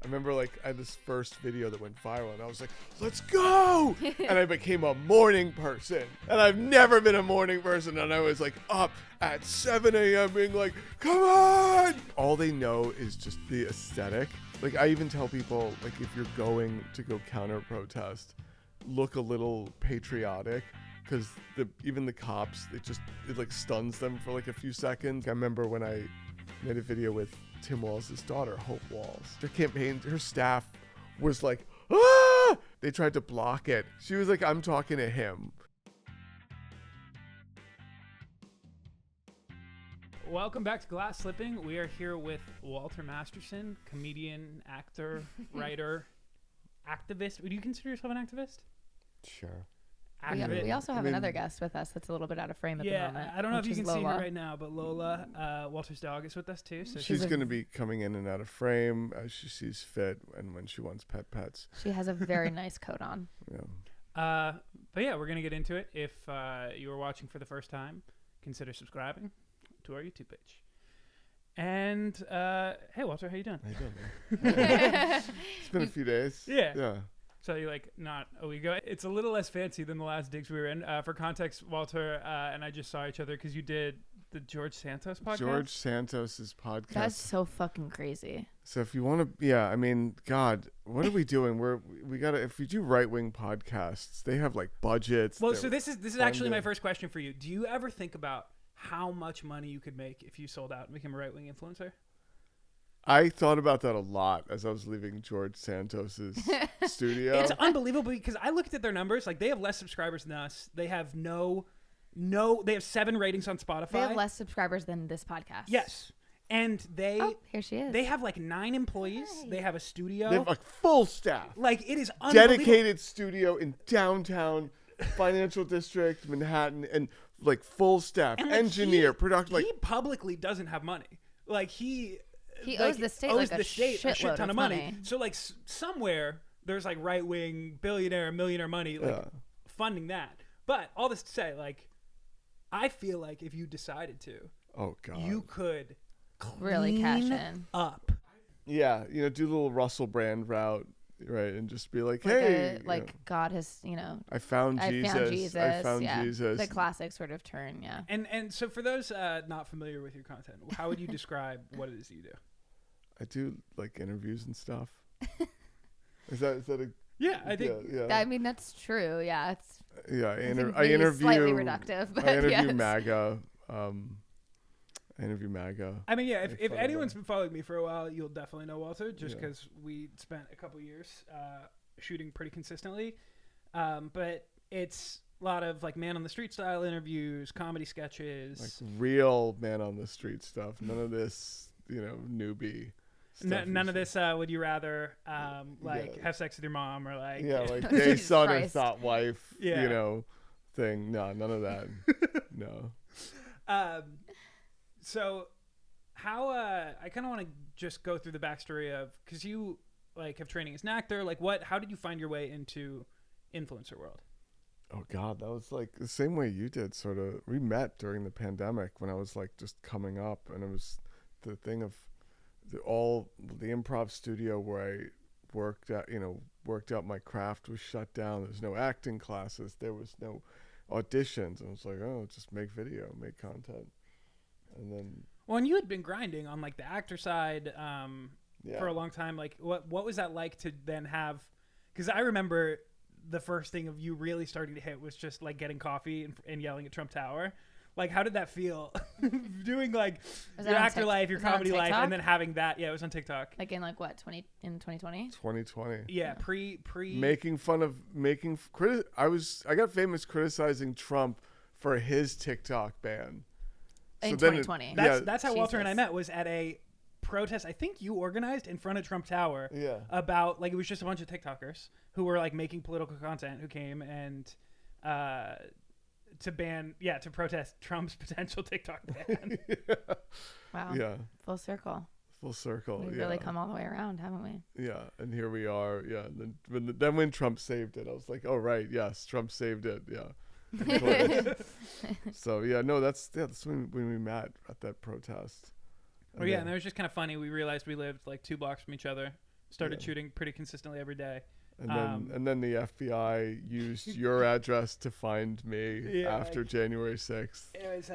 remember like I had this first video that went viral and I was like, let's go. And I became a morning person. And I've never been a morning person. And I was like up at 7 a.m. being like, come on. All they know is just the aesthetic. Like I even tell people, like if you're going to go counter protest, look a little patriotic. Because even the cops, it like stuns them for like a few seconds. I remember when I made a video with Tim Walz' daughter, Hope Walz. Their campaign, her staff was like, ah! They tried to block it. She was like, I'm talking to him. Welcome back to Glass Slipping. We are here with Walter Masterson, comedian, actor, writer, activist. Would you consider yourself an activist? Sure. We also have another guest with us that's a little bit out of frame at the moment. I don't know if you can see her right now, but Lola, Walter's dog, is with us too. So she's going to be coming in and out of frame as she sees fit and when she wants pets. She has a very nice coat on. Yeah. But yeah, we're going to get into it. If you are watching for the first time, consider subscribing to our YouTube page. And hey, Walter, how you doing? How you doing, man? It's been a few days. Yeah. So you're like not a week ago. It's a little less fancy than the last digs we were in. For context, Walter and I just saw each other because you did the George Santos podcast. George Santos's podcast. That's so fucking crazy. So if you want to, I mean, God, what are we doing? We gotta, if we do right wing podcasts, they have like budgets. Well, so this is actually my first question for you. Do you ever think about how much money you could make if you sold out and became a right wing influencer? I thought about that a lot as I was leaving George Santos's studio. It's unbelievable because I looked at their numbers. Like they have less subscribers than us. They have they have 7 ratings on Spotify. They have less subscribers than this podcast. Yes. And here she is. They have like 9 employees. Hi. They have a studio. They have like full staff. Like it is unbelievable. Dedicated studio in downtown financial district, Manhattan, and like full staff, and engineer, production. Like he publicly doesn't have money. Like he owes the state a shit ton of money. So like somewhere there's like right wing billionaire, millionaire money funding that. But all this to say, like I feel like if you decided to, oh God, you could really cash in up. Yeah, do the little Russell Brand route, right, and just be like, hey, God has, I found Jesus. I found Jesus. The classic sort of turn, yeah. And so for those not familiar with your content, how would you describe what it is you do? I do like interviews and stuff. Is that a yeah? I think I mean that's true. Yeah, it's I interview slightly reductive, but I interview yes. MAGA. I interview MAGA. I mean, yeah. If anyone's been following me for a while, you'll definitely know Walter, just because we spent a couple years shooting pretty consistently. But it's a lot of like man on the street style interviews, comedy sketches, like real man on the street stuff. None of this, newbie. None of this. Would you rather have sex with your mom or like like gay son or Christ. thought wife, thing? No, none of that. No. So how I kind of want to just go through the backstory of because you like have training as an actor. Like how did you find your way into influencer world? Oh God, that was like the same way you did. Sort of, we met during the pandemic when I was like just coming up, and it was the thing of the improv studio where I worked out my craft was shut down. There's no acting classes. There was no auditions. I was like, oh, just make video, make content. And then, well, and you had been grinding on like the actor side for a long time. Like, what was that like to then have? Because I remember the first thing of you really starting to hit was just like getting coffee and yelling at Trump Tower. Like, how did that feel? Doing like your actor life, your comedy life, and then having that. Yeah, it was on TikTok. Like in like what 2020? 2020. Yeah, pre making fun of I got famous criticizing Trump for his TikTok ban. In 2020. That's how Walter and I met, was at a protest I think you organized in front of Trump Tower. Yeah. About like it was just a bunch of TikTokers who were like making political content who came and to protest Trump's potential TikTok ban. Wow. Yeah. Full circle. We've really come all the way around, haven't we? Yeah, and here we are. Yeah, and then when Trump saved it, I was like, oh right, yes, Trump saved it. Yeah. So that's when we met at that protest. And it was just kind of funny. We realized we lived like 2 blocks from each other, started shooting pretty consistently every day. And then the FBI used your address to find me after January 6th. It was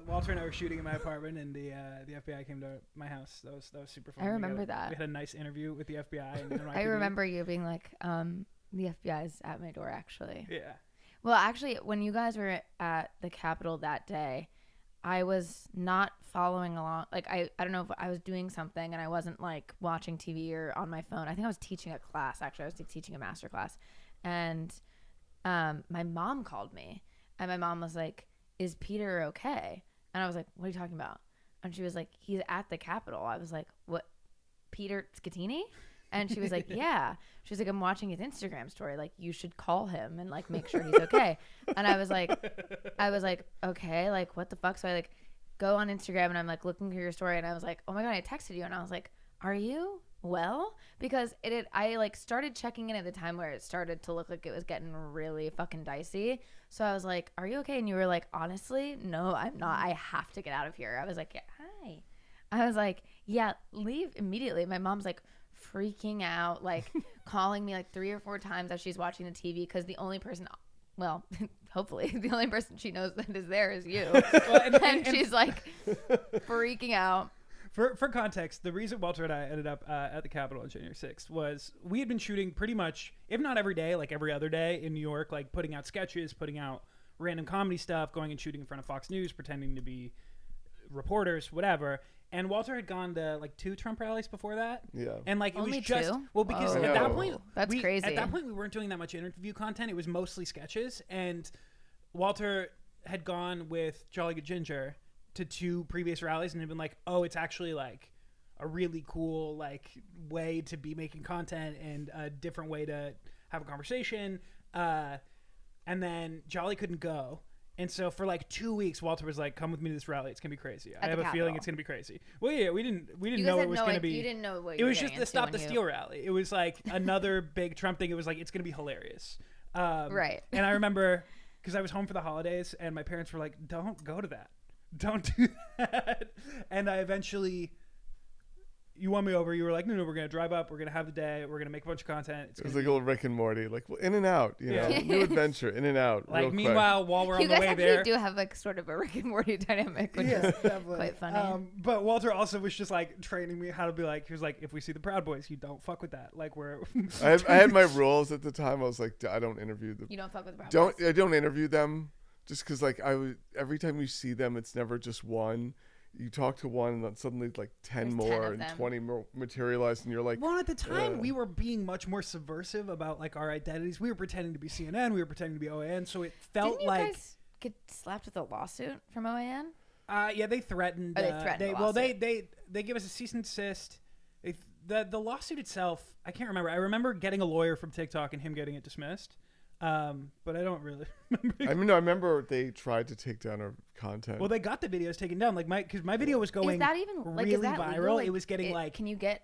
Walter and I were shooting in my apartment, and the FBI came to my house. That was super fun. I remember that. We had a nice interview with the FBI. And I remember you being like, the FBI's at my door, actually. Yeah. Well, actually, when you guys were at the Capitol that day, I was not following along. Like, I don't know if I was doing something and I wasn't like watching TV or on my phone. I think I was teaching a class. Actually, I was teaching a master class, and my mom called me, and my mom was like, "Is Peter okay?" And I was like, "What are you talking about?" And she was like, "He's at the Capitol." I was like, "What? Peter Scatini?" And she was like, "Yeah." She was like, "I'm watching his Instagram story. Like, you should call him and like make sure he's okay." And I was like, "Okay, like what the fuck?" So I like go on Instagram and I'm like looking through your story, and I was like, "Oh my God, I texted you." And I was like, "Are you well?" Because I like started checking in at the time where it started to look like it was getting really fucking dicey. So I was like, "Are you okay?" And you were like, "Honestly, no, I'm not. I have to get out of here." I was like, "Yeah, hi." I was like, "Yeah, leave immediately." My mom's like freaking out, like calling me like 3 or 4 times as she's watching the TV, because the only person, well, hopefully the only person she knows that is there is you. And she's like freaking out. For context, the reason Walter and I ended up at the Capitol on January 6th was we had been shooting pretty much, if not every day, like every other day in New York, like putting out sketches, putting out random comedy stuff, going and shooting in front of Fox News, pretending to be reporters, whatever. And Walter had gone to like 2 Trump rallies before that. Yeah. And like Only it was just 2? well, because at that point that's crazy. At that point we weren't doing that much interview content. It was mostly sketches. And Walter had gone with Jolly Good Ginger to 2 previous rallies and had been like, "Oh, it's actually like a really cool like way to be making content and a different way to have a conversation." And then Jolly couldn't go. And so for like 2 weeks, Walter was like, "Come with me to this rally. It's gonna be crazy. I have a feeling it's gonna be crazy." Well, yeah, we didn't know it was gonna be. You didn't know what it was just the Stop the Steal rally. It was like another big Trump thing. It was like it's gonna be hilarious. Right. And I remember because I was home for the holidays, and my parents were like, "Don't go to that. Don't do that." And I eventually. You won me over. You were like, no, we're going to drive up. We're going to have the day. We're going to make a bunch of content. It was like a little Rick and Morty, like in and out, you know, new adventure, in and out. Like, real meanwhile, quick. while we're on the way there. You guys actually do have like sort of a Rick and Morty dynamic, which is quite funny. But Walter also was just like training me how to be like, he was like, if we see the Proud Boys, you don't fuck with that. Like, we're. I had my rules at the time. I was like, I don't interview them. You don't fuck with the Proud Boys? I don't interview them just because like every time you see them, it's never just one. You talk to one and then suddenly like 10 There's more 10 and them. 20 more materialize and you're like, well, at the time we were being much more subversive about like our identities. We were pretending to be CNN. We were pretending to be OAN. So it felt Didn't like. you guys get slapped with a lawsuit from OAN? Yeah, they threatened. They threatened. They give us a cease and desist. The lawsuit itself, I can't remember. I remember getting a lawyer from TikTok and him getting it dismissed. But I don't really remember. I remember they tried to take down our content. Well, they got the videos taken down. Like because my video was going is that even, like, really is that viral. Legal? Like, it was getting like. Can you get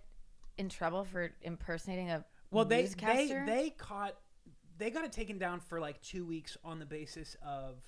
in trouble for impersonating a They newscaster? got it taken down for like 2 weeks on the basis of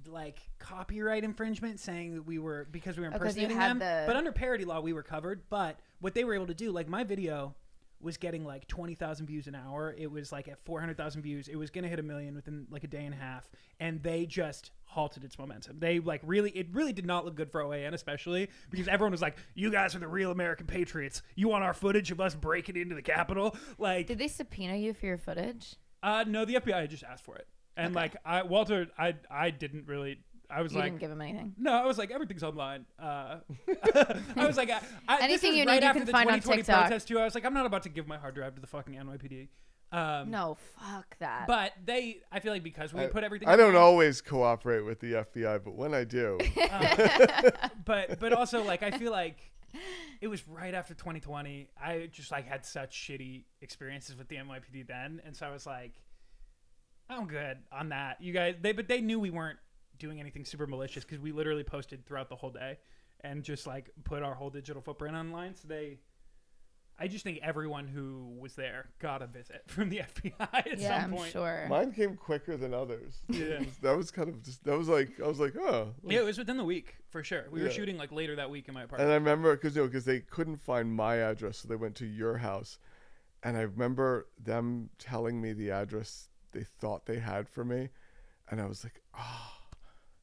like copyright infringement, saying that we were impersonating them. But under parody law, we were covered. But what they were able to do, like my video was getting like 20,000 views an hour. It was like at 400,000 views. It was going to hit 1 million within like a day and a half. And they just halted its momentum. They like it really did not look good for OAN, especially because everyone was like, "You guys are the real American patriots. You want our footage of us breaking into the Capitol?" Like, did they subpoena you for your footage? No, the FBI just asked for it. And like Walter, I didn't really. I was you like, didn't give him anything. No, I was like, everything's online. I was like, anything you need, right you after can the find on 2020 TikTok. protest too. I was like, I'm not about to give my hard drive to the fucking NYPD. No, fuck that. But I feel like because we put everything. I don't always cooperate with the FBI, but when I do. But also like I feel like it was right after 2020. I just like had such shitty experiences with the NYPD then, and so I was like, I'm good on that. You guys, they knew we weren't doing anything super malicious because we literally posted throughout the whole day and just like put our whole digital footprint online. So I just think everyone who was there got a visit from the FBI at some point. I'm sure. Mine came quicker than others. Yeah. That was kind of just, that was like, I was like, oh. Yeah, it was within the week, for sure. We were Yeah. shooting like later that week in my And apartment. I remember, because they couldn't find my address, so they went to your house. And I remember them telling me the address they thought they had for me. And I was like, oh,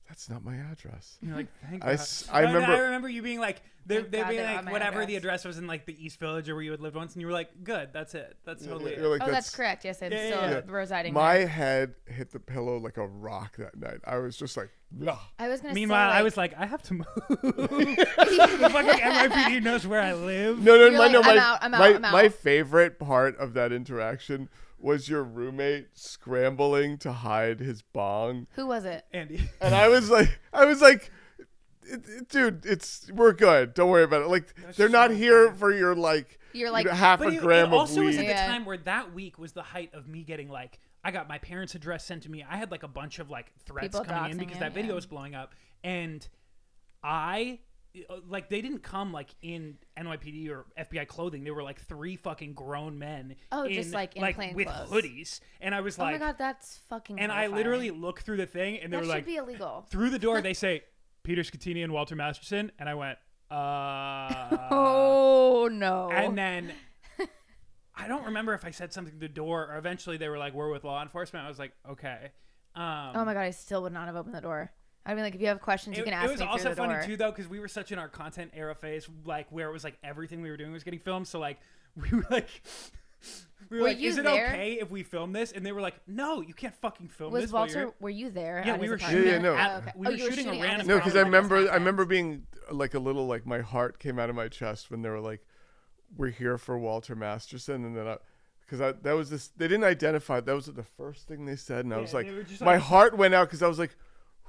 that's not my address. And you're like, thank I God. s- I And remember- I remember you being like, they're Thank God being they got like, my whatever the address. address was in like the East Village or where you had lived once, and you were like, good, that's it. That's totally it. You're like, Oh, that's correct. Yes, I'm Yeah, still yeah. residing My there. head hit the pillow like a rock that night. I was just like, blah. I was gonna Meanwhile, say, I was like, I have to move. The fucking NYPD knows where I live. No, You're like, I'm out. my favorite part of that interaction was your roommate scrambling to hide his bong. who was it? Andy. And I was like, dude, we're good. Don't worry about it. Like, That's they're not so here funny. for your like, You're like, half But a it gram also of was weed. at the Yeah. time where that week was the height of me getting like, I got my parents' address sent to me. I had like a bunch of like threats People coming in doxing because you, that video yeah. was blowing up, and I. Like they didn't come like in NYPD or FBI clothing. They were like three fucking grown men. Oh, just, like, in plain with clothes. hoodies. And I was oh like, my God, that's fucking. and I horrifying. literally looked through the thing, and they that were should like, be illegal. through the door, they say Peter Scatini and Walter Masterson, and I went, Oh no. and then I don't remember if I said something to the door, or eventually they were like, we're with law enforcement. I was like, okay. Oh my God, I still would not have opened the door. I'd be like, if you have questions, you can ask It me was through also the funny door. too, though, because we were such in our content era phase, like where it was like everything we were doing was getting filmed. So like we were like, Were like, you is it there? okay if we film this? And they were like, no, you can't fucking film Was this. while Walter? you're-" Were you there? Yeah, at we his were apartment? shooting. Yeah, no. Oh, okay. We Oh, were you were shooting shooting a at random his No, because I apartment when this remember happened. being like a little like my heart came out of my chest when they were like, "We're here for Walter Masterson," and then that was this. They didn't identify. That was the first thing they said, and I Yeah, was like, they were just my like- heart went out because I was like,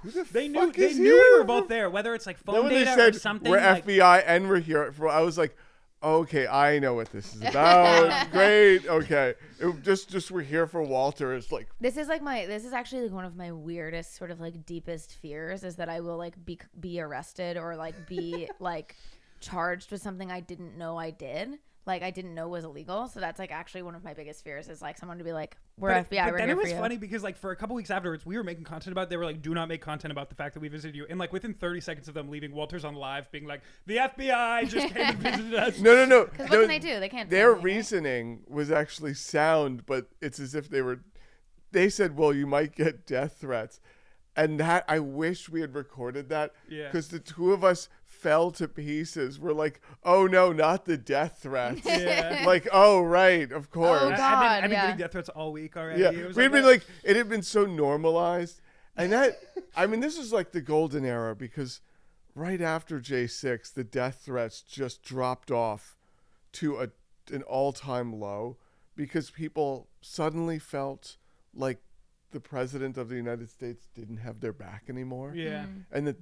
"Who the They knew fuck they is knew here?" we were both there, whether it's like Then phone when they data said or something. we're like, FBI and we're here for, I was like, okay, I know what this is about. Great, okay. It just we're here for Walter. It's like This is actually like one of my weirdest sort of like deepest fears is that I will like be arrested or like be like charged with something I didn't know I did. Like I didn't know was illegal. So that's like actually one of my biggest fears is like someone to be like, we're FBI, But we're then here it was for you. funny because like for a couple weeks afterwards, we were making content about it. They were like, do not make content about the fact that we visited you. And like within 30 seconds of them leaving, Walter's on live being like, the FBI just came and visited us. no. Because what can they do? They can't. Their do anything, right? reasoning was actually sound, but it's as if they said, well, you might get death threats. And that, I wish we had recorded that. Yeah. Because the two of us fell to pieces. We're like, oh no, not the death threats. Yeah. Like, oh, right, of course. Oh, God. I've been yeah. getting death threats all week already. Yeah, It was we'd been that. like, it had been so normalized. And that, I mean, this is like the golden era because right after J6, the death threats just dropped off to an all-time low because people suddenly felt like the president of the United States didn't have their back anymore. Yeah. And that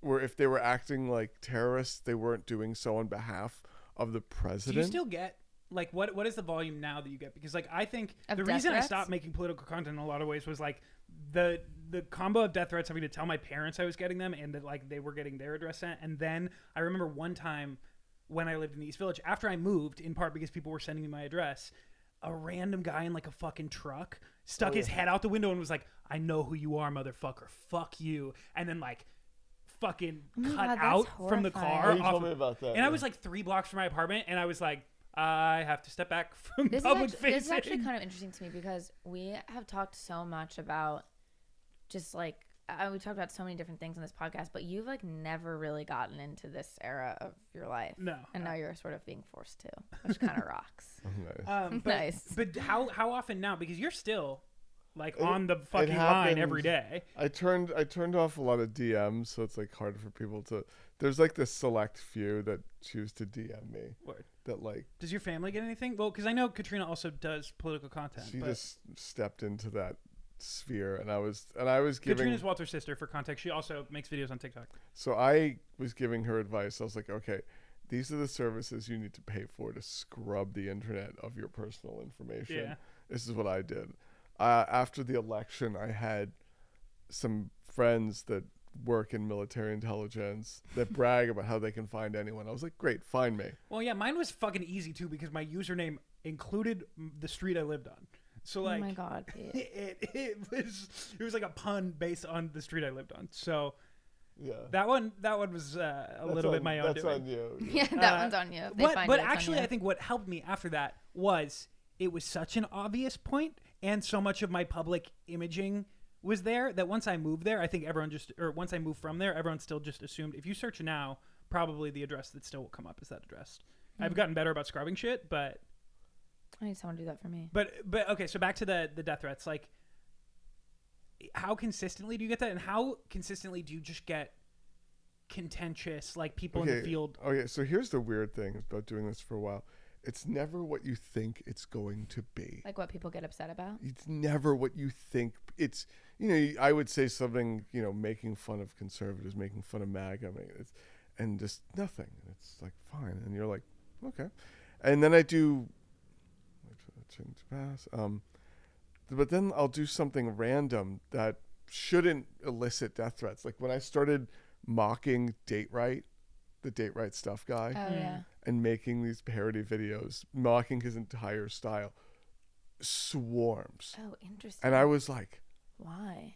if they were acting like terrorists, they weren't doing so on behalf of the Do president. you still get like what is the volume now that you get? Because like I think Of the death reason I threats? stopped making political content in a lot of ways was like the combo of death threats having to tell my parents I was getting them and that like they were getting their address sent. And then I remember one time when I lived in the East Village after I moved, in part because people were sending me my address, a random guy in like a fucking truck stuck his head out the window and was like, I know who you are, motherfucker. Fuck you. And then like fucking Oh my cut God, that's out from the horrifying. car. Oh, you off told of- me about that. and I was like 3 blocks from my apartment and I was like, I have to step back from This public is actually facing. kind of interesting to me because we have talked so much about just like we talked about so many different things in this podcast, but you've like never really gotten into this era of your life. No. And now you're sort of being forced to, which kind of rocks. Nice. But, Nice. But how often now? Because you're still like It- on the it fucking line happened- every day. I turned off a lot of DMs, so it's like harder for people to. There's like this select few that choose to DM me. Word. That like Does your family get anything? Well, because I know Katrina also does political content. she but just stepped into that sphere, and I was giving. Katrina's Walter's sister, for context. She also makes videos on TikTok. So I was giving her advice. I was like, okay, these are the services you need to pay for to scrub the internet of your personal information. Yeah. This is what I did. After the election, I had some friends that work in military intelligence that brag about how they can find anyone. I was like, great, find me. Well, yeah, mine was fucking easy too because my username included the street I lived on. So like, oh my God, it was like a pun based on the street I lived on. So Yeah. that one was a little bit my own That's doing. on you. Yeah, that one's on you. If they find But you, it's on actually, you. I think what helped me after that was it was such an obvious point, and so much of my public imaging was there that once I moved there, I think once I moved from there, everyone still just assumed if you search now, probably the address that still will come up is that address. I've gotten better about scrubbing shit, but I need someone to do that for me. But okay, so back to the death threats. Like, how consistently do you get that, and how consistently do you just get contentious, like people in the field? Okay, so here's the weird thing about doing this for a while. It's never what you think it's going to be. Like what people get upset about? It's never what you think. It's, I would say something, making fun of conservatives, making fun of MAGA, and just nothing. It's like, fine. And you're like, okay. And then I do, but then I'll do something random that shouldn't elicit death threats. Like when I started mocking Date Right, the Date Right stuff guy, Oh yeah. and making these parody videos, mocking his entire style, swarms. Oh, interesting. And I was like, why?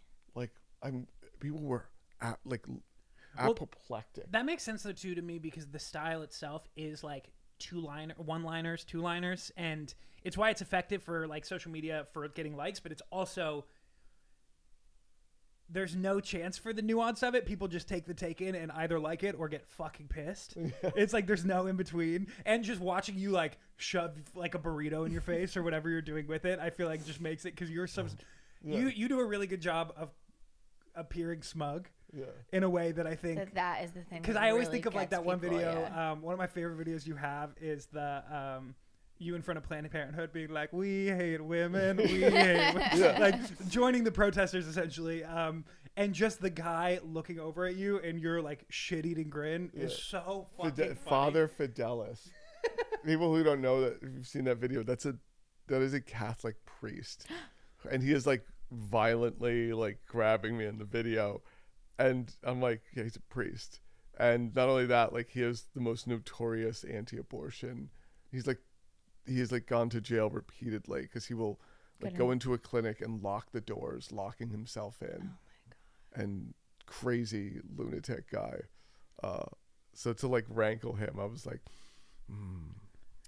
People were Well, apoplectic. That makes sense though too to me because the style itself is like one-liners, two-liners, and it's why it's effective for like social media for getting likes, but it's also there's no chance for the nuance of it. People just take the take in and either like it or get fucking pissed. It's like there's no in between. And just watching you like shove like a burrito in your face or whatever you're doing with it, I feel like just makes it because you're so you do a really good job of appearing smug. Yeah. In a way that I think that is the thing. Because I always think of like that one video. Yeah. One of my favorite videos you have is the you in front of Planned Parenthood being like, "We hate women, we hate women." Yeah. Like joining the protesters essentially, and just the guy looking over at you and your like shit-eating grin is so fucking funny. Father Fidelis. People who don't know that, if you've seen that video, that is a Catholic priest, and he is like violently like grabbing me in the video. And I'm like, yeah, he's a priest. And not only that, like he is the most notorious anti-abortion. He has like gone to jail repeatedly because he will like go into a clinic and lock the doors, locking himself in. Oh my God. And crazy lunatic guy. So to like rankle him, I was like,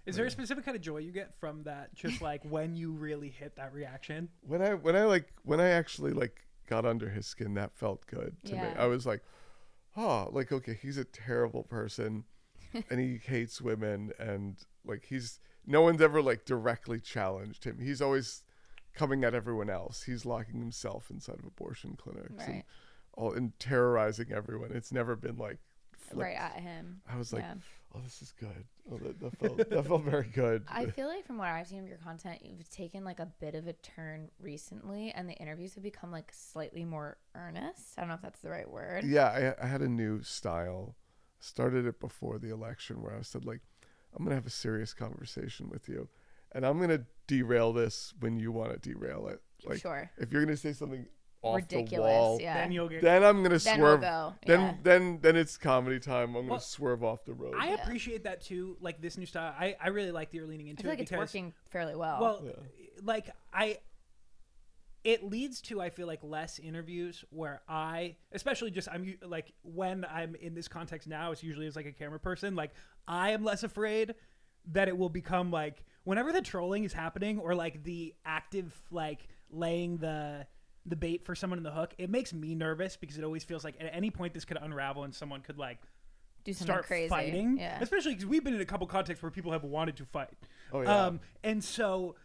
Is there a specific kind of joy you get from that? Just like when you really hit that reaction? When I actually like got under his skin, that felt good to me. I was like, okay, he's a terrible person and he hates women, and like no one's ever like directly challenged him. He's always coming at everyone else. He's locking himself inside of abortion clinics and terrorizing everyone. It's never been like right at him. I was like, oh, this is good. Oh, that felt very good. I feel like from what I've seen of your content, you've taken like a bit of a turn recently, and the interviews have become like slightly more earnest. I don't know if that's the right word. Yeah, I had a new style. Started it before the election where I said like, I'm gonna have a serious conversation with you, and I'm gonna derail this when you want to derail it. Like, sure. If you're gonna say something off ridiculous, the wall, then I'm gonna swerve. Then it's comedy time. I'm gonna swerve off the road. I appreciate that too. Like this new style, I really like that you're leaning into. I feel like it's working fairly well. Well, like it leads to, I feel like, less interviews where especially just I'm like when I'm in this context now, it's usually as like a camera person. Like I am less afraid that it will become like whenever the trolling is happening or like the active like laying the bait for someone in the hook, it makes me nervous because it always feels like at any point this could unravel and someone could like do something start crazy. Fighting. Yeah. Especially because we've been in a couple contexts where people have wanted to fight. Oh yeah. And so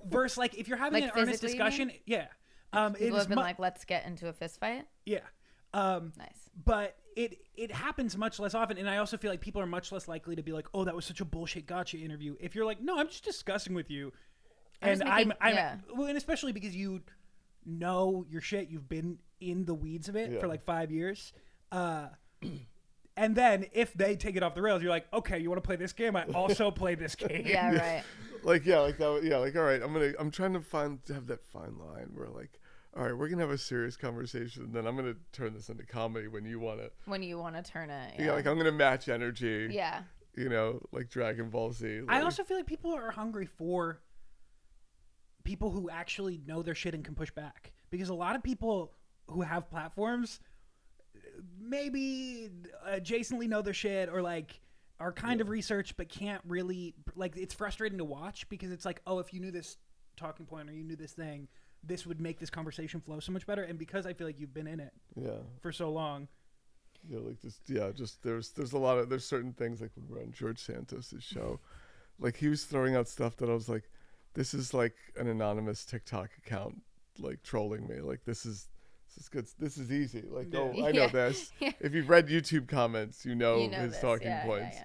versus like if you're having like an earnest discussion, people have been like, let's get into a fist fight. Yeah. Nice. But it happens much less often, and I also feel like people are much less likely to be like, oh, that was such a bullshit gotcha interview. If you're like, no, I'm just discussing with you, and well, and especially because you know your shit, you've been in the weeds of it for like 5 years, and then if they take it off the rails, you're like, okay, you want to play this game? I also play this game. Yeah, right. Like that. Yeah, like all right. I'm trying to have that fine line where like all right, we're gonna have a serious conversation, and then I'm gonna turn this into comedy when you want to turn it. yeah, like I'm gonna match energy. Yeah. You know, like Dragon Ball Z. Like, I also feel like people are hungry for people who actually know their shit and can push back, because a lot of people who have platforms maybe adjacently know their shit, or like are kind of researched but can't really, like, it's frustrating to watch because it's like, oh, if you knew this talking point or you knew this thing, this would make this conversation flow so much better. And because I feel like you've been in it for so long, like just there's a lot of, there's certain things, like when we're on George Santos's show, like he was throwing out stuff that I was like, this is like an anonymous TikTok account like trolling me, like this is good, this is easy, like I know this. If you've read YouTube comments, you know his this. talking points.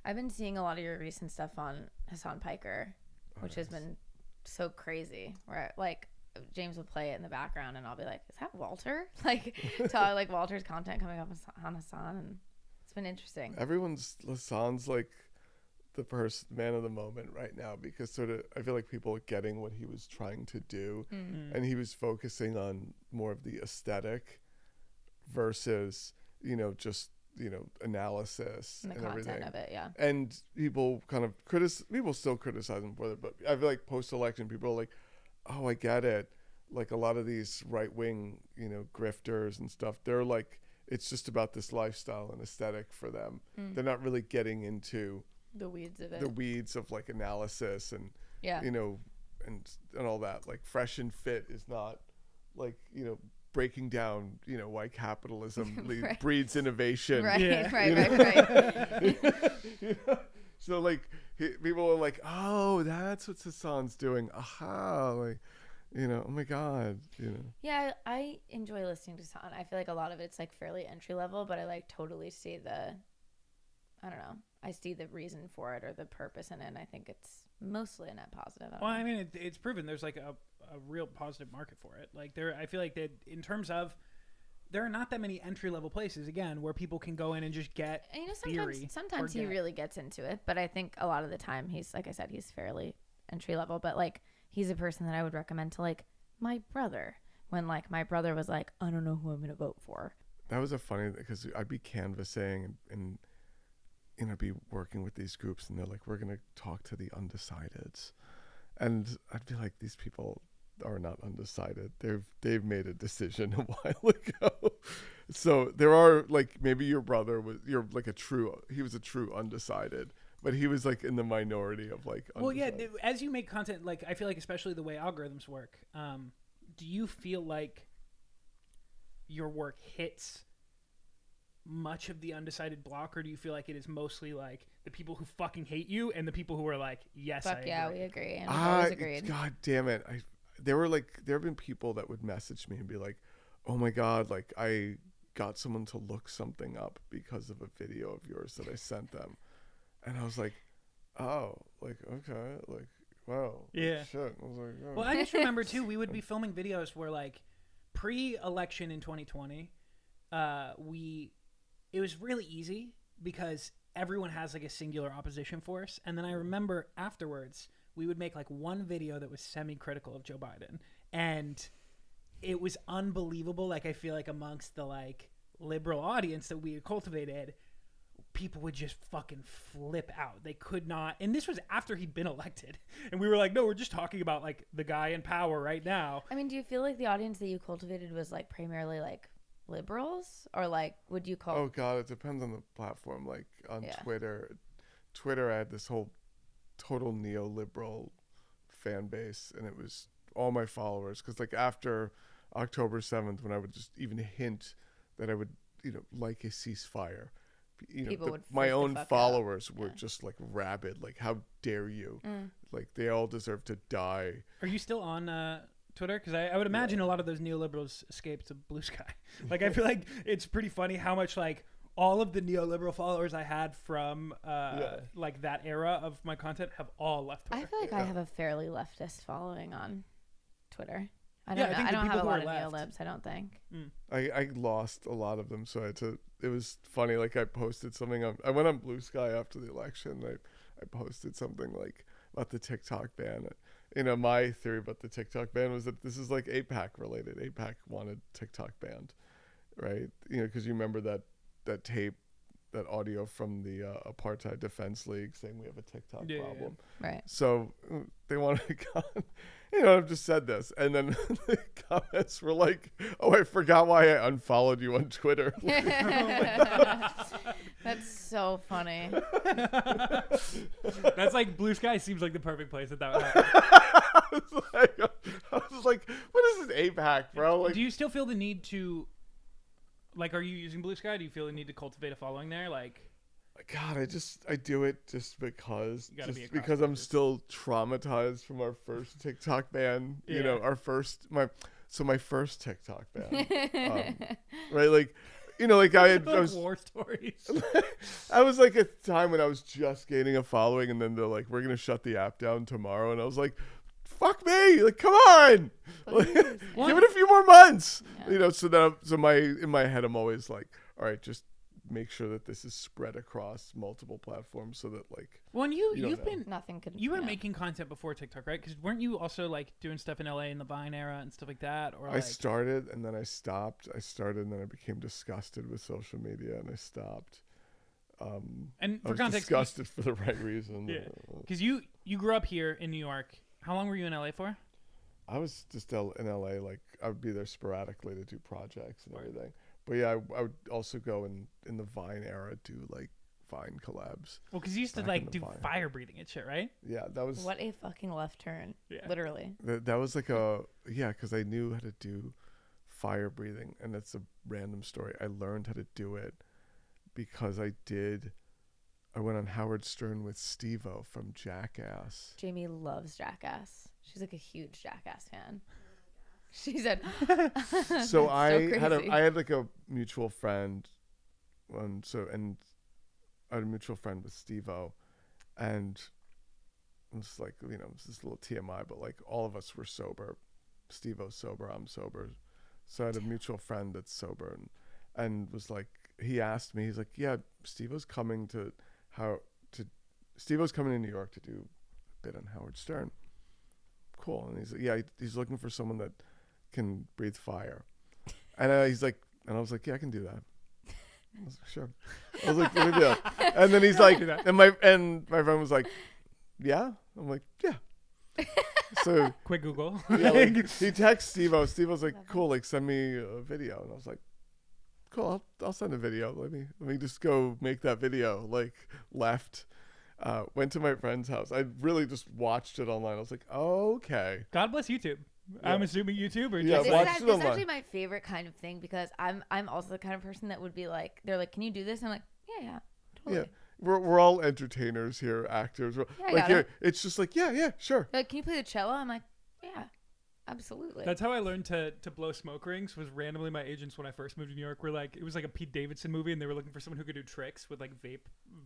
I've been seeing a lot of your recent stuff on Hassan Piker, which has been so crazy, where like James will play it in the background and I'll be like, is that Walter? Like, like Walter's content coming up on Hassan, and it's been interesting. Hassan's like the man of the moment right now, because sort of I feel like people are getting what he was trying to do, and he was focusing on more of the aesthetic versus, just, analysis and the and content everything of it, And people kind of people still criticize him for it, but I feel like post-election people are like, oh, I get it. Like a lot of these right-wing, grifters and stuff, they're like, it's just about this lifestyle and aesthetic for them. They're not really getting into the weeds of it. The weeds of like analysis and, and all that. Like Fresh and Fit is not like, breaking down, why capitalism breeds innovation. Right. So like people are like, oh, that's what Hassan's doing. Aha. Like, oh my God, Yeah, I enjoy listening to Hassan. I feel like a lot of it's like fairly entry level, but I like totally see I see the reason for it or the purpose in it, and I think it's mostly a net positive. I mean, it's proven there's like a real positive market for it. Like I feel like that in terms of, there are not that many entry level places again where people can go in and just get sometimes he really gets into it, but I think a lot of the time he's, like I said, he's fairly entry level, but like he's a person that I would recommend to like my brother, when like my brother was like, I don't know who I'm gonna vote for. That was a funny, because I'd be canvassing and be working with these groups, and they're like, we're gonna talk to the undecideds, and I'd be like, these people are not undecided. They've made a decision a while ago. So there are like, maybe your brother was he was a true undecided, but he was like in the minority of like undecided. Well, yeah, as you make content, like I feel like especially the way algorithms work, do you feel like your work hits much of the undecided block, or do you feel like it is mostly like the people who fucking hate you and the people who are like, yes, I agree. We agree, and we've always agreed. God damn it. There have been people that would message me and be like, oh my God, like I got someone to look something up because of a video of yours that I sent them. And I was like, oh, like, okay, like, wow. Yeah. Shit. I was like, oh. Well, I just remember too, we would be filming videos where like pre-election in 2020, it was really easy because everyone has like a singular opposition force. And then I remember afterwards, we would make like one video that was semi-critical of Joe Biden, and it was unbelievable. Like I feel like amongst the like liberal audience that we had cultivated, people would just fucking flip out. They could not, and this was after he'd been elected, and we were like, no, we're just talking about like the guy in power right now. I mean, do you feel like the audience that you cultivated was like primarily like liberals, or like would you call? Oh God, it depends on the platform. Like on Twitter, I had this whole total neoliberal fan base, and it was all my followers, because like after October 7th, when I would just even hint that I would like a ceasefire, my own followers were just like rabid, like how dare you, like they all deserve to die. Are you still on Twitter? Because I would imagine a lot of those neoliberals escaped to Blue Sky. Like I feel like it's pretty funny how much like all of the neoliberal followers I had from like that era of my content have all left Twitter. I feel like I have a fairly leftist following on Twitter. I don't know. I don't have a lot of neolibs, I don't think. I lost a lot of them, so I had to. It was funny. Like I posted something I went on Blue Sky after the election. I posted something like about the TikTok ban, my theory about the TikTok ban was that this is like APAC related. APAC wanted TikTok banned, right? Because you remember that tape, that audio from the Apartheid Defense League saying we have a TikTok problem. Right. So they wanted to come. I've just said this. And then the comments were like, oh, I forgot why I unfollowed you on Twitter. That's so funny. That's like Blue Sky seems like the perfect place that would happen. I was like, what is this APAC, bro? Like, do you still feel the need to, like, are you using Blue Sky? Do you feel the need to cultivate a following there? Like, God, I do it just because I'm just still traumatized from our first TikTok ban. My first TikTok ban, right? Like, I was war stories. I was like at the time when I was just gaining a following, and then they're like, we're gonna shut the app down tomorrow, and I was like, fuck me, like, come on, like, give it a few more months. Yeah. So in my head I'm always like, all right, just make sure that this is spread across multiple platforms so that, like, you've been nothing could. You were making content before TikTok, right? Because weren't you also like doing stuff in LA in the Vine era and stuff like that? Or I started and then I stopped. I started and then I became disgusted with social media and I stopped. And for I was context, disgusted for the right reason. Yeah, because you grew up here in New York. How long were you in LA for? I was just in LA. Like, I would be there sporadically to do projects and everything. But yeah, I would also go in the Vine era, do like Vine collabs. Well, because you used to like do fire breathing and shit, right? Yeah, that was. What a fucking left turn. Yeah. Literally. That was like because I knew how to do fire breathing, and that's a random story. I learned how to do it because I went on Howard Stern with Steve-O from Jackass. Jamie loves Jackass. She's like a huge Jackass fan. She said. So I had like a mutual friend, and I had a mutual friend with Steve-O, and it's like, it's this little TMI, but like all of us were sober. Steve-O's sober, I'm sober, so I had a mutual friend that's sober, and was like, he asked me, he's like, yeah, Steve-O's coming to New York to do a bit on Howard Stern. Cool. And he's like, yeah, he's looking for someone that can breathe fire. And he's like, and I was like, yeah, I can do that. I was like, sure. I was like, let me do it. And then he's like, and my friend was like, yeah. I'm like, yeah. So quick Google. Yeah, like, he texts Steve-O. Steve-O's like, cool, like, send me a video. And I was like, cool, I'll send a video. Let me just go make that video. Like, left. Went to my friend's house. I really just watched it online. I was like, oh, okay. God bless YouTube. Yeah. I'm assuming YouTube or just this is actually my favorite kind of thing, because I'm also the kind of person that would be like, they're like, can you do this? And I'm like, yeah, totally. Yeah. We're all entertainers here, actors. It's just like, yeah, sure. Like, can you play the cello? I'm like, yeah, absolutely. That's how I learned to blow smoke rings. Was randomly my agents when I first moved to New York were like, it was like a Pete Davidson movie, and they were looking for someone who could do tricks with like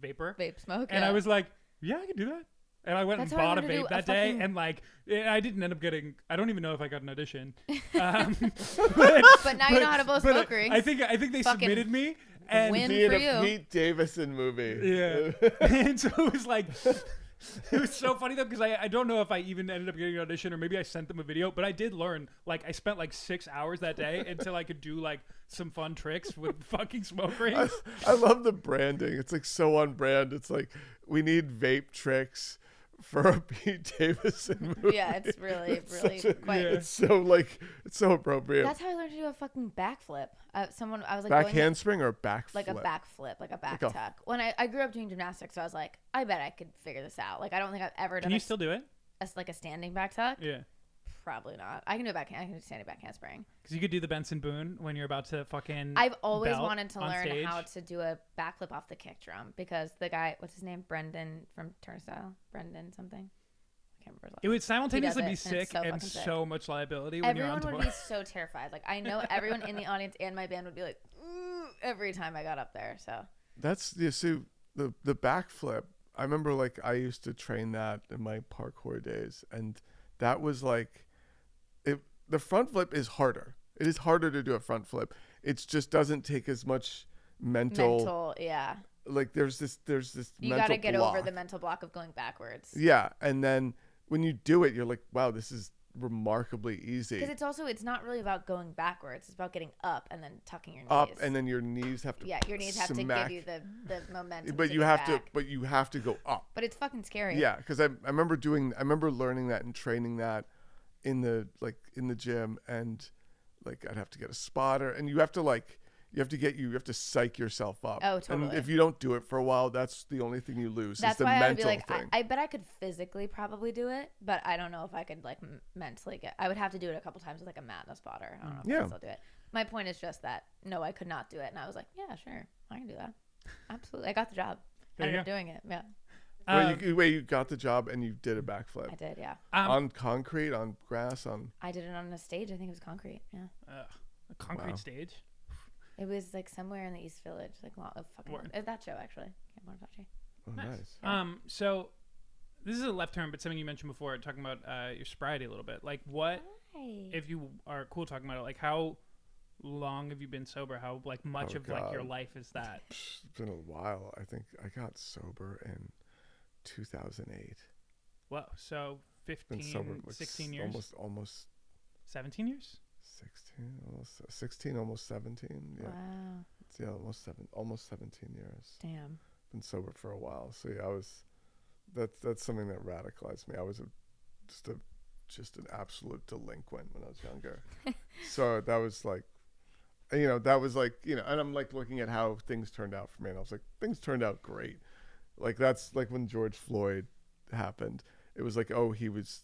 vapor smoke. And I was like, yeah, I can do that. And I went and bought a vape that day, and like, I didn't end up getting. I don't even know if I got an audition. But now you know how to blow smoke rings. I think they submitted me. And win be for in you. a Pete Davidson movie. Yeah. And so it was like, it was so funny though, because I don't know if I even ended up getting an audition, or maybe I sent them a video, but I did learn. Like, I spent like 6 hours that day until I could do like some fun tricks with fucking smoke rings. I love the branding. It's like so on brand. It's like, we need vape tricks for a Pete Davidson movie. Yeah, it's really quite. It's so appropriate. That's how I learned to do a fucking backflip. I was like, back handspring or back like flip? a backflip, like a back tuck. When I grew up doing gymnastics, so I was like, I bet I could figure this out. Like, I don't think I've ever done. Can you still do it? Like a standing back tuck? Yeah. Probably not. I can do I can do standing back handspring. Because you could do the Benson Boone when you're about to fucking. I've always wanted to learn stage. how to do a backflip off the kick drum, because the guy, what's his name, Brendan from Turnstile, Brendan something. I can't remember. It would simultaneously be and sick and so much liability when everyone you're on would be so terrified. Like, I know everyone in the audience and my band would be like, ooh, every time I got up there. So that's the backflip. I remember, like, I used to train that in my parkour days, and that was like, the front flip is harder. It is harder to do a front flip. It just doesn't take as much mental. Yeah. Like, there's this you got to get over the mental block of going backwards. Yeah, and then when you do it, you're like, wow, this is remarkably easy. Because it's not really about going backwards. It's about getting up and then tucking your knees. Up, and then your knees have to your knees have to give you the momentum. But you have to go up. But it's fucking scary. Yeah, because I remember learning that and training that in the gym, and like I'd have to get a spotter, and you have to psych yourself up. Oh, totally. And if you don't do it for a while, that's the only thing you lose. That's is the why mental I'd be like, thing. I bet I could physically probably do it, but I don't know if I could like mentally I would have to do it a couple times with like a mat and a spotter. I don't know if I can still do it. My point is just that no, I could not do it, and I was like, yeah, sure, I can do that. Absolutely, I got the job. I ended up doing it. Yeah. Wait, you got the job and you did a backflip. I did, yeah. On concrete, on grass, on. I did it on a stage. I think it was concrete. Yeah. A concrete stage. It was like somewhere in the East Village, like that show actually. Yeah, Monetizing. Oh, nice. Yeah. So this is a left turn, but something you mentioned before, talking about your sobriety a little bit. Like, what if you are cool talking about it? Like, how long have you been sober? How like much of like your life is that? It's been a while. I think I got sober in 2008. Whoa, so 15, 16 years? Almost 17 years? 16, almost 17. Yeah. Wow. Yeah, almost 17 years. Damn. Been sober for a while. So yeah, that's something that radicalized me. I was just an absolute delinquent when I was younger. So that was like, and I'm like looking at how things turned out for me, and I was like, things turned out great. Like that's like when George Floyd happened. It was like, oh, he was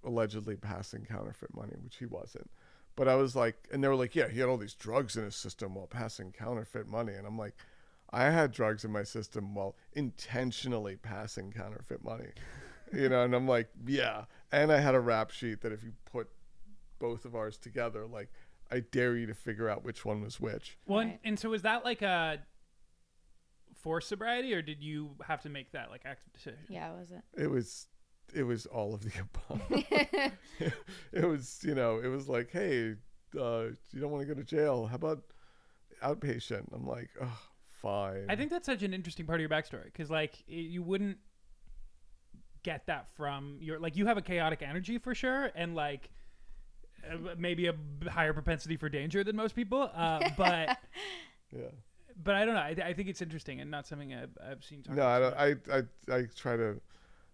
allegedly passing counterfeit money, which he wasn't. But I was like, and they were like, yeah, he had all these drugs in his system while passing counterfeit money. And I'm like, I had drugs in my system while intentionally passing counterfeit money, and I'm like, yeah. And I had a rap sheet that if you put both of ours together, like, I dare you to figure out which one was which. Well, right. And so was that like a forced sobriety, or did you have to make that like active decision? Yeah, was it? It was all of the above. It was like, hey, you don't want to go to jail. How about outpatient? I'm like, oh, fine. I think that's such an interesting part of your backstory, because like you wouldn't get that from your, like, you have a chaotic energy for sure, and like maybe a higher propensity for danger than most people. But yeah. But I don't know. I think it's interesting and not something I've seen. No, I try to.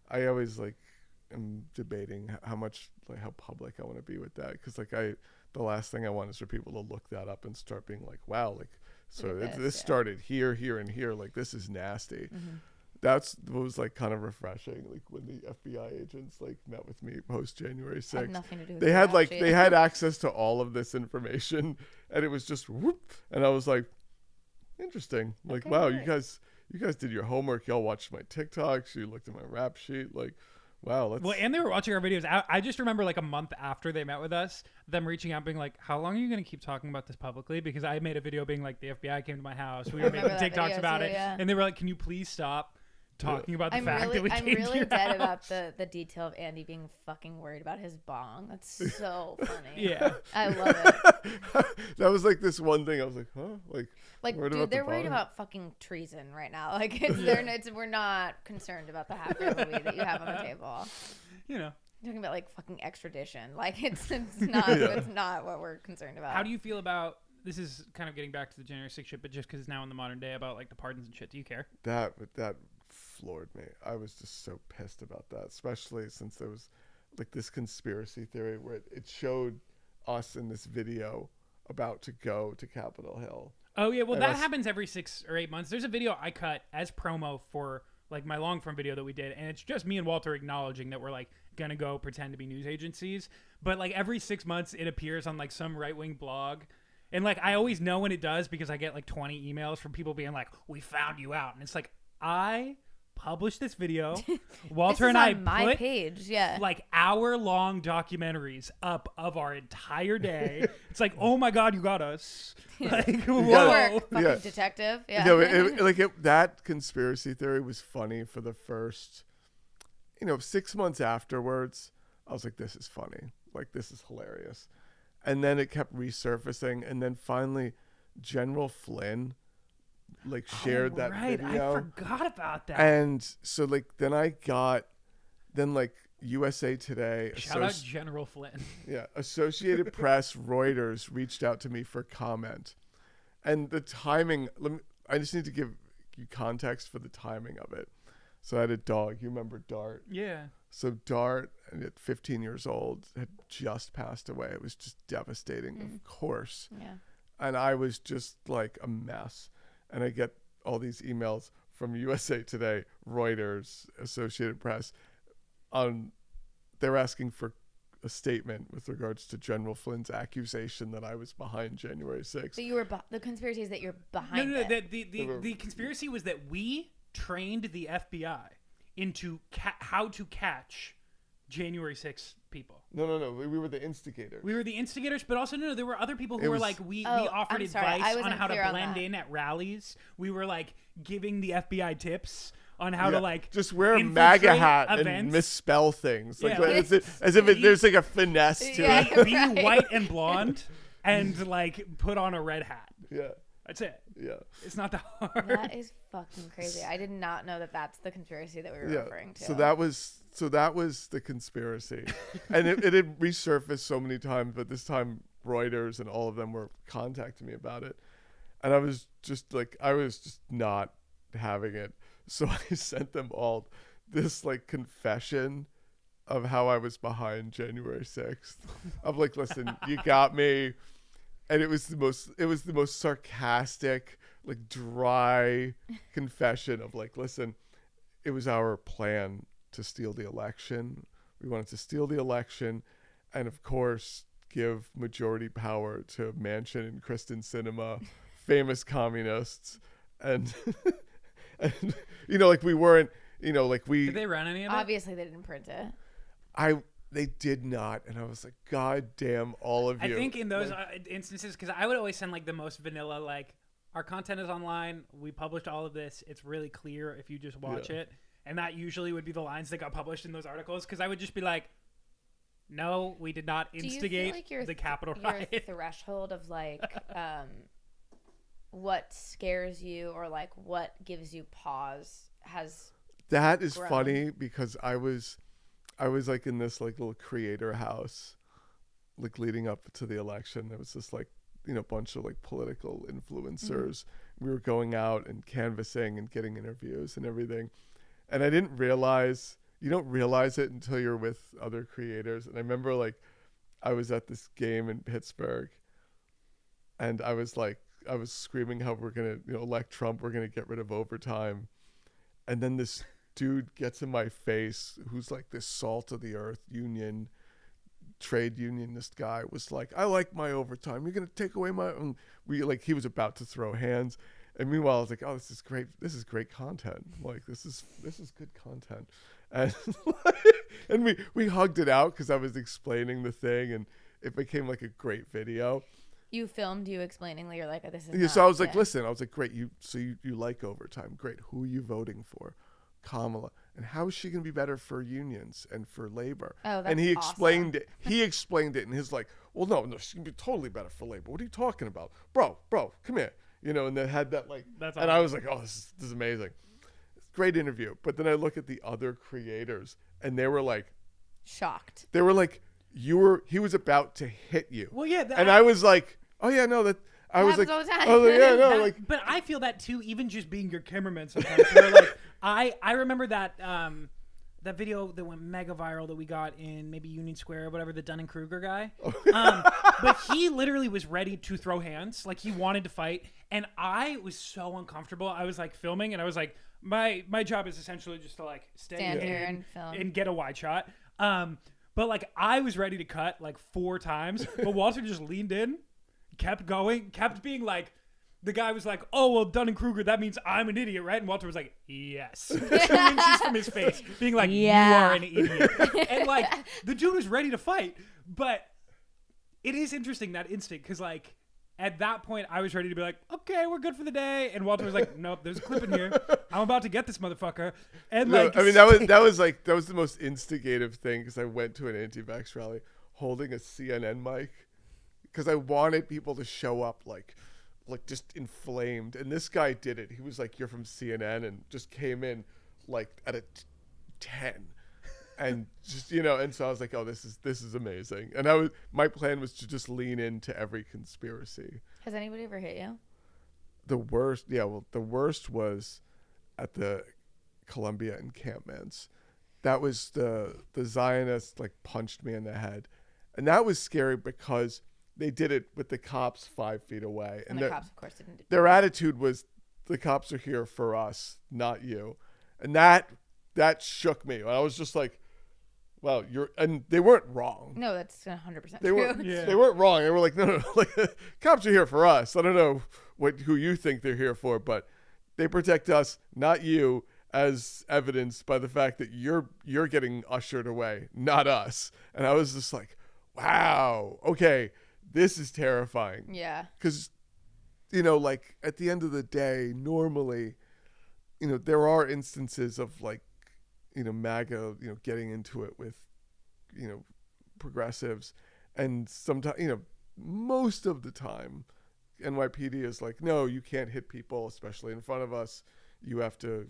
I always like am debating how much, like, how public I want to be with that, because like the last thing I want is for people to look that up and start being like, wow, like, so this started here, and here, like, this is nasty. Mm-hmm. That's what was like kind of refreshing, like when the FBI agents like met with me post January 6th. Had nothing to do with they had access to all of this information, and it was just whoop, and I was like, interesting. Like, okay, wow, right. You guys did your homework. Y'all watched my TikToks. You looked at my rap sheet. Like, wow. Well, and they were watching our videos. I just remember like a month after they met with us, them reaching out being like, how long are you going to keep talking about this publicly? Because I made a video being like, the FBI came to my house. We were making TikToks about it. Yeah. And they were like, can you please stop talking about the fact that we came to your house? I'm really dead about the detail of Andy being fucking worried about his bong. That's so funny. Yeah. I love it. That was like this one thing. I was like, huh? Like, dude, they're worried about fucking treason right now. Like, we're not concerned about the half gram of weed that you have on the table. You know, talking about like fucking extradition. Like, it's not it's not what we're concerned about. How do you feel about, this is kind of getting back to the January 6th shit, but just because it's now in the modern day, about like the pardons and shit? Do you care? That floored me. I was just so pissed about that, especially since there was like this conspiracy theory where it showed us in this video about to go to Capitol Hill. Oh yeah, well, that happens every 6 or 8 months. There's a video I cut as promo for like my long form video that we did, and it's just me and Walter acknowledging that we're like gonna go pretend to be news agencies. But like every 6 months it appears on like some right-wing blog, and like I always know when it does because I get like 20 emails from people being like, we found you out. And it's like, I published this video. Walter and I on my page, like hour-long documentaries up of our entire day. It's like, oh my god, you got us. Like, whoa, fucking detective. Yeah. That conspiracy theory was funny for the first, 6 months afterwards. I was like, this is funny. Like, this is hilarious. And then it kept resurfacing, and then finally, General Flynn like shared that video. I forgot about that. And so like then USA Today. Shout out General Flynn. Yeah, Associated Press, Reuters reached out to me for comment, and the timing. I just need to give you context for the timing of it. So I had a dog. You remember Dart? Yeah. So Dart, at 15 years old, had just passed away. It was just devastating, of course. Yeah. And I was just like a mess. And I get all these emails from USA Today, Reuters, Associated Press. They're asking for a statement with regards to General Flynn's accusation that I was behind January 6th. So you were the conspiracy is that you're behind No, it. the conspiracy was that we trained the FBI into how to catch January 6th people. No. We were the instigators. We were the instigators, but also no. There were other people who were like, we offered sorry, advice on how to blend in at rallies. We were like giving the FBI tips on how to like just wear a MAGA hat events. And misspell things like Yeah. as if there's like a finesse to it. Be white and blonde and like put on a red hat. Yeah. That's it. Yeah. It's not that hard. That is fucking crazy. I did not know that that's the conspiracy that we were referring to. So that was the conspiracy. And it had resurfaced so many times, but this time Reuters and all of them were contacting me about it. And I was just not having it. So I sent them all this like confession of how I was behind January 6th. I'm like, listen, you got me. And it was the most sarcastic, like dry confession of like, listen, it was our plan to steal the election. We wanted to steal the election and of course give majority power to Manchin and Kristen Sinema, famous communists. And like we weren't, like we... Did they run any of it? Obviously they didn't print it. They did not, and I was like, God damn all of you. I think in those instances, because I would always send like the most vanilla, like, our content is online, we published all of this, it's really clear if you just watch it, and that usually would be the lines that got published in those articles, because I would just be like, no, we did not instigate the Capitol riot. Your threshold of like what scares you or like what gives you pause has that is grown. Funny because I was like in this like little creator house like leading up to the election. There was this like bunch of like political influencers. We were going out and canvassing and getting interviews and everything, and I didn't realize, you don't realize it until you're with other creators. And I remember like I was at this game in Pittsburgh and I was screaming how we're gonna elect Trump, we're gonna get rid of overtime, and then this dude gets in my face who's like this salt of the earth trade unionist guy was like, I like my overtime, you're gonna take away my... And he was about to throw hands, and meanwhile I was like, oh, this is great content, like this is good content. And and we hugged it out because I was explaining the thing, and it became like a great video. You filmed you explaining that you're like, oh, this is so I was like, listen, I was like, great, you like overtime, great, who are you voting for? Kamala. And how is she going to be better for unions and for labor? Oh, that's and he explained awesome. it. He explained it, and he's like, well, no, she's going to be totally better for labor. What are you talking about? Bro, come here. And they had that like, that's and awesome. I was like, oh, this is amazing. Great interview. But then I look at the other creators, and they were like, shocked. They were like, he was about to hit you. Well, yeah. And I was like, oh yeah, no, that... I was like, all the time. oh yeah, no, but I feel that too, even just being your cameraman sometimes. Where, like, I remember that that video that went mega viral that we got in maybe Union Square or whatever, the Dunning-Kruger guy. But he literally was ready to throw hands, like he wanted to fight, and I was so uncomfortable. I was like filming, and I was like, my job is essentially just to like stand here and film and get a wide shot. But like I was ready to cut like 4 times, but Walter just leaned in. Kept going, kept being like, the guy was like, oh, well, Dunning-Kruger, that means I'm an idiot, right? And Walter was like, yes. 2 inches from his face, being like, you are an idiot. And like, the dude was ready to fight. But it is interesting, that instinct, because like, at that point, I was ready to be like, okay, we're good for the day. And Walter was like, nope, there's a clip in here. I'm about to get this motherfucker. And like, I mean, that was the most instigative thing, because I went to an anti-vax rally holding a CNN mic, because I wanted people to show up like just inflamed. And this guy did it. He was like, you're from CNN, and just came in like at a 10. And just, and so I was like, oh, this is amazing. And my plan was to just lean into every conspiracy. Has anybody ever hit you? The worst was at the Columbia encampments. That was the Zionists like punched me in the head. And that was scary because they did it with the cops 5 feet away. And the cops, of course, didn't do that. Their attitude was, the cops are here for us, not you. And that shook me. I was just like, well, and they weren't wrong. No, that's 100% they true. They weren't wrong. They were like, no, like, cops are here for us. I don't know who you think they're here for, but they protect us, not you, as evidenced by the fact that you're getting ushered away, not us. And I was just like, wow, okay, this is terrifying. Yeah. Because, like at the end of the day, normally, there are instances of like, MAGA, getting into it with, progressives. And sometimes, most of the time, NYPD is like, no, you can't hit people, especially in front of us. You have to,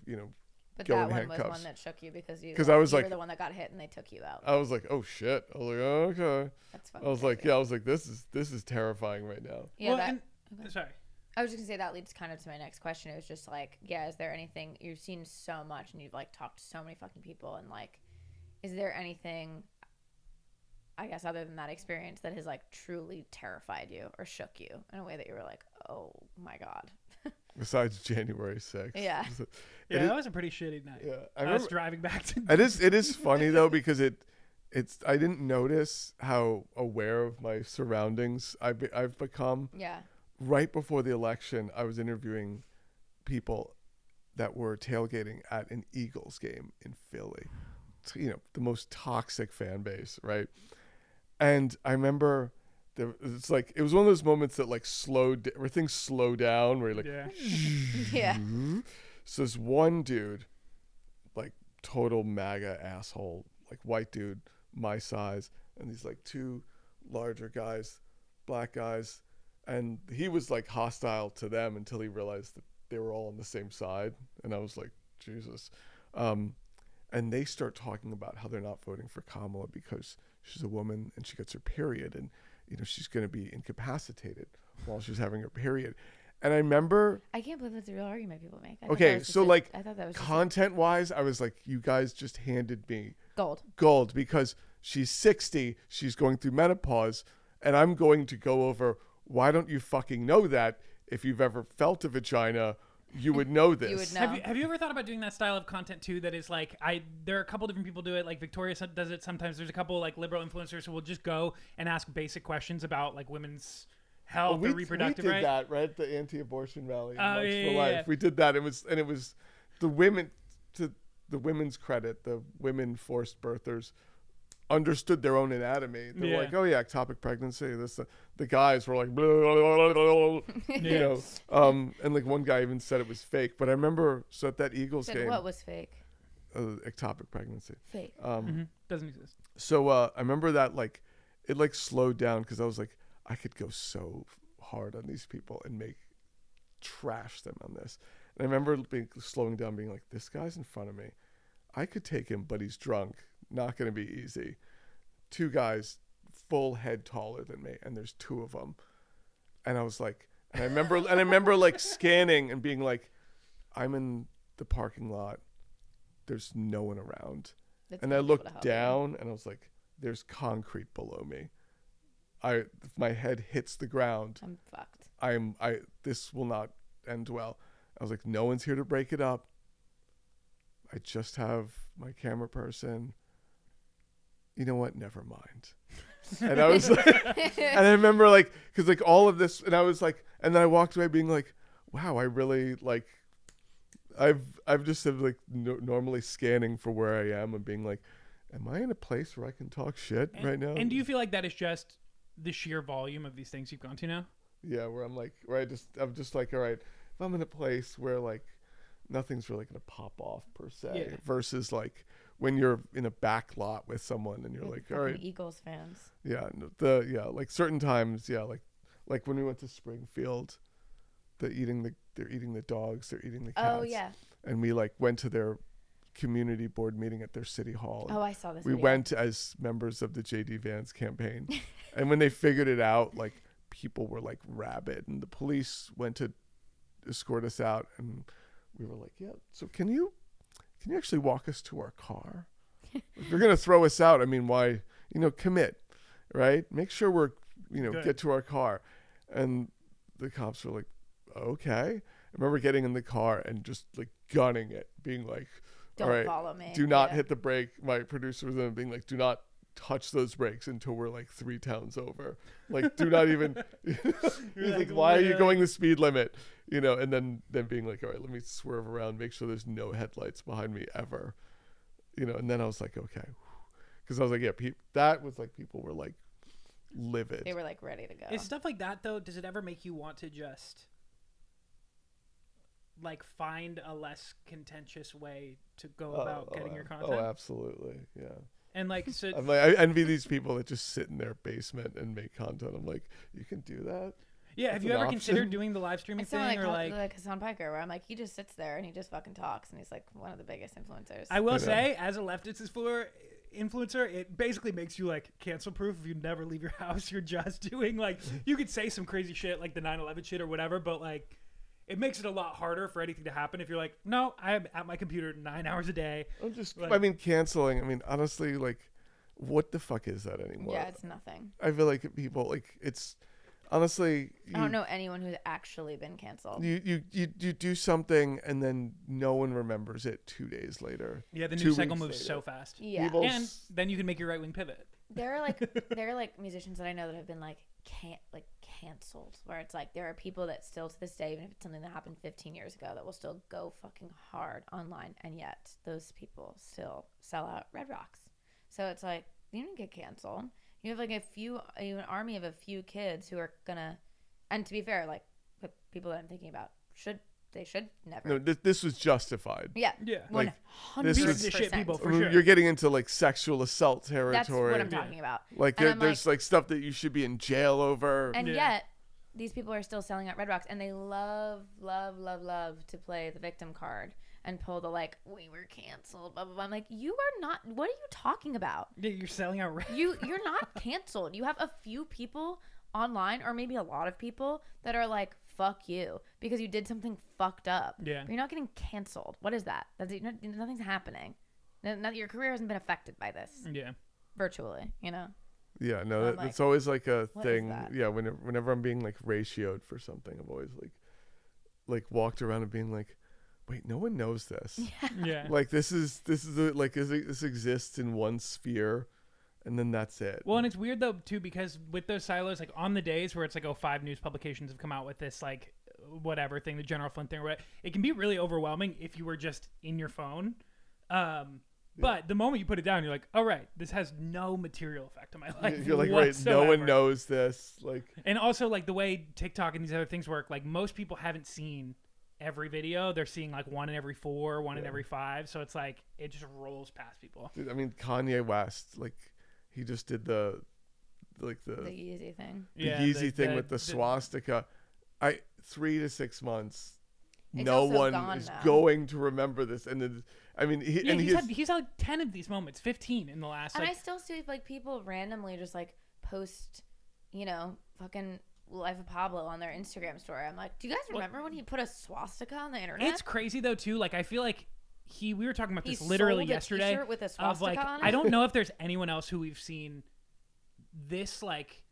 But go that in one handcuffs. was one that shook you because you were the one that got hit and they took you out. I was like, oh shit. I was like, oh, okay. That's I was like, this is terrifying right now. Yeah. Sorry. I was just gonna say that leads kind of to my next question. It was just like, yeah, is there anything you've seen so much and you've like talked to so many fucking people and like, is there anything, I guess, other than that experience that has like truly terrified you or shook you in a way that you were like, oh my God. Besides January 6th. Yeah. That was a pretty shitty night. Yeah. I was driving back to. It is funny though, because it's I didn't notice how aware of my surroundings I've become. Yeah. Right before the election, I was interviewing people that were tailgating at an Eagles game in Philly. The most toxic fan base, right? And I remember it was one of those moments that like everything slowed down where you're like, yeah. So this one dude, like total MAGA asshole, like white dude, my size, and these like 2 larger guys, black guys. And he was like hostile to them until he realized that they were all on the same side. And I was like, Jesus. And they start talking about how they're not voting for Kamala because she's a woman and she gets her period. And, she's going to be incapacitated while she's having her period. And I remember. I can't believe that's a real argument people make. Okay, so like I thought that was content-wise, I was like, you guys just handed me gold because she's 60, she's going through menopause, and I'm going to go over, why don't you fucking know that? If you've ever felt a vagina, you would know this. You would know. Have you ever thought about doing that style of content too? That is like, there are a couple different people do it. Like Victoria does it sometimes. There's a couple like liberal influencers who will just go and ask basic questions about like women's health or reproductive. We did right? that right, the anti-abortion rally. March yeah, for yeah, Life. yeah. We did that. It was the women, to the women's credit, the women forced birthers understood their own anatomy. They were like, oh yeah, ectopic pregnancy. The guys were like, blah, blah, blah, blah, blah, and like one guy even said it was fake. But I remember, so at that Eagles game, what was fake? Ectopic pregnancy. Fake. Doesn't exist. So I remember that like it like slowed down because I was like, I could go so hard on these people and trash them on this. And I remember slowing down, being like, this guy's in front of me. I could take him, but he's drunk. Not going to be easy. 2 guys full head taller than me, and there's 2 of them. And I was like, and I remember like scanning and being like, I'm in the parking lot. There's no one around. And I looked down and I was like, there's concrete below me. If my head hits the ground, I'm fucked. This will not end well. I was like, no one's here to break it up. I just have my camera person. You know what? Never mind. And I was like, and I remember like, cause like all of this, and I was like, and then I walked away being like, wow, I really like, I've just said like normally scanning for where I am and being like, am I in a place where I can talk shit right now? And do you feel like that is just the sheer volume of these things you've gone to now? Yeah, where I'm like, I'm just like, all right, if I'm in a place where like nothing's really gonna pop off per se, versus like when you're in a back lot with someone and you're like, all right, Eagles fans. Yeah, like certain times, like when we went to Springfield, they're eating the dogs, they're eating the cats. Oh yeah. And we like went to their community board meeting at their city hall. Oh, I saw this. We video. went as members of the JD Vance campaign. And when they figured it out, like, people were like rabid, and the police went to escort us out, and we were like, yeah, so can you actually walk us to our car? If you're going to throw us out, I mean, why, commit, right? Make sure we're, get to our car. And the cops were like, okay. I remember getting in the car and just like gunning it, being like, Don't all right, follow me. do not hit the brake. My producer was being like, do not touch those brakes until we're like 3 towns over. Like, do not even. He's like, why are you going the speed limit? And then being like, all right, let me swerve around, make sure there's no headlights behind me ever. And then I was like, okay, because I was like, yeah, that was like people were like livid. They were like ready to go. Is stuff like that though? Does it ever make you want to just like find a less contentious way to go about getting your content? Oh, absolutely, yeah. And like, so I'm like, I envy these people that just sit in their basement and make content. I'm like, you can do that. yeah, have you ever considered doing the live streaming thing, or like Hassan Piker, where I'm like, he just sits there and he just fucking talks, and he's like one of the biggest influencers. I will say, as a leftist influencer, it basically makes you like cancel proof. If you never leave your house, you're just doing like, you could say some crazy shit like the 9/11 shit or whatever, but like, it makes it a lot harder for anything to happen if you're like, no, I'm at my computer 9 hours a day. Canceling. I mean, honestly, like, what the fuck is that anymore? Yeah, it's nothing. I feel like people, like, it's honestly. I don't know anyone who's actually been canceled. You do something and then no one remembers it 2 days later. Yeah, the news cycle moves so fast. Yeah, and then you can make your right wing pivot. There are like musicians that I know that have been like canceled, where it's like there are people that still to this day, even if it's something that happened 15 years ago, that will still go fucking hard online, and yet those people still sell out Red Rocks. So it's like, you didn't get canceled. You have like an army of a few kids who are gonna, and to be fair, like the people that I'm thinking about should never. No, this was justified. Yeah. 100% shit people for sure. You're getting into like sexual assault territory. That's what I'm talking about. Like there's like stuff that you should be in jail over. And yet these people are still selling out Red Rocks, and they love to play the victim card and pull the like, we were canceled, blah blah blah. I'm like, you are not. What are you talking about? Yeah, you're selling out. You're not canceled. You have a few people online, or maybe a lot of people that are like, fuck you, because you did something fucked up. Yeah. But you're not getting canceled. What is that? Nothing's happening. Your career hasn't been affected by this. Yeah. Virtually, Yeah, no, it's always like a thing. Is that? Yeah, whenever I'm being like ratioed for something, I've always like walked around and being like, wait, no one knows this. Yeah. Like this exists in one sphere. And then that's it. Well, and it's weird though too, because with those silos, like on the days where it's like, 5 news publications have come out with this like whatever thing, the General Flint thing, or whatever, it can be really overwhelming if you were just in your phone. But the moment you put it down, you're like, all right, this has no material effect on my life. You're like, whatsoever. right, no one knows this. Like, and also like the way TikTok and these other things work, like most people haven't seen every video. They're seeing like 1 in every 4, 1 in every 5. So it's like it just rolls past people. Dude, I mean, Kanye West, like. He just did the Yeezy thing. The Yeezy thing with the swastika. 3 to 6 months. It's no also one gone is now. going to remember this. And then, I mean, he's had 10 of these moments, 15 in the last. And I still see like people randomly just like post, fucking Life of Pablo on their Instagram story. I'm like, do you guys remember when he put a swastika on the internet? It's crazy though too. Like I feel like. We were talking about this literally yesterday. T-shirt with a swastika on it? I don't know if there's anyone else who we've seen this like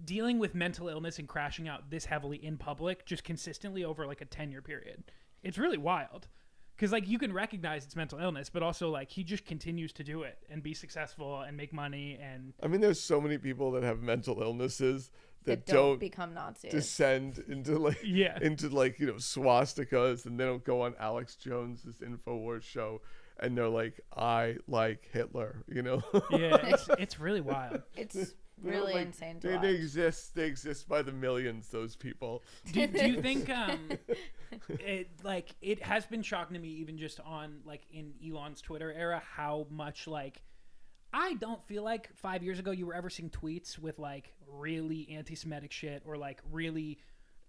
dealing with mental illness and crashing out this heavily in public, just consistently over like a 10-year period. It's really wild because like you can recognize it's mental illness, but also like he just continues to do it and be successtul and make money. And I mean, there's so many people that have mental illnesses that don't become Nazis, descend into like swastikas, and they don't go on Alex Jones's InfoWars show and they're like, I like Hitler, Yeah, it's really wild. It's really insane to watch. They exist by the millions, those people. Do you think it has been shocking to me, even just on like in Elon's Twitter era, how much like I don't feel like 5 years ago you were ever seeing tweets with like really anti-Semitic shit or like really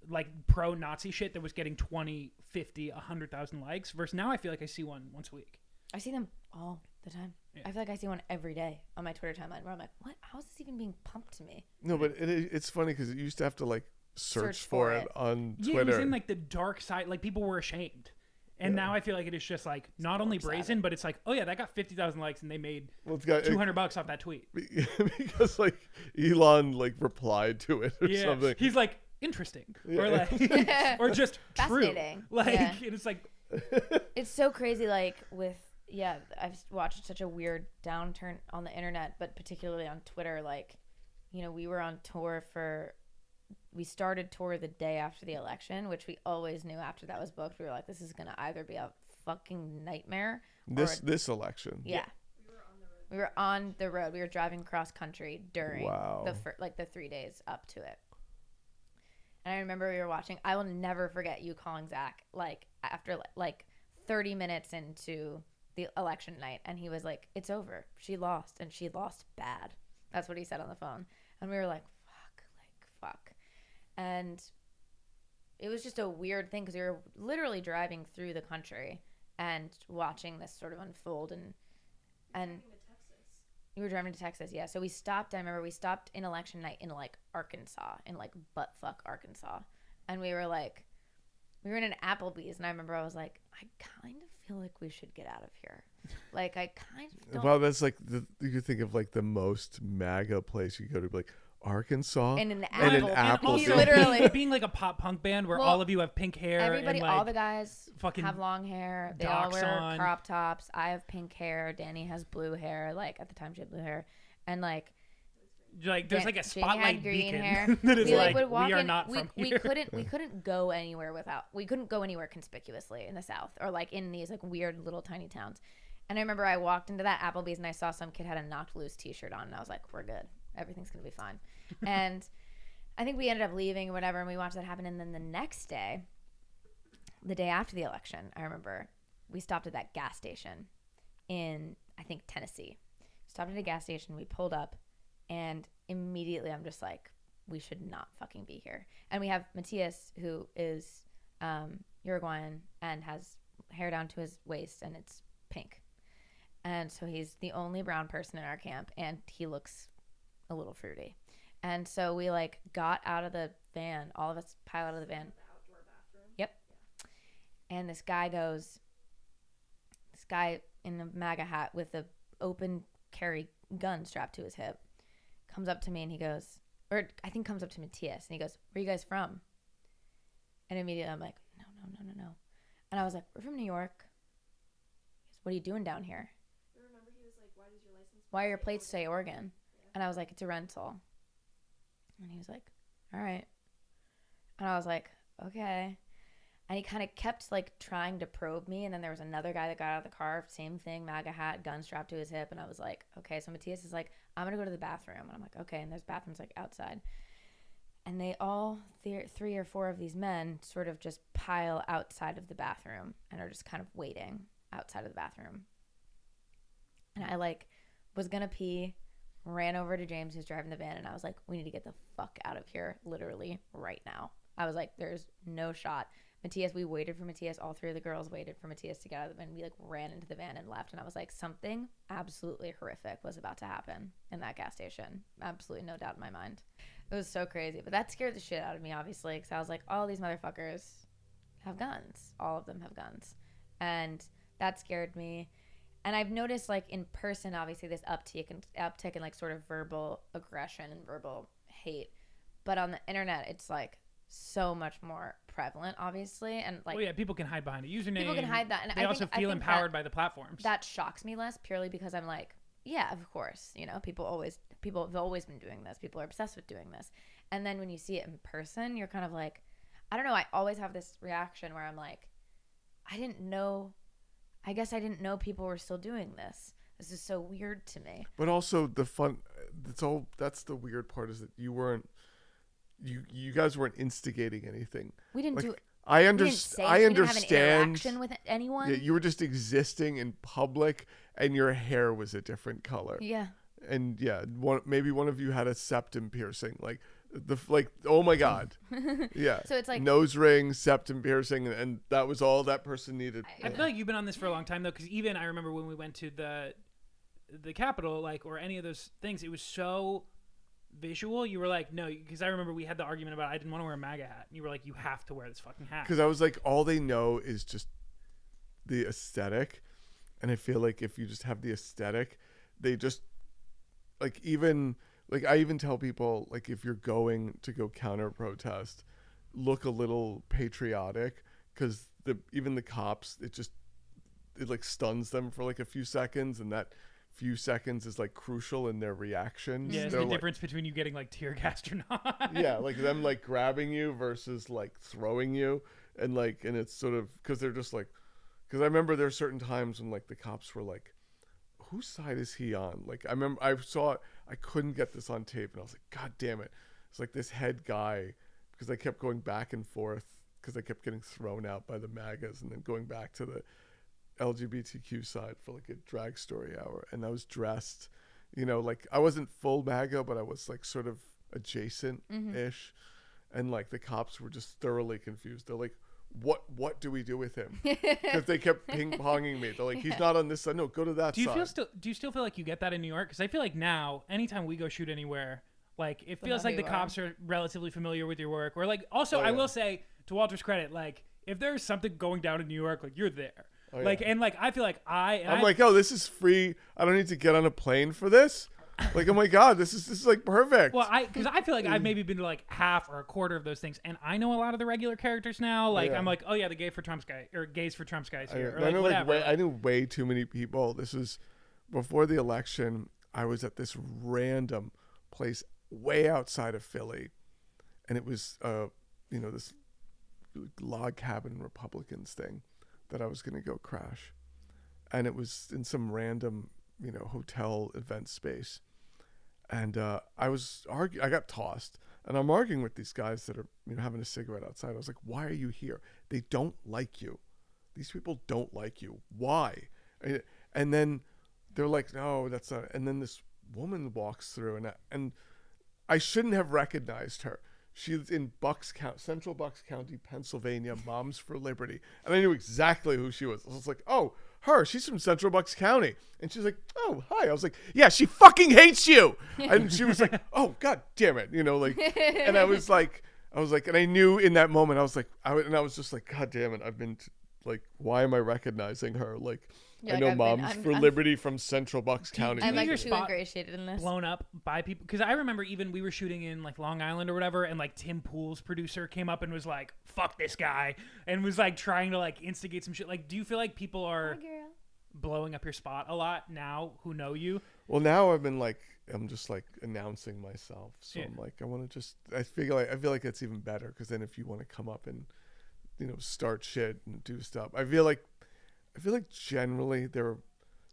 like pro-Nazi shit that was getting 20, 50, 100,000 likes versus now I feel like I see one once a week. I see them all the time. Yeah. I feel like I see one every day on my Twitter timeline where I'm like, what? How is this even being pumped to me? No, but it's funny because you used to have to like search for it on Twitter. Yeah, it was in like the dark side. Like people were ashamed. And now I feel like it is just like not only brazen, but it's like, oh yeah, that got 50,000 likes and they made $200 off that tweet. Because like Elon like replied to it or something. He's like interesting or like or just fascinating. True. Like and it's like it's so crazy. Like with I've watched such a weird downturn on the internet, but particularly on Twitter. Like, you know, we were on tour we started tour the day after the election, which we always knew after that was booked. We were like, this is going to either be a fucking nightmare. This election. Yeah. We were on the road. We were driving cross country during the 3 days up to it. And I remember we were watching. I will never forget you calling Zach like after like 30 minutes into the election night. And he was like, it's over. She lost, and she lost bad. That's what he said on the phone. And we were like, fuck. And it was just a weird thing because we were literally driving through the country and watching this sort of unfold. And we were driving to Texas, yeah. So we stopped. I remember we stopped in election night in like Arkansas, in like buttfuck Arkansas, and we were in an Applebee's, and I remember I was like, I kind of feel like we should get out of here. Like I kind of don't. Well, that's like you think of like the most MAGA place you go to, like Arkansas and an apple. Literally being like a pop punk band where all of you have pink hair. Everybody, and like all the guys fucking have long hair. They all wear crop tops. I have pink hair. Danny has blue hair. Like at the time she had blue hair, and like there's like a spotlight green beacon hair. that is we like would we are not from here. We couldn't go anywhere we couldn't go anywhere conspicuously in the South or like in these like weird little tiny towns. And I remember I walked into that Applebee's and I saw some kid had a Knocked Loose t-shirt on, and I was like, we're good. Everything's going to be fine. And I think we ended up leaving or whatever, and we watched that happen. And then the next day, the day after the election, I remember we stopped at that gas station in, I think, Tennessee. Stopped at a gas station. We pulled up, and immediately I'm just like, we should not fucking be here. And we have Matthias, who is Uruguayan and has hair down to his waist, and it's pink. And so he's the only brown person in our camp, and he looks a little fruity. And so we like got out of the van, all of us pile out of the van. The outdoor bathroom. Yep. And this guy in the MAGA hat with the open carry gun strapped to his hip comes up to me and he goes, or I think comes up to Matthias and he goes, where are you guys from? And immediately I'm like, no. And I was like, we're from New York. He goes, what are you doing down here? I remember he was like, why are your plates say Oregon? Yeah. And I was like, it's a rental. And he was like, all right. And I was like, okay. And he kind of kept like trying to probe me. And then there was another guy that got out of the car, same thing, MAGA hat, gun strapped to his hip. And I was like, okay. So Matthias is like, I'm going to go to the bathroom. And I'm like, okay. And there's bathrooms like outside. And they all, 3 or 4 of these men sort of just pile outside of the bathroom and are just kind of waiting outside of the bathroom. And I like was going to pee, ran over to James who's driving the van, and I was like, we need to get the fuck out of here literally right now. I was like, there's no shot. Matthias, we waited for Matthias. All 3 of the girls waited for Matthias to get out of the van. We like ran into the van and left. And I was like, something absolutely horrific was about to happen in that gas station. Absolutely no doubt in my mind. It was so crazy. But that scared the shit out of me, obviously, because I was like, all these motherfuckers have guns. All of them have guns. And that scared me. And I've noticed, like, in person, obviously, this uptick in like, sort of verbal aggression and verbal hate. But on the internet, it's, like, so much more prevalent, obviously. And, like... Well, yeah, people can hide behind a username. People can hide that. And they also feel empowered by the platforms. That shocks me less purely because I'm like, yeah, of course. You know, people have always been doing this. People are obsessed with doing this. And then when you see it in person, you're kind of like, I don't know. I always have this reaction where I'm like, I guess I didn't know people were still doing this. This is so weird to me. But also that's the weird part is that you guys weren't instigating anything. We didn't like, do it. I understand. We didn't have an interaction with anyone. Yeah, you were just existing in public, and your hair was a different color. Yeah. And yeah, maybe one of you had a septum piercing. Like Oh my God. Yeah. So it's like nose ring, septum piercing, and that was all that person needed. I feel like you've been on this for a long time though, because even I remember when we went to the Capitol, like, or any of those things, it was so visual. You were like, no, because I remember we had the argument about I didn't want to wear a MAGA hat. And you were like, you have to wear this fucking hat. Because I was like, all they know is just the aesthetic. And I feel like if you just have the aesthetic, they just, like, even, like, I even tell people, like, if you're going to go counter protest, look a little patriotic, because even the cops, it like stuns them for like a few seconds, and that few seconds is like crucial in their reaction. Yeah, it's the difference between you getting like tear gassed or not. Yeah, like them like grabbing you versus like throwing you, and it's sort of because they're just like, because I remember there are certain times when like the cops were like, whose side is he on? Like I remember I saw it, I couldn't get this on tape, and I was like, God damn it! It's like this head guy, because I kept going back and forth because I kept getting thrown out by the MAGAs, and then going back to the LGBTQ side for like a drag story hour, and I was dressed, like I wasn't full MAGA, but I was like sort of adjacent-ish, and like the cops were just thoroughly confused. They're like, what do we do with him? Because they kept ping-ponging me. They're like, he's not on this side. No, go to that side. Do you still feel like you get that in New York? Because I feel like now, anytime we go shoot anywhere, like it feels like the cops are relatively familiar with your work. Or like, also, I will say, to Walter's credit, like if there's something going down in New York, like you're there. Oh, yeah. Like, and like, I feel like I'm like, oh, this is free. I don't need to get on a plane for this. Like, oh my God, this is like perfect. Well, because I feel like I've maybe been to like half or a quarter of those things, and I know a lot of the regular characters now. Like, I'm like, oh yeah, the gay for Trump's guy, or gays for Trump's guys here. Or, like, I knew way too many people. This was before the election. I was at this random place way outside of Philly, and it was this log cabin Republicans thing that I was going to go crash, and it was in some random hotel event space, and I got tossed, and I'm arguing with these guys that are having a cigarette outside. I was like, why are you here? They don't like you. These people don't like you. Why? And then they're like, no, that's not. And then this woman walks through, and I shouldn't have recognized her. She's in Central Bucks County, Pennsylvania, Moms for Liberty. And I knew exactly who she was. I was like, oh, her. She's from Central Bucks County. And she's like, oh, hi. I was like, yeah, she fucking hates you. And she was like, oh, God damn it. And I was like, and I knew in that moment, I was just like, God damn it. I've been like, why am I recognizing her? Like, I know Moms for Liberty from Central Bucks County. I'm like too ingratiated in this. Blown up by people, because I remember even we were shooting in like Long Island or whatever, and like Tim Pool's producer came up and was like, "Fuck this guy," and was like trying to like instigate some shit. Like, do you feel like people are blowing up your spot a lot now who know you? Well, now I'm just like announcing myself, so I'm like, I want to just. I feel like it's even better, because then if you want to come up and start shit and do stuff, I feel like generally they're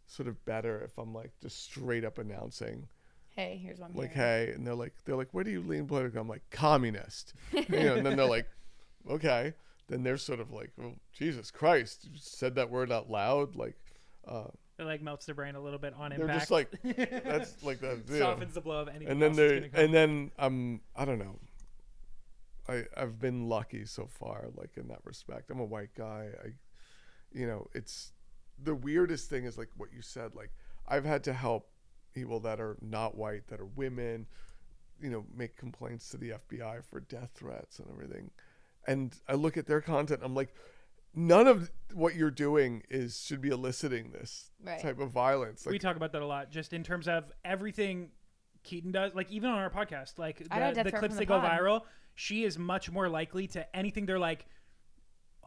sort of better if I'm like just straight up announcing, hey, here's one. Like, hey, and they're like, where do you lean politically? I'm like, communist. And then they're like, okay. Then they're sort of like, oh, Jesus Christ, you said that word out loud. Like, it like melts their brain a little bit on impact. They're just like, that's like that. Softens the blow of anything. And then I don't know. I've been lucky so far, like in that respect. I'm a white guy. It's the weirdest thing is like what you said. Like, I've had to help people that are not white, that are women, make complaints to the FBI for death threats and everything. And I look at their content, I'm like, none of what you're doing should be eliciting this type of violence. Like, we talk about that a lot, just in terms of everything Keaton does. Like, even on our podcast, like the clips that go viral, she is much more likely to anything. They're like,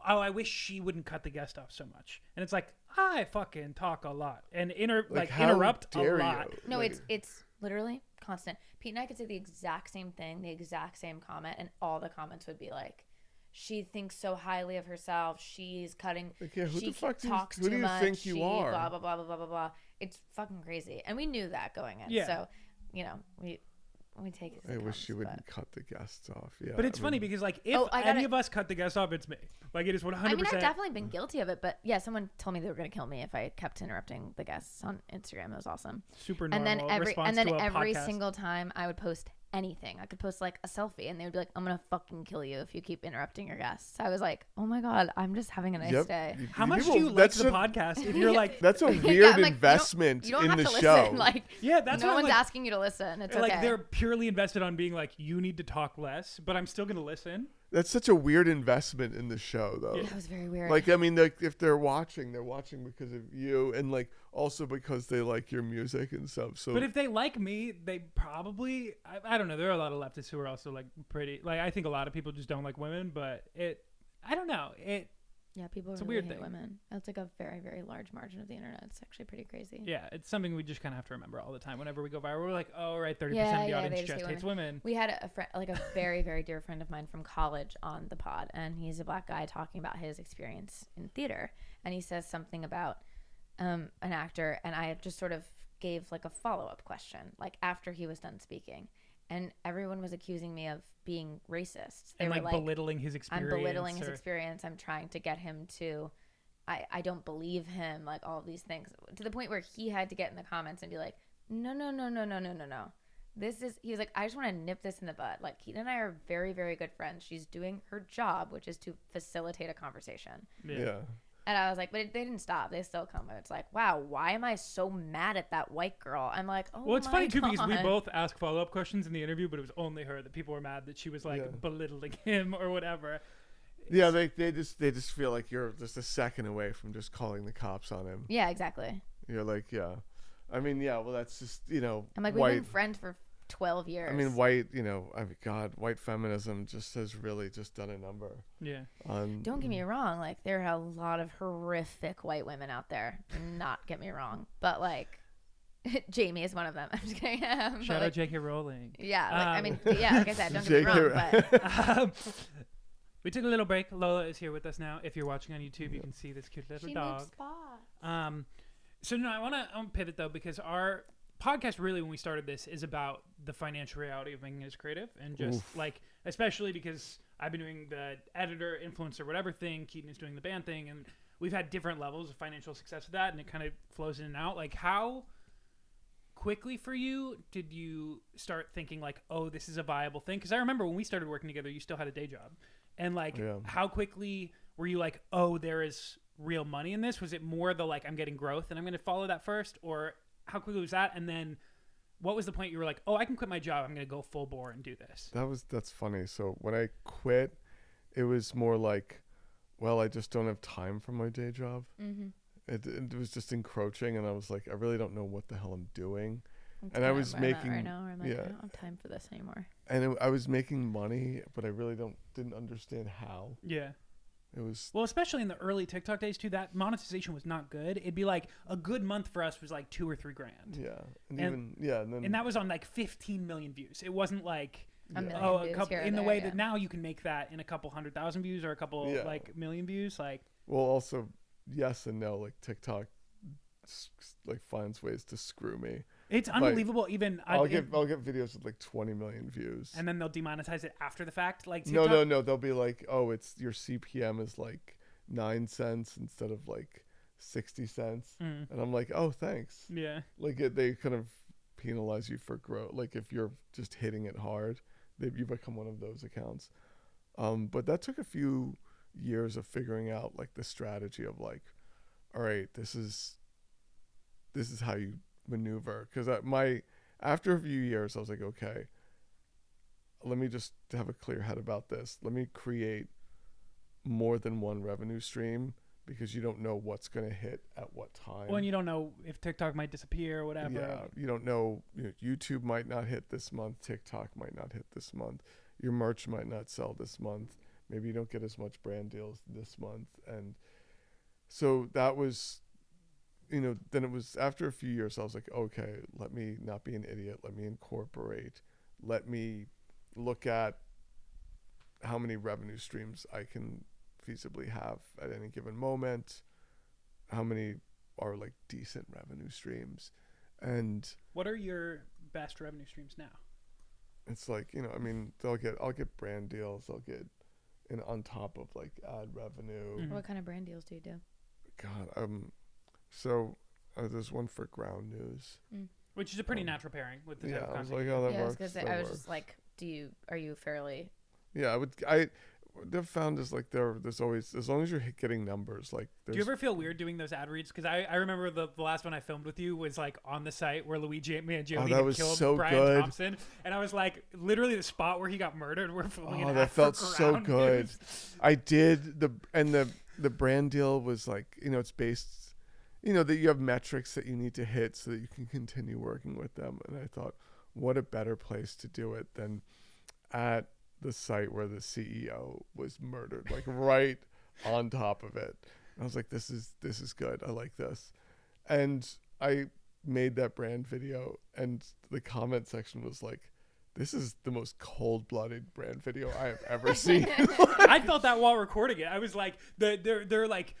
oh, I wish she wouldn't cut the guest off so much. And it's like, I fucking talk a lot and interrupt a lot. No, it's literally constant. Pete and I could say the exact same thing, the exact same comment, and all the comments would be like, she thinks so highly of herself. She's cutting. Like, yeah, who she the fuck talks who too do you much. think you are? Blah blah blah blah blah blah blah. It's fucking crazy, and we knew that going in. Yeah. So, we take it. I wish she wouldn't cut the guests off. Yeah. But it's funny because like if any of us cut the guests off, it's me. Like, it is 100%. I mean, I've definitely been guilty of it, but yeah, someone told me they were going to kill me if I kept interrupting the guests on Instagram. It was awesome. Super normal. And then every single time I would post anything. I could post like a selfie and they would be like, I'm gonna fucking kill you if you keep interrupting your guests. So I was like, oh my god, I'm just having a nice day. How much do you like the podcast if you're like that's a weird investment you don't in have the to show. Listen. Like, yeah, that's no what one's like, asking you to listen. It's like okay. they're purely invested on being like, you need to talk less, but I'm still gonna listen. That's such a weird investment in the show, though. Yeah. That was very weird. Like, I mean, if they're watching because of you, and like also because they like your music and stuff. So, but if they like me, they probably I don't know. There are a lot of leftists who are also like pretty. Like, I think a lot of people just don't like women, but I don't know. Yeah, people it's really a weird hate thing. women. It's like a very, very large margin of the internet. It's actually pretty crazy. Yeah, it's something we just kind of have to remember all the time. Whenever we go viral, we're like, oh, right, 30% of the Yeah, audience they just hate hates women. We had a friend, like a very, very dear friend of mine from college on the pod, and he's a black guy talking about his experience in theater. And he says something about an actor, and I just sort of gave like a follow-up question, like after he was done speaking. And everyone was accusing me of being racist. They And were like belittling his experience. I'm belittling his experience. I'm trying to get him to, I don't believe him, like all of these things. To the point where he had to get in the comments and be like, no. He was like, I just want to nip this in the bud. Like, he and I are very, very good friends. She's doing her job, which is to facilitate a conversation. yeah. And I was like, but they didn't stop. They still come. And it's like, wow, why am I so mad at that white girl? I'm like, oh, well, it's my funny too God. because we both ask follow-up questions in the interview, but it was only her that people were mad that she was like belittling him or whatever. Yeah, they just feel like you're just a second away from just calling the cops on him. Yeah, exactly. You're like, yeah. I mean, yeah, well, that's just, I'm like, we've been friends for 12 years. I mean, white feminism just has really just done a number. Yeah. Don't get me wrong. Like, there are a lot of horrific white women out there. Do not get me wrong. But, like, Jamie is one of them. I'm just kidding. Shout out J.K. Rowling. Yeah. Like, I mean, yeah, like I said, don't get me wrong. But we took a little break. Lola is here with us now. If you're watching on YouTube, you can see this cute little dog. So no, I want to pivot though, because our podcast really, when we started this, is about the financial reality of making it as creative, and just like, especially because I've been doing the editor, influencer, whatever thing. Keaton is doing the band thing, and we've had different levels of financial success with that, and it kind of flows in and out. Like, how quickly for you did you start thinking like, oh, this is a viable thing? Because I remember when we started working together, you still had a day job, and like, how quickly were you like, oh, there is real money in this? Was it more the like, I'm getting growth and I'm going to follow that first, or how quickly was that? And then what was the point you were like, oh, I can quit my job, I'm going to go full bore and do this? That's funny. So when I quit, it was more like, well, I just don't have time for my day job. Mm-hmm. It was just encroaching, and I was like, I really don't know what the hell I'm doing. And I was making right now, I'm like, I don't have time for this anymore. And I was making money, but I really didn't understand how. Yeah. It was, well, especially in the early TikTok days too, that monetization was not good. It'd be like a good month for us was like $2,000 or $3,000. Yeah. And that was on like 15 million views. It wasn't like a couple in the way that now you can make that in a couple 100,000 views or a couple like million views. Like, well, also yes and no. Like, TikTok like finds ways to screw me. It's unbelievable. Like, even I'll get videos with like 20 million views, and then they'll demonetize it after the fact. Like, TikTok, no, they'll be like, oh, it's your CPM is like 9 cents instead of like 60 cents, and I'm like, oh, thanks. Yeah, like they kind of penalize you for growth. Like, if you're just hitting it hard, you become one of those accounts. But that took a few years of figuring out like the strategy of like, all right, this is how you maneuver. Because after a few years, I was like, okay, let me just have a clear head about this. Let me create more than one revenue stream, because you don't know what's going to hit at what time. Well, and you don't know if TikTok might disappear or whatever. Yeah, you don't know. YouTube might not hit this month. TikTok might not hit this month. Your merch might not sell this month. Maybe you don't get as much brand deals this month. And so that was, then it was after a few years, I was like, okay, let me not be an idiot. Let me incorporate. Let me look at how many revenue streams I can feasibly have at any given moment. How many are like decent revenue streams? And what are your best revenue streams now? It's like, I'll get brand deals. I'll get on top of like ad revenue. What kind of brand deals do you do? God, so There's one for Ground News. Which is a pretty natural pairing with the type of I was content. like, oh, that Yeah, works. I was just like, are you fairly? Yeah, they've found is like there's always, as long as you're getting numbers, like do you ever feel weird doing those ad reads? Because I remember the last one I filmed with you was like on the site where Luigi Mangione had killed so Brian good. Thompson, and I was like, literally the spot where he got murdered, we're filming an ad that for felt so Ground good. News. I did the brand deal was like, it's based, that you have metrics that you need to hit so that you can continue working with them. And I thought, what a better place to do it than at the site where the CEO was murdered, like right on top of it. And I was like, this is good. I like this. And I made that brand video, and the comment section was like, this is the most cold-blooded brand video I have ever seen. I felt that while recording it. I was like, they're like,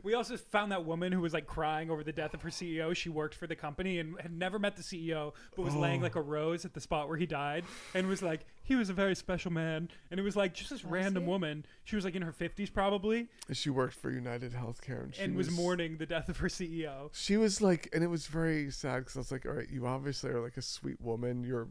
we also found that woman who was like crying over the death of her CEO. She worked for the company and had never met the CEO, but was laying like a rose at the spot where he died, and was like, he was a very special man. And it was like just this random woman. She was like in her 50s probably. She worked for United Healthcare, and she was mourning the death of her CEO. She was like, and it was very sad because I was like, all right, you obviously are like a sweet woman. Your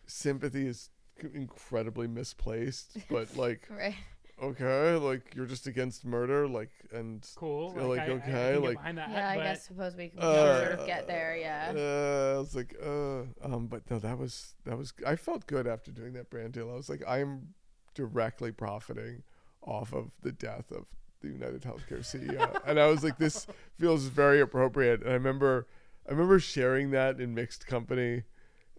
sympathy is incredibly misplaced, but like, Right. Okay, like you're just against murder, like, and cool. like, I okay, can get like, behind that, Yeah, I but guess suppose we can sort of get there. Yeah. I was like, but no, that was. I felt good after doing that brand deal. I was like, I'm directly profiting off of the death of the United Healthcare CEO, and I was like, this feels very appropriate. And I remember sharing that in mixed company,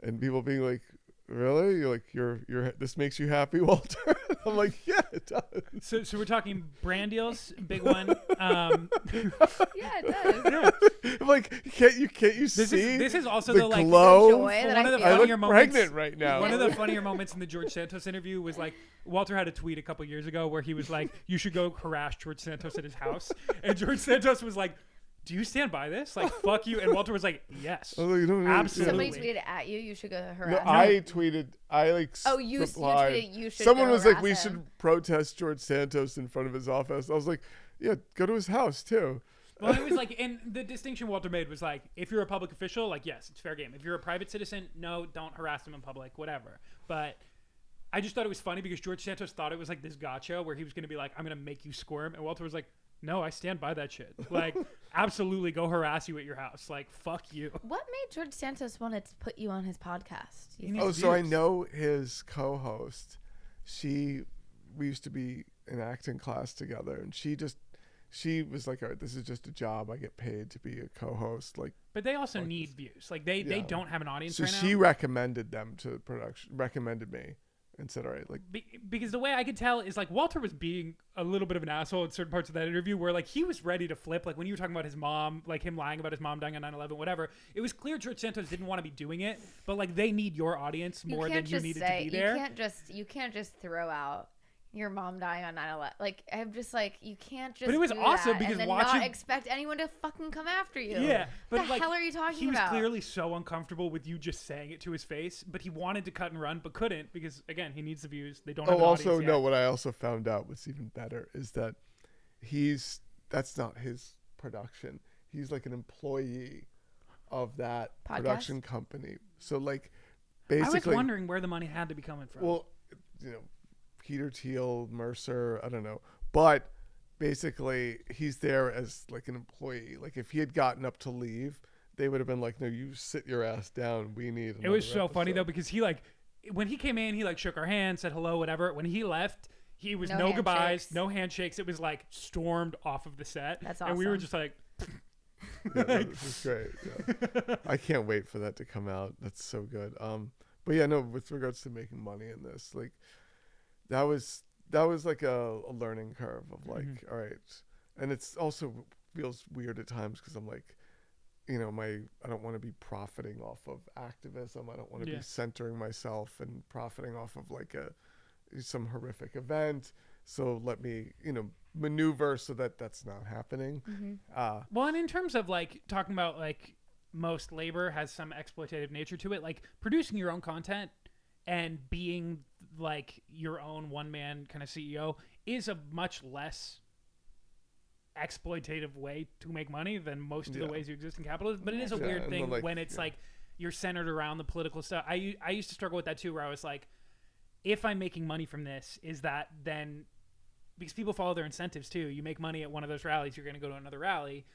and people being like, really? You're like, you're this makes you happy, Walter? I'm like, yeah, it does. So we're talking brand deals, big one. Yeah, it does. I'm like, can't you see? This is also the like glow. The joy that one of the I feel. I funnier look moments. pregnant right now. One of the funnier moments in the George Santos interview was like, Walter had a tweet a couple years ago where he was like, you should go harass George Santos at his house, and George Santos was like, do you stand by this? Like, fuck you. And Walter was like, yes, I was like, you don't absolutely. Somebody tweeted at you. You should go No, harass. I tweeted. I like. Oh, you replied. tweeted. You should. Someone go was like, harass we him. should protest George Santos in front of his office. I was like, yeah, go to his house too. Well, it was like, and the distinction Walter made was like, if you're a public official, like, yes, it's fair game. If you're a private citizen, no, don't harass them in public, whatever. But I just thought it was funny because George Santos thought it was like this gotcha where he was going to be like, I'm going to make you squirm. And Walter was like, no, I stand by that shit. Like, absolutely go harass you at your house. Like, fuck you. What made George Santos want to put you on his podcast? So I know his co-host. We used to be in acting class together, and she was like, all right, this is just a job. I get paid to be a co-host. Like, but they also need views. Like, they don't have an audience so right now. she recommended them to production. Recommended me. And said, all right, like, because the way I could tell is like Walter was being a little bit of an asshole in certain parts of that interview where like he was ready to flip. Like when you were talking about his mom, like him lying about his mom dying on 9/11, whatever. It was clear George Santos didn't want to be doing it, but like they need your audience more than you needed to be there. You can't just throw out your mom dying on 9/11. Like I'm just like you can't just. But it was do awesome that because and then watching not expect anyone to fucking come after you. Yeah, but what the like, hell are you talking he was about? clearly so uncomfortable with you just saying it to his face, but he wanted to cut and run, but couldn't because again he needs the views. They don't. Have an also audience no. yet. What I also found out was even better is that that's not his production. He's like an employee of that Podcast? production company. So like, I basically, was wondering where the money had to be coming from. well, Peter Thiel, Mercer, I don't know, but basically he's there as like an employee. Like if he had gotten up to leave, they would have been like, no, you sit your ass down. We need it was another so funny episode." though because he like when he came in he like shook our hand, said hello, whatever. When he left he was No no goodbyes, handshakes. no handshakes. It was like stormed off of the set. That's And we were awesome. just like Yeah, this is great. Yeah. I can't wait for that to come out. That's so good. But yeah, no, with regards to making money in this, like that was like a learning curve of like, all right. And it's also feels weird at times because I'm like, I don't want to be profiting off of activism. I don't want to be centering myself and profiting off of like some horrific event. So let me, maneuver so that that's not happening. well, and in terms of like talking about like most labor has some exploitative nature to it, like producing your own content and being like your own one-man kind of CEO is a much less exploitative way to make money than most of the ways you exist in capitalism. But it is a weird thing when it's like you're centered around the political stuff. I used to struggle with that too, where I was like, if I'm making money from this, is that then, because people follow their incentives too. You make money at one of those rallies, you're going to go to another rally.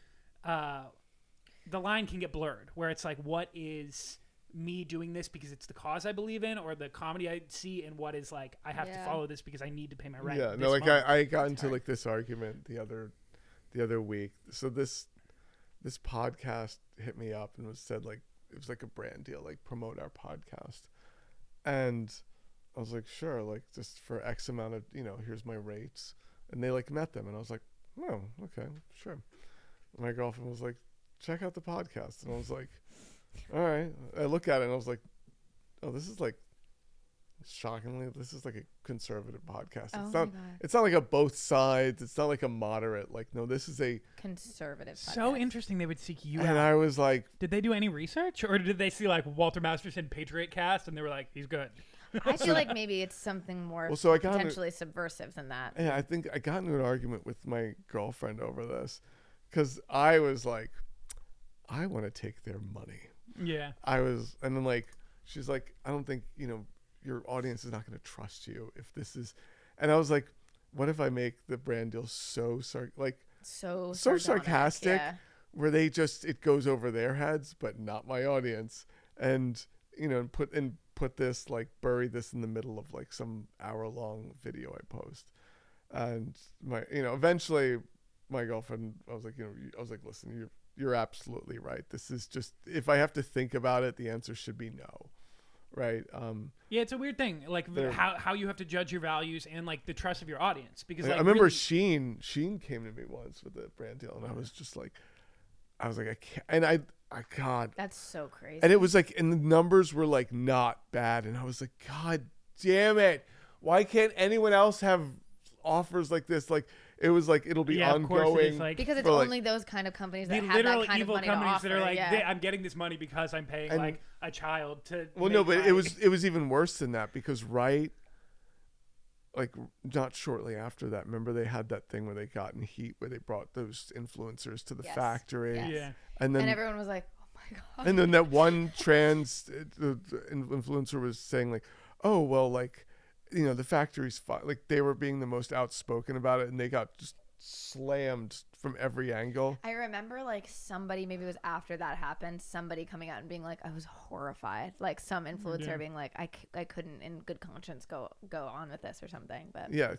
The line can get blurred where it's like, what is me doing this because it's the cause I believe in, or the comedy I see, and what is like, I have to follow this because I need to pay my rent. Yeah, no, like I got into like this argument the other week. So this podcast hit me up and said like, it was like a brand deal, like promote our podcast. And I was like, sure, like just for X amount of, here's my rates. And they like met them. And I was like, oh, okay, sure. My girlfriend was like, check out the podcast. And I was like, all right. I look at it and I was like, oh, this is like, shockingly, this is like a conservative podcast. It's not like a both sides. It's not like a moderate. Like, no, this is a conservative podcast. So interesting they would seek you out. And I was like, did they do any research, or did they see like Walter Masterson Patriot Cast and they were like, he's good? I feel like maybe it's something more potentially subversive than that. Yeah, I think I got into an argument with my girlfriend over this because I was like, I want to take their money. Yeah. And then like, she's like, I don't think, your audience is not going to trust you if this is, and I was like, what if I make the brand deal so sarcastic where they just, it goes over their heads, but not my audience. And, put this, like bury this in the middle of like some hour-long video I post. And eventually my girlfriend, I was like, listen, you're absolutely right. This is just, if I have to think about it, the answer should be no. Right. Yeah, it's a weird thing, like how you have to judge your values and like the trust of your audience. Because like, I remember Sheen came to me once with a brand deal, and I was just like, I can't, and God, that's so crazy. And it was like, and the numbers were like not bad, and I was like, God damn it, why can't anyone else have offers like this? Like, it was like, it'll be ongoing. Because it's only those kind of companies that have that kind of money to offer. That are like, I'm getting this money because I'm paying like a child to. Well, no, but it was even worse than that, because Riot, like not shortly after that, remember they had that thing where they got in heat where they brought those influencers to the factory. Yes. Yeah. And then everyone was like, oh my God. And then that one trans influencer was saying like, oh, well, like, the factory's fine. Like, they were being the most outspoken about it, and they got just slammed from every angle. I remember like somebody, maybe it was after that happened, somebody coming out and being like, I was horrified. Like some influencer being like, I couldn't in good conscience go on with this or something. But yeah,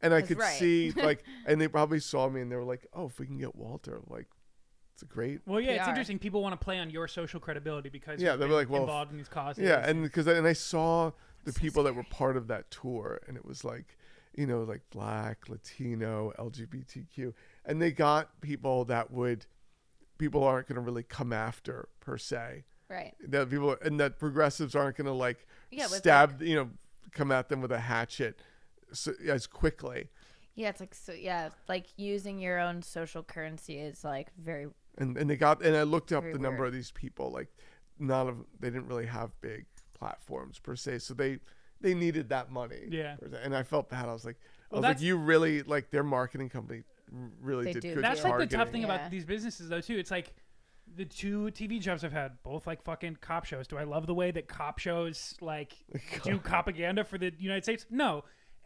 and I could see like, and they probably saw me and they were like, oh, if we can get Walter, like, it's a great. Well, yeah, it's interesting. People want to play on your social credibility because they're like, well, involved in these causes. Yeah, and I saw the people that were part of that tour, and it was like, like Black, Latino, LGBTQ, and they got people that people aren't going to really come after per se. Right. That people, and that progressives aren't going to like stab, come at them with a hatchet as quickly. Yeah, it's like, like using your own social currency is like very. And I looked up the number of these people, like they didn't really have big platforms per se, so they needed that money. Yeah. And I felt bad. I was like, you really, like, their marketing company really did good. That's targeting. like the tough thing about these businesses though too. It's like the two TV jobs I've had, both like fucking cop shows. Do I love the way that cop shows like do propaganda for the United States? No.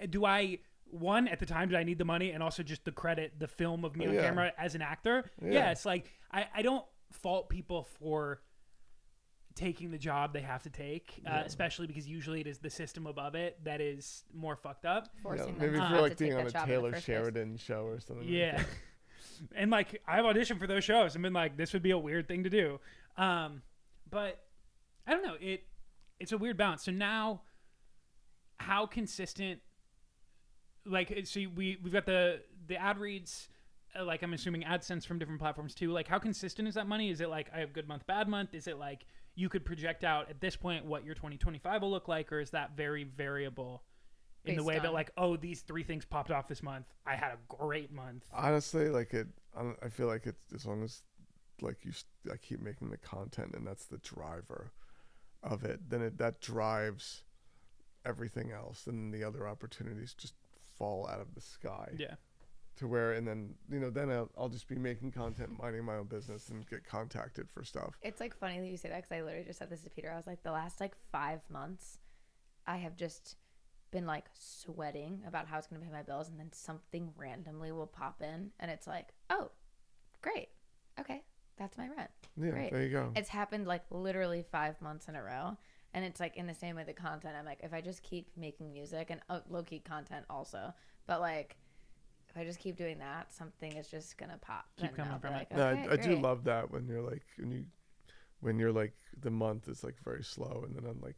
Do I? One, at the time, did I need the money, and also just the credit, the film of me on camera as an actor? Yeah, it's like I don't fault people for taking the job they have to take, especially because usually it is the system above it that is more fucked up. Maybe for like being on a Taylor Sheridan show or something. Yeah. And like I've auditioned for those shows and been like, this would be a weird thing to do. But I don't know. It's a weird balance. So now, how consistent? Like, so we've got the ad reads, like I'm assuming AdSense from different platforms too. Like, how consistent is that money? Is it like I have good month, bad month? Is it like you could project out at this point what your 2025 will look like, or is that very variable in the way that like, oh, these three things popped off this month, I had a great month? Honestly, like I feel like it's, as long as like I keep making the content and that's the driver of it, then that drives everything else, and the other opportunities just fall out of the sky. Yeah. to where, and then, then I'll just be making content, minding my own business, and get contacted for stuff. It's like funny that you say that, because I literally just said this to Peter. I was like, the last like 5 months, I have just been like sweating about how it's going to pay my bills, and then something randomly will pop in, and it's like, oh, great. Okay. That's my rent. Yeah. Great. There you go. It's happened like literally 5 months in a row. And it's like in the same way the content, I'm like, if I just keep making music and low-key content also, but like if I just keep doing that, something is just gonna pop. Keep coming from it. Okay, I do love that when you're like, when you're like, the month is like very slow, and then on like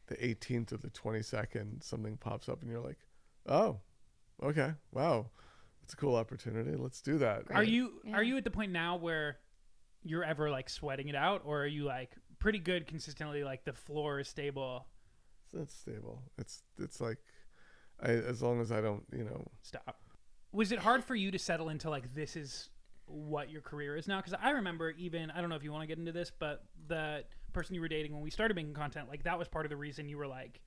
the 18th or the 22nd, something pops up and you're like, oh, okay, wow, it's a cool opportunity, let's do that. Are you at the point now where you're ever like sweating it out, or are you like pretty good consistently, like the floor is stable? It's stable. It's like, as long as I don't, stop. Was it hard for you to settle into like, this is what your career is now? Because I remember, even, I don't know if you want to get into this, but the person you were dating when we started making content, like that was part of the reason you were like,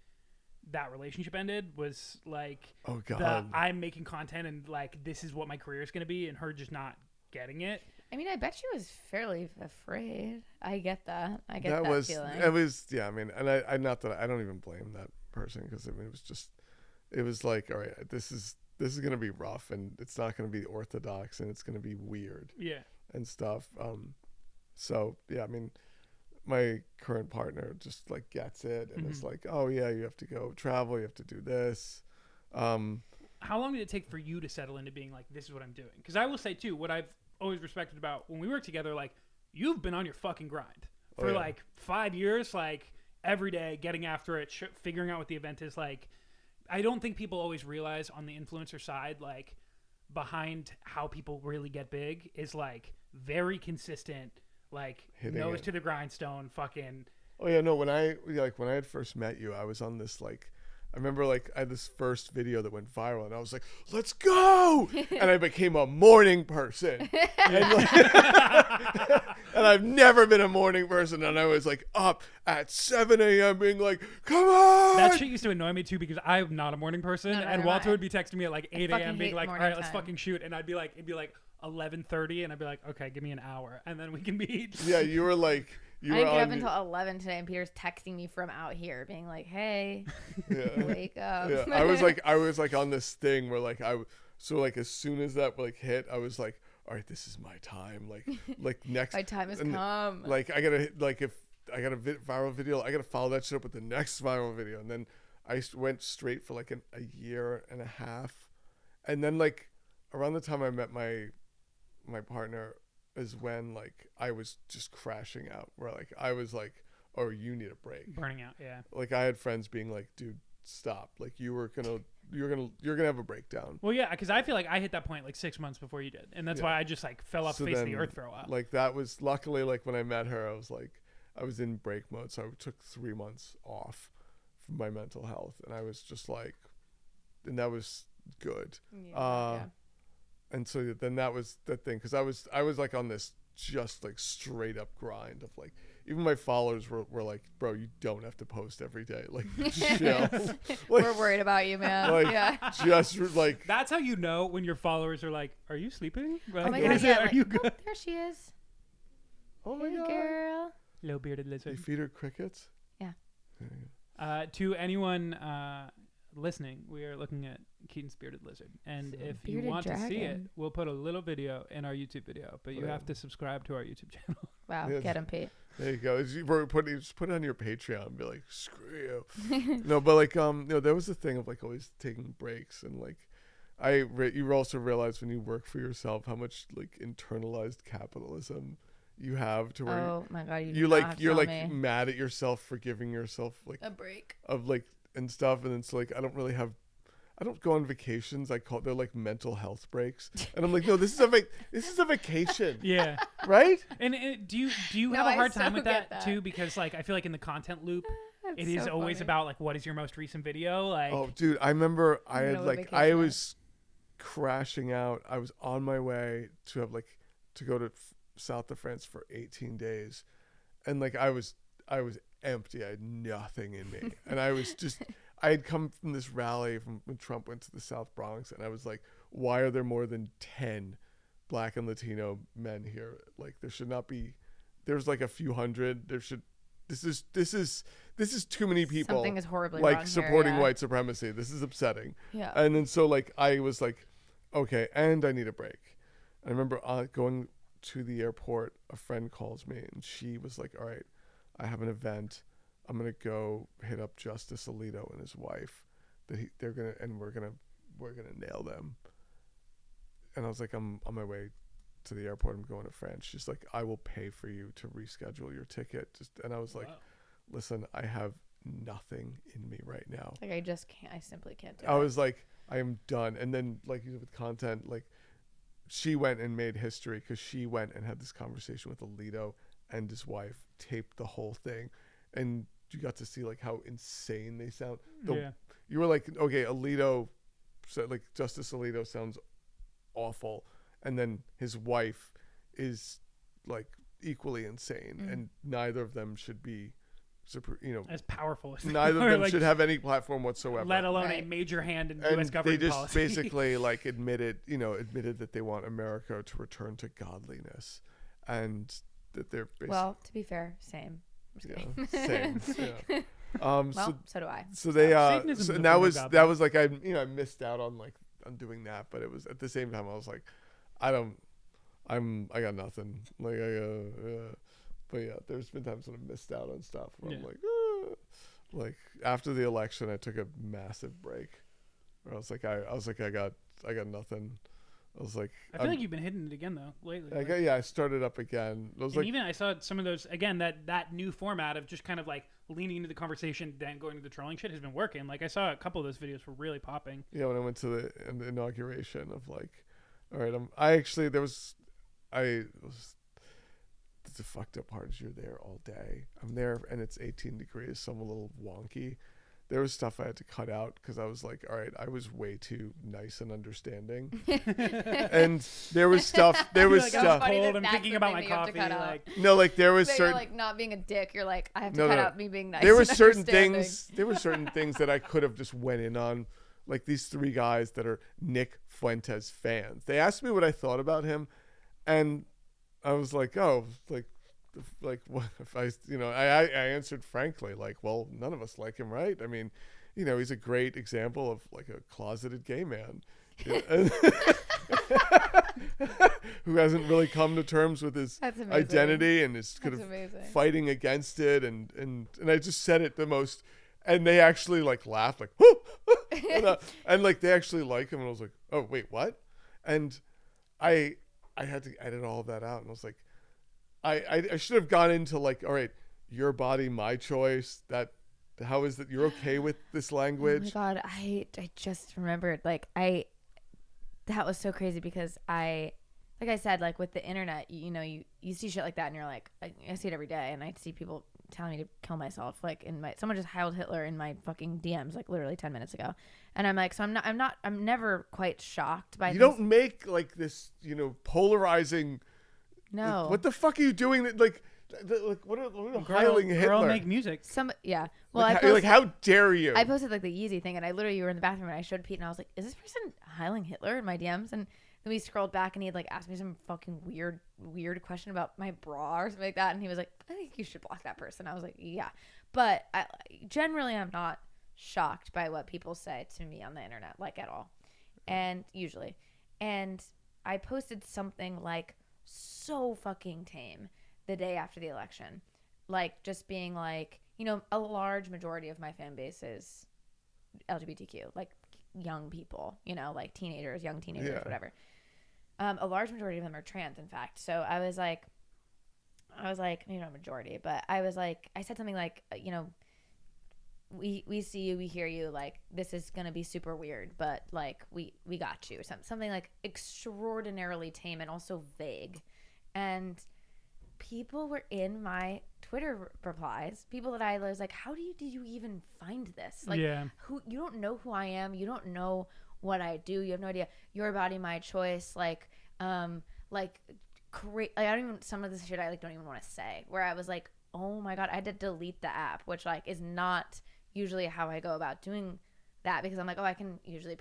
that relationship ended, was like, oh god, I'm making content and like, this is what my career is going to be, and her just not getting it. I mean, I bet she was fairly afraid. I get that. I get that feeling. It was, yeah. I mean, and I not that I don't even blame that person, because I mean, it was like, all right, this is gonna be rough, and it's not gonna be orthodox, and it's gonna be weird, yeah, and stuff. So yeah, I mean, my current partner just like gets it, and it's like, oh yeah, you have to go travel, you have to do this. How long did it take for you to settle into being like, this is what I'm doing? Because I will say too, what I've always respected about when we work together, like, you've been on your fucking grind for like 5 years, like every day, getting after it, figuring out what the event is. Like, I don't think people always realize on the influencer side, like behind how people really get big is like very consistent, like nose to the grindstone, fucking. Oh yeah, no. When I had first met you, I was on this like, I remember like I had this first video that went viral, and I was like, let's go! And I became a morning person. And I've never been a morning person, and I was like up at 7 a.m. being like, come on! That shit used to annoy me too, because I'm not a morning person, and Walter would be texting me at like 8 a.m. being like, all right, let's fucking shoot. And I'd be like, it'd be like 11:30, and I'd be like, okay, give me an hour, and then we can meet. Yeah, you were like... I didn't get up until 11 today, and Peter's texting me from out here, being like, "Hey, wake up." Yeah, I was like on this thing where like so like as soon as that like hit, I was like, "All right, this is my time." Like next, my time has come. Like I gotta if I got a viral video, I gotta follow that shit up with the next viral video, and then I went straight for like a year and a half, and then like around the time I met my partner is when like I was just crashing out, where like I was like, oh, you need a break, burning out. Yeah, like I had friends being like, dude, stop, like you're gonna have a breakdown. Well, yeah, because I feel like I hit that point like 6 months before you did, and that's why I just like fell off the face of the earth for a while. Like that was luckily, like when I met her, I was like, I was in break mode, so I took 3 months off from my mental health, and I was just like, and that was good. And so then that was the thing, because I was like on this just like straight up grind of like, even my followers were like, bro, you don't have to post every day, like chill. Like, we're worried about you, man. Like, yeah, just like that's how you know when your followers are like, are you sleeping? Like, oh my God, yeah, are you good? Oh, there she is. Oh my God, girl. Low bearded lizard. You feed her crickets? Yeah. To anyone listening, we are looking at Keaton's bearded lizard, and if you want to see it, we'll put a little video in our YouTube video, but you have to subscribe to our YouTube channel. Wow, get him, Pete. There you go. Just put it on your Patreon and be like, screw you. No, but like there was a thing of like always taking breaks, and like you also realize when you work for yourself how much like internalized capitalism you have, to where oh my God, you're like mad at yourself for giving yourself like a break of like and stuff, and it's like I don't go on vacations. They're like mental health breaks, and I'm like, no, this is a vacation. Yeah, right. And do you have a hard time with that too? Because like I feel like in the content loop, it is always about like, what is your most recent video? Like, oh, dude, I remember I was crashing out. I was on my way to go to south of France for 18 days, and like I was empty. I had nothing in me, and I was just. I had come from this rally from when Trump went to the South Bronx, and I was like why are there more than 10 Black and Latino men here? Like, there should not be. There's like a few hundred. There should. This is too many people. Something is horribly like wrong supporting here, white supremacy. This is upsetting. Yeah. And then so like I was like, okay, and I need a break. I remember going to the airport. A friend calls me, and she was like, "All right, I have an event. I'm gonna go hit up Justice Alito and his wife. We're gonna nail them." And I was like, "I'm on my way to the airport. I'm going to France." She's like, "I will pay for you to reschedule your ticket." And I was like, Wow. "Listen, I have nothing in me right now." Like I simply can't do it. I was like, I am done. And then like with content, like she went and made history because she went and had this conversation with Alito and his wife, taped the whole thing, and you got to see like how insane they sound. You were like, okay, Alito, so like Justice Alito sounds awful, and then his wife is like equally insane, and neither of them should be as powerful as neither of them like, should have any platform whatsoever, let alone a major hand in U.S. government they just policy. basically like admitted that they want America to return to godliness, and that they're basically, well, to be fair, same. Same. Yeah. So do I. So they Satanism and that was like I missed out on on doing that, but it was at the same time I was like, I got nothing. Like but yeah, there's been times when I missed out on stuff where I'm like after the election I took a massive break where I was like I got nothing. I was like, I feel like you've been hitting it again though lately. I started up again. I saw some of those again. That new format of just kind of like leaning into the conversation, then going to the trolling shit has been working. Like I saw a couple of those videos were really popping. Yeah, when I went to the inauguration of like, all right, the fucked up part is you're there all day. I'm there and it's 18 degrees, so I'm a little wonky. There was stuff I had to cut out because I was like, all right, I was way too nice and understanding. And there was stuff. I'm thinking about my coffee. There was certain. You're like not being a dick. You're like, I have to cut out me being nice. There were certain things. There were certain things that I could have just went in on. Like these three guys that are Nick Fuentes fans. They asked me what I thought about him, and I was like, oh, like what if I answered frankly, like, well, none of us like him, right? I mean, he's a great example of like a closeted gay man who hasn't really come to terms with his identity and is kind of fighting against it, and I just said it the most, and they actually like laughed like and like they actually like him, and I was like, oh wait, what? And I had to edit all of that out, and I was like, I should have gone into like, all right, your body, my choice. How is that? You're okay with this language? Oh my God, I just remembered that was so crazy because like I said, like with the internet, you see shit like that and you're like, I see it every day, and I see people telling me to kill myself. Like someone just Heiled Hitler in my fucking DMs like literally 10 minutes ago, and I'm like, so I'm never quite shocked by. You don't make like this, polarizing. No. Like, what the fuck are you doing? What are Heiling Hitler? Girl make music. Yeah. Well, how dare you? I posted like the Yeezy thing, and I literally were in the bathroom, and I showed Pete, and I was like, is this person Heiling Hitler in my DMs? And then we scrolled back, and he had like asked me some fucking weird question about my bra or something like that, and he was like, I think you should block that person. I was like, yeah. But generally, I'm not shocked by what people say to me on the internet, like at all, and usually. And I posted something like so fucking tame the day after the election, like just being like, a large majority of my fan base is LGBTQ, like young people, like young teenagers, whatever. A large majority of them are trans, in fact. So I was like, majority, but I was like, I said something like, we see you, we hear you, like this is gonna be super weird, but like we got you, something like extraordinarily tame and also vague. And people were in my Twitter replies, people that I was like, how did you even find this? Like, who, you don't know who I am, you don't know what I do, you have no idea. Your body, my choice. Like I don't even, some of this shit I like don't even want to say, where I was like, oh my God, I had to delete the app, which like is not usually how I go about doing that because I'm like, oh, I can usually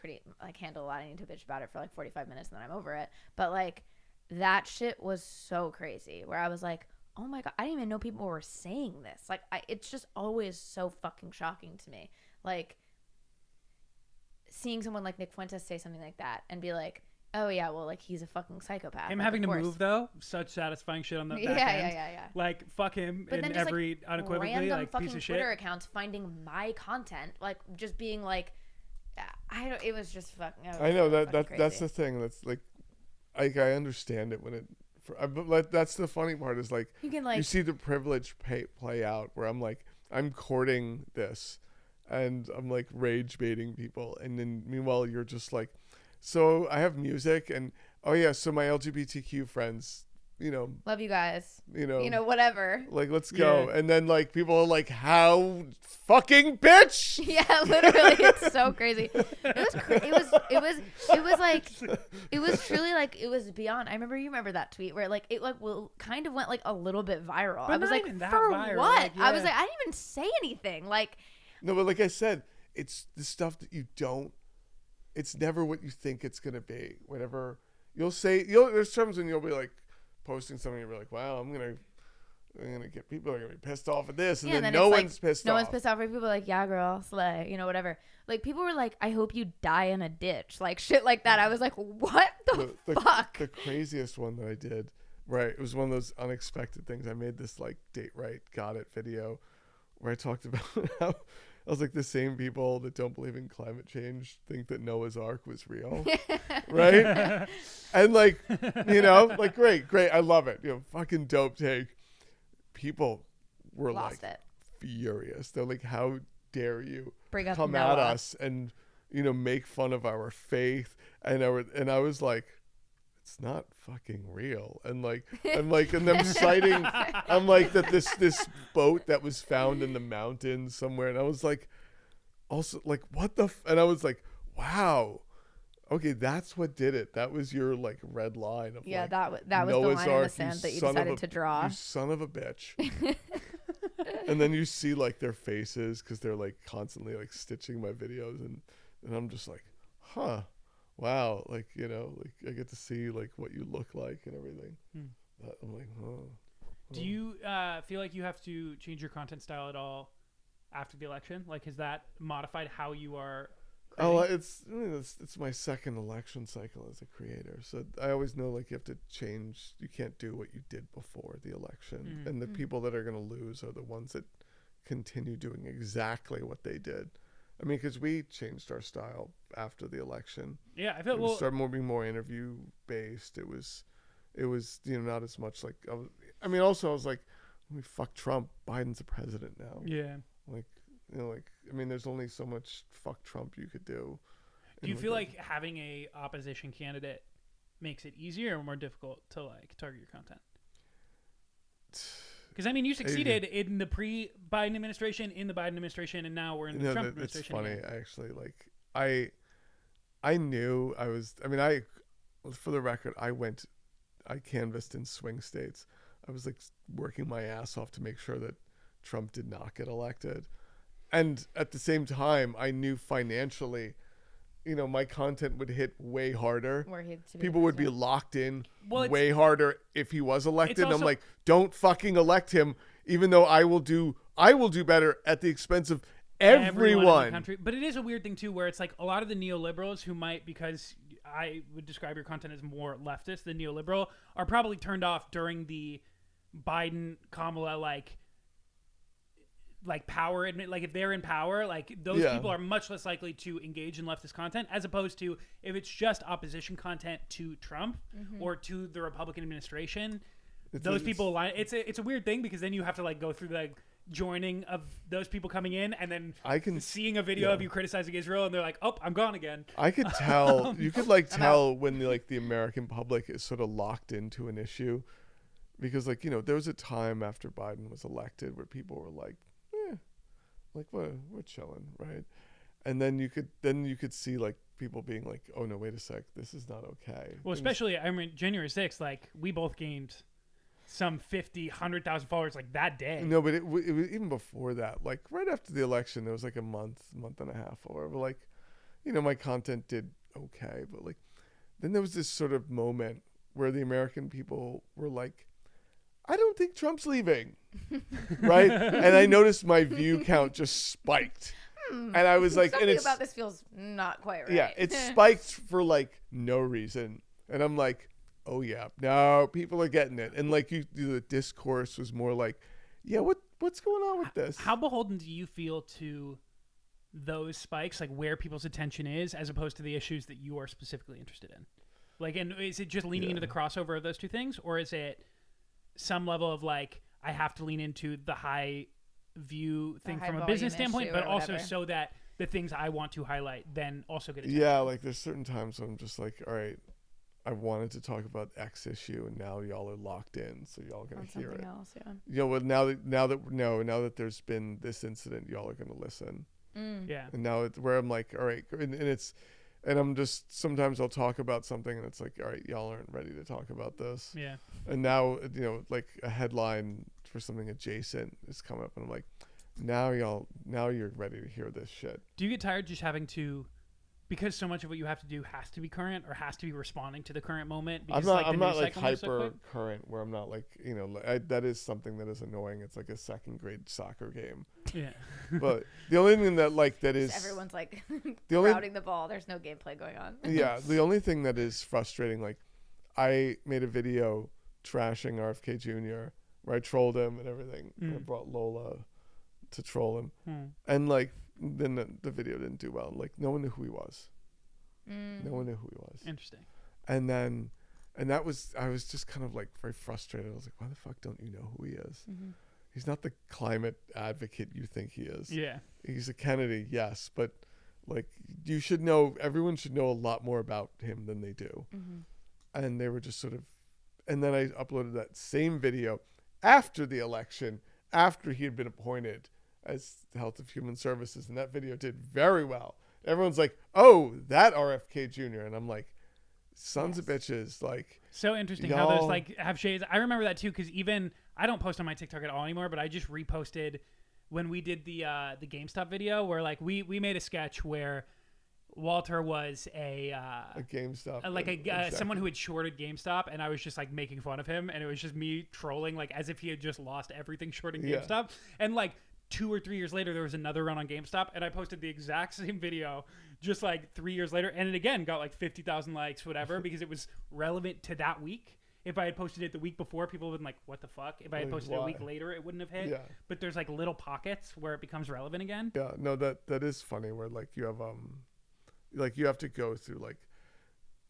handle a lot. I need to bitch about it for like 45 minutes and then I'm over it. But like that shit was so crazy where I was like, oh my God, I didn't even know people were saying this. Like it's just always so fucking shocking to me. Like seeing someone like Nick Fuentes say something like that and be like, oh yeah, well, like he's a fucking psychopath. Him like, having to move though, such satisfying shit on the back end. Yeah. Like fuck him but in then just, every like, unequivocally random like fucking piece of Twitter shit. accounts finding my content, like just being like, I don't. It was just fucking. I know that's crazy. the thing. That's like I understand it when it. But like, that's the funny part is like you can like you see the privilege play out where I'm like I'm courting this, and I'm like rage baiting people, and then meanwhile you're just like, so I have music and. Oh yeah, so my LGBTQ friends, love you guys, you know, whatever. like let's go, Yeah. and then like people are like, how fucking bitch? Yeah, literally, it's so crazy. It was truly like it was beyond. I remember that tweet where like it like kind of went like a little bit viral. But I was not like, even that for viral, what? like, I was yeah. like, I didn't even say anything. Like, No, but like I said, it's the stuff that you don't. It's never what you think it's gonna be. Whatever. You'll say, there's times when you'll be like posting something and you'll be like, wow, I'm gonna get people are gonna be pissed off at this, and yeah, then and no it's one's pissed no off. one's pissed off. People are like, yeah, girl, slay, whatever. Like people were like, I hope you die in a ditch, like shit like that. I was like, what the fuck? The craziest one that I did, right? It was one of those unexpected things. I made this like date right, got it video where I talked about how. I was like, the same people that don't believe in climate change think that Noah's Ark was real, right? And like, like great, I love it. Fucking dope take. People were Lost like it. furious. They're like, how dare you Bring up come Noah. at us and make fun of our faith? And I was like, it's not fucking real. And like I'm like, and them citing, I'm like that this boat that was found in the mountains somewhere, and I was like, also like what the and I was like, wow, okay, that's what did it. That was your like red line of Yeah, like, that was Noah's the line in Ark, the sand that you son of decided a- to draw. You son of a bitch. And then you see like their faces because they're like constantly like stitching my videos, and I'm just like, huh. Wow, like like I get to see like what you look like and everything. I'm like, oh. Do you feel like you have to change your content style at all after the election? Like, has that modified how you are? Oh, creating? it's my second election cycle as a creator, so I always know like you have to change. You can't do what you did before the election, and the people that are gonna lose are the ones that continue doing exactly what they did. I mean, because we changed our style after the election. Yeah, I feel It started being more interview based. It was not as much like. I was like, fuck Trump. Biden's the president now. Yeah. Like I mean, there's only so much fuck Trump you could do. Do you feel like having a opposition candidate makes it easier or more difficult to like target your content? Because I mean, you succeeded in the pre-Biden administration, in the Biden administration, and now we're in the Trump administration. It's funny, again. actually. Like I knew I was. I mean, for the record, I canvassed in swing states. I was like working my ass off to make sure that Trump did not get elected, and at the same time, I knew financially, my content would hit way harder. People would be locked in way harder if he was elected. I'm like, don't fucking elect him, even though I will do better at the expense of everyone. In the country. But it is a weird thing too, where it's like a lot of the neoliberals who might, because I would describe your content as more leftist than neoliberal, are probably turned off during the Biden Kamala like power, like if they're in power, like those people are much less likely to engage in leftist content, as opposed to if it's just opposition content to Trump or to the Republican administration. Those people align. It's a weird thing because then you have to like go through the joining of those people coming in, and then seeing a video of you criticizing Israel, and they're like, "Oh, I'm gone again." I could tell. You could like tell when the American public is sort of locked into an issue, because like there was a time after Biden was elected where people were like, like we're chilling, right? And then you could see like people being like, oh no, wait a sec, this is not okay. Well, especially I mean January 6th, like we both gained some 100,000 followers like that day. No, but it was even before that, like right after the election, there was like a month and a half or whatever. Like my content did okay, but like, then there was this sort of moment where the American people were like, I don't think Trump's leaving. Right? And I noticed my view count just spiked. And I was like, something and it's about this feels not quite right. Yeah, it spiked for like no reason. And I'm like, oh yeah, no, people are getting it. And like the discourse was more like, yeah, what's going on with this? How beholden do you feel to those spikes, like where people's attention is, as opposed to the issues that you are specifically interested in? Like, and is it just leaning into the crossover of those two things, or is it some level of like, I have to lean into the high view thing from a business standpoint, but also so that the things I want to highlight then also get attention? Yeah, like there's certain times when I'm just like, all right, I wanted to talk about X issue, and now y'all are locked in, so y'all are gonna hear it. Else, yeah. Well, now that there's been this incident, y'all are gonna listen. Yeah. And now it's where I'm like, all right, and I'm just, sometimes I'll talk about something and it's like, all right, y'all aren't ready to talk about this. Yeah. And now, like a headline for something adjacent is coming up, and I'm like, now you're ready to hear this shit. Do you get tired just having to, because so much of what you have to do has to be current or has to be responding to the current moment? Because I'm not like hyper current where I'm not like, that is something that is annoying. It's like a second grade soccer game. Yeah. But the only thing that is everyone's like only crowding the ball. There's no gameplay going on. Yeah. The only thing that is frustrating, like I made a video trashing RFK Jr. where I trolled him and everything. And I brought Lola to troll him. And like, then the video didn't do well. Like no one knew who he was. No one knew who he was. Interesting. And I was just kind of like very frustrated. I was like, why the fuck don't you know who he is? He's not the climate advocate you think he is. Yeah. He's a Kennedy, yes, but like everyone should know a lot more about him than they do. And they were just sort of, and then I uploaded that same video after the election, after he had been appointed as Health of Human Services, and that video did very well. Everyone's like, oh, that RFK Jr. And I'm like, sons of bitches. Like, so interesting how those like have shades. I remember that too, because even I don't post on my TikTok at all anymore, but I just reposted when we did the GameStop video where like we made a sketch where Walter was a GameStop, like someone who had shorted GameStop, and I was just like making fun of him, and it was just me trolling like as if he had just lost everything shorting GameStop. And like 2 or 3 years later, there was another run on GameStop, and I posted the exact same video just like 3 years later, and it again got like 50,000 likes, whatever, because it was relevant to that week. If I had posted it the week before, people would have been like, what the fuck? If I had posted it a week later, it wouldn't have hit. Yeah. But there's like little pockets where it becomes relevant again. Yeah, no, that is funny where like you have like you have to go through like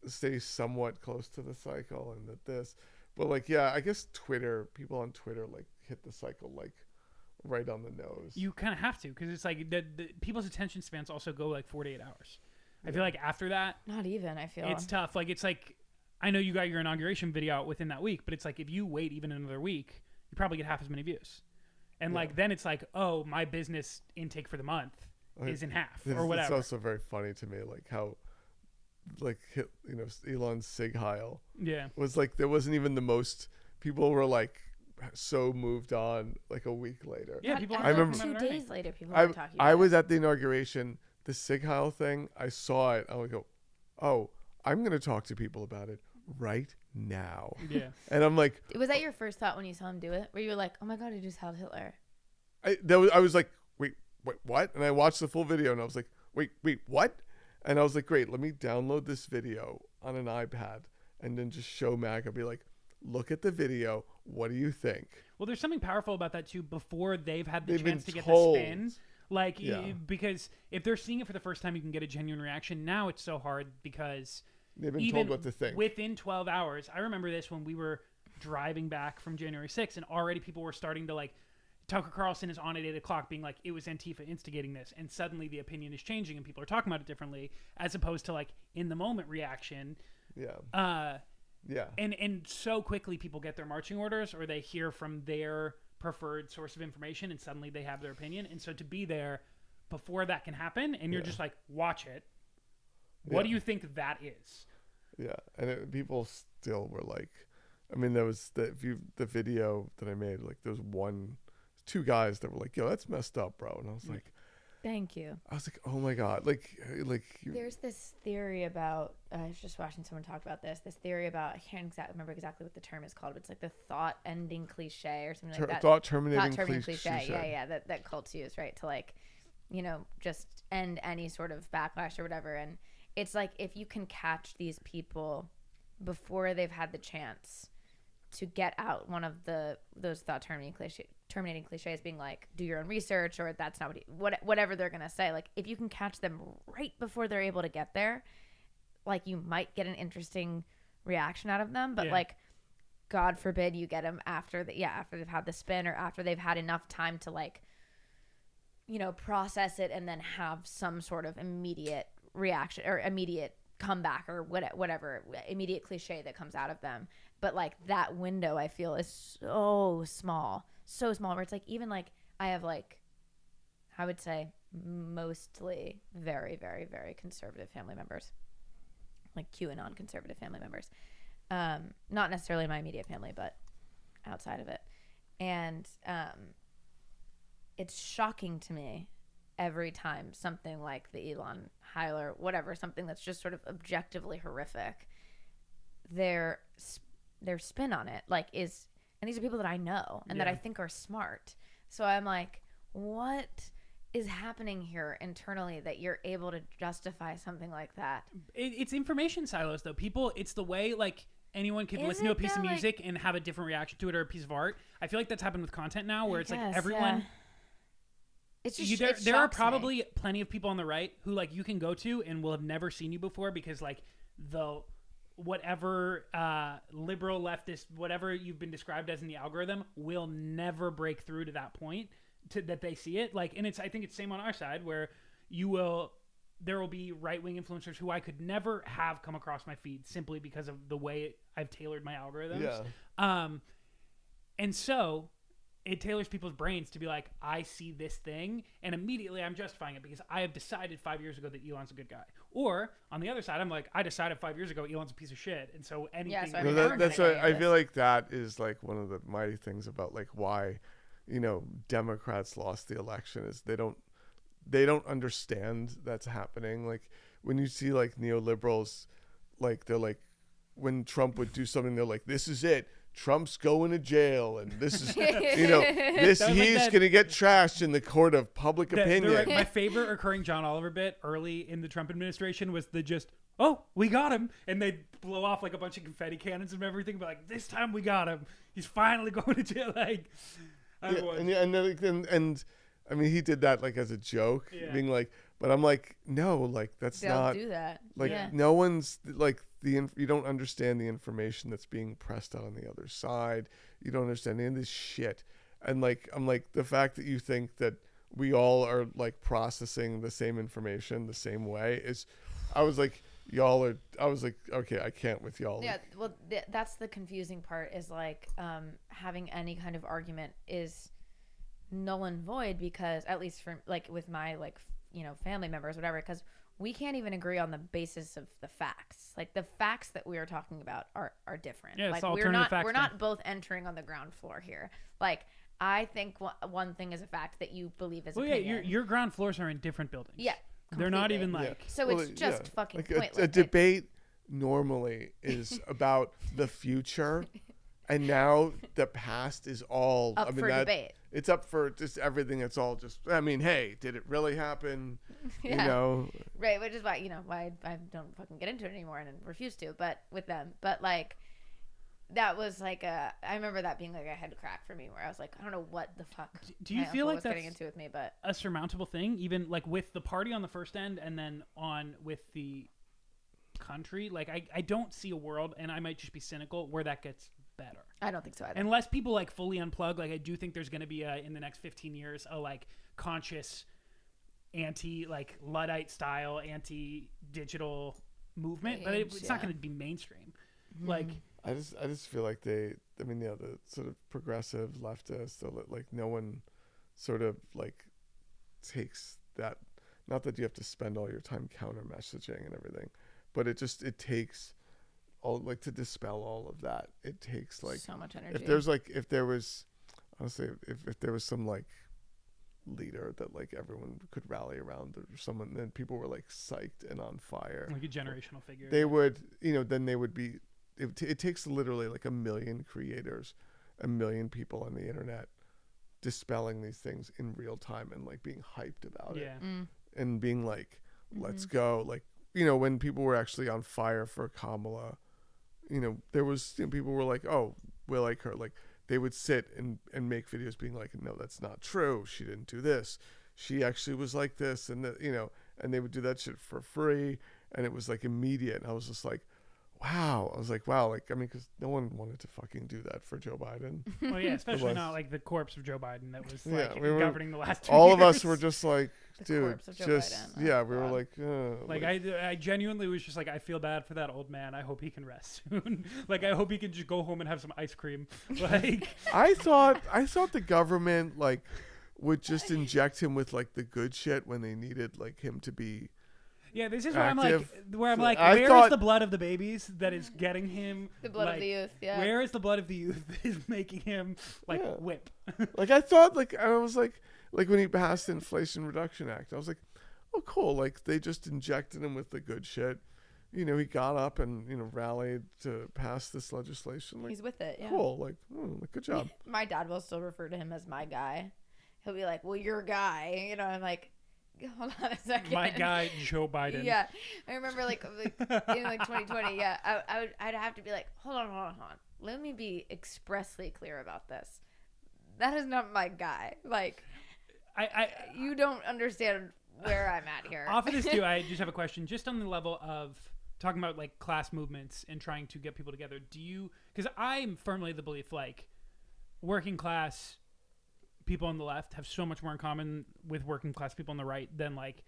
stay somewhat close to the cycle and but like, yeah, I guess people on Twitter like hit the cycle like right on the nose. You kind of have to, because it's like the people's attention spans also go like 48 hours. I feel like after that, not even. I feel it's tough. Like it's like, I know you got your inauguration video out within that week, but it's like if you wait even another week, you probably get half as many views. And like then it's like, oh, my business intake for the month is in half or whatever. It's also very funny to me like how like Elon's Sig Heil was like, there wasn't even the most, people were like so moved on like a week later. Yeah, people. I remember 2 days later, people were talking. I was at the inauguration, the Sig Heil thing. I saw it. I would go, oh, I'm gonna talk to people about it right now. Yeah. And I'm like, was that your first thought when you saw him do it? Where you were like, oh my god, he just held Hitler? I was like, wait, what? And I watched the full video and I was like, wait, what? And I was like, great, let me download this video on an iPad and then just show Mag. I'll be like, look at the video. What do you think? Well, there's something powerful about that too. Before they've had the chance to get the spin, like because if they're seeing it for the first time, you can get a genuine reaction. Now it's so hard because they've been told what to think within 12 hours. I remember this when we were driving back from January 6th, and already people were starting to like. Tucker Carlson is on at 8 o'clock being like, it was Antifa instigating this. And suddenly the opinion is changing and people are talking about it differently as opposed to like in the moment reaction. Yeah. And so quickly people get their marching orders or they hear from their preferred source of information and suddenly they have their opinion. And so to be there before that can happen and you're just like, watch it. What do you think that is? Yeah. And people still were like, I mean, there was the video that I made, like there was 2 guys that were like, yo, that's messed up, bro. And I was like, Thank you. I was like, oh my God. There's this theory about, I was just watching someone talk about this theory about, I can't remember exactly what the term is called, but it's like the thought ending cliche or something like that. Thought terminating cliche. Yeah. That cults use, right? To like, just end any sort of backlash or whatever. And it's like, if you can catch these people before they've had the chance to get out one of those thought terminating cliches being like, do your own research, or that's not whatever they're gonna say. Like, if you can catch them right before they're able to get there, like, you might get an interesting reaction out of them. But like, God forbid you get them after they've had the spin, or after they've had enough time to like, process it and then have some sort of immediate reaction or immediate comeback or whatever immediate cliche that comes out of them. But like, that window I feel is so small where it's like, even like, I have like, I would say mostly very, very, very conservative family members, like QAnon conservative family members, not necessarily my immediate family, but outside of it. And it's shocking to me every time something like the Elon Hyler, whatever, something that's just sort of objectively horrific, their spin on it like is, and these are people that I know and that I think are smart. So I'm like, what is happening here internally that you're able to justify something like that? It's information silos though. People, it's the way like anyone could listen to a piece of music and have a different reaction to it, or a piece of art. I feel like that's happened with content now, where it's like everyone. Yeah. It's just, there are probably plenty of people on the right who like you can go to and will have never seen you before, because like the whatever liberal leftist, whatever you've been described as in the algorithm, will never break through to that point that they see it. Like, and I think it's same on our side, where there will be right-wing influencers who I could never have come across my feed simply because of the way I've tailored my algorithms. Yeah. And so it tailors people's brains to be like, I see this thing, and immediately I'm justifying it because I have decided 5 years ago that Elon's a good guy. Or on the other side, I'm like, I decided 5 years ago Elon's a piece of shit, and so anything. Yeah, so that's why I feel like that is like one of the mighty things about like why, Democrats lost the election, is they don't understand that's happening. Like, when you see like neoliberals, like they're like, when Trump would do something, they're like, this is it. Trump's going to jail, and this is, he's going to get trashed in the court of public opinion. My favorite recurring John Oliver bit early in the Trump administration was oh, we got him. And they blow off like a bunch of confetti cannons and everything, but like, this time we got him. He's finally going to jail. Like, and I mean, he did that like as a joke, being like, but I'm like, no, like that's not. They'll do that. Like, no one's like you don't understand the information that's being pressed out on the other side. You don't understand any of this shit. And like, I'm like, the fact that you think that we all are like processing the same information the same way is, I was like, okay, I can't with y'all. Yeah. Well, that's the confusing part, is like, having any kind of argument is null and void, because at least for like with my like, family members, whatever, because we can't even agree on the basis of the facts. Like, the facts that we are talking about are different. Yeah, like, we're not both entering on the ground floor here. Like, I think one thing is a fact that you believe is opinion. Yeah, your ground floors are in different buildings. Yeah, completely. They're not even like. Yeah. So it's just fucking like pointless. A debate normally is about the future, and now the past is all up for debate. It's up for just everything. It's all just, I mean, hey, did it really happen? Right, which is why why I don't fucking get into it anymore and refuse to, but with them. But like, that was like I remember that being like a head crack for me, where I was like, I don't know what the fuck do you feel like that's getting into with me, but a surmountable thing, even like with the party on the first end and then on with the country. Like, I don't see a world, and I might just be cynical, where that gets better. I don't think so either. Unless people like fully unplug. Like, I do think there's going to be in the next 15 years a like conscious anti like Luddite style anti digital movement, but it's not going to be mainstream. Mm-hmm. Like, I just feel like the sort of progressive leftists, like no one sort of like takes that, not that you have to spend all your time counter messaging and everything, but it takes all, like, to dispel all of that, it takes like so much energy. If there was honestly, if there was some like leader that like everyone could rally around, or someone. Then people were like psyched and on fire. Like a generational figure. They would, then they would be. It takes literally like 1 million creators, 1 million people on the internet, dispelling these things in real time and like being hyped about it, and being like, let's go. Like, when people were actually on fire for Kamala, there was people were like, oh, we like her. Like, they would sit and make videos being like, no, that's not true. She didn't do this. She actually was like this. And and they would do that shit for free. And it was like immediate. And I was just like, wow. I was like, wow. Like, I mean, because no one wanted to fucking do that for Joe Biden. Well, yeah, especially not like the corpse of Joe Biden that was like governing the last 2 all years. of us were just like, The dude, corpse of Joe just, Biden. yeah, Oh, we were God. like, I genuinely was just like, I feel bad for that old man. I hope he can rest soon. Like, I hope he can just go home and have some ice cream. Like, I thought the government like would just inject him with like the good shit when they needed like him to be. yeah, this is Active. where I'm like, I where thought- is the blood of the babies that is getting him? The blood like, of the youth. Yeah. Where is the blood of the youth that is making him like Yeah. whip? Like, I thought, like, I was like when he passed the Inflation Reduction Act, I was like, oh, cool. Like, they just injected him with the good shit. He got up and, rallied to pass this legislation. Like, He's with it. Yeah. cool. Like, good job. My dad will still refer to him as my guy. He'll be like, well, your guy. I'm like, hold on a second. My guy, Joe Biden. Yeah. I remember like in like 2020. Yeah. I'd have to be like, hold on. Let me be expressly clear about this. That is not my guy. Like, you don't understand where I'm at here. Off of this too, I just have a question, just on the level of talking about like class movements and trying to get people together. Because I'm firmly of the belief like working class people on the left have so much more in common with working class people on the right than like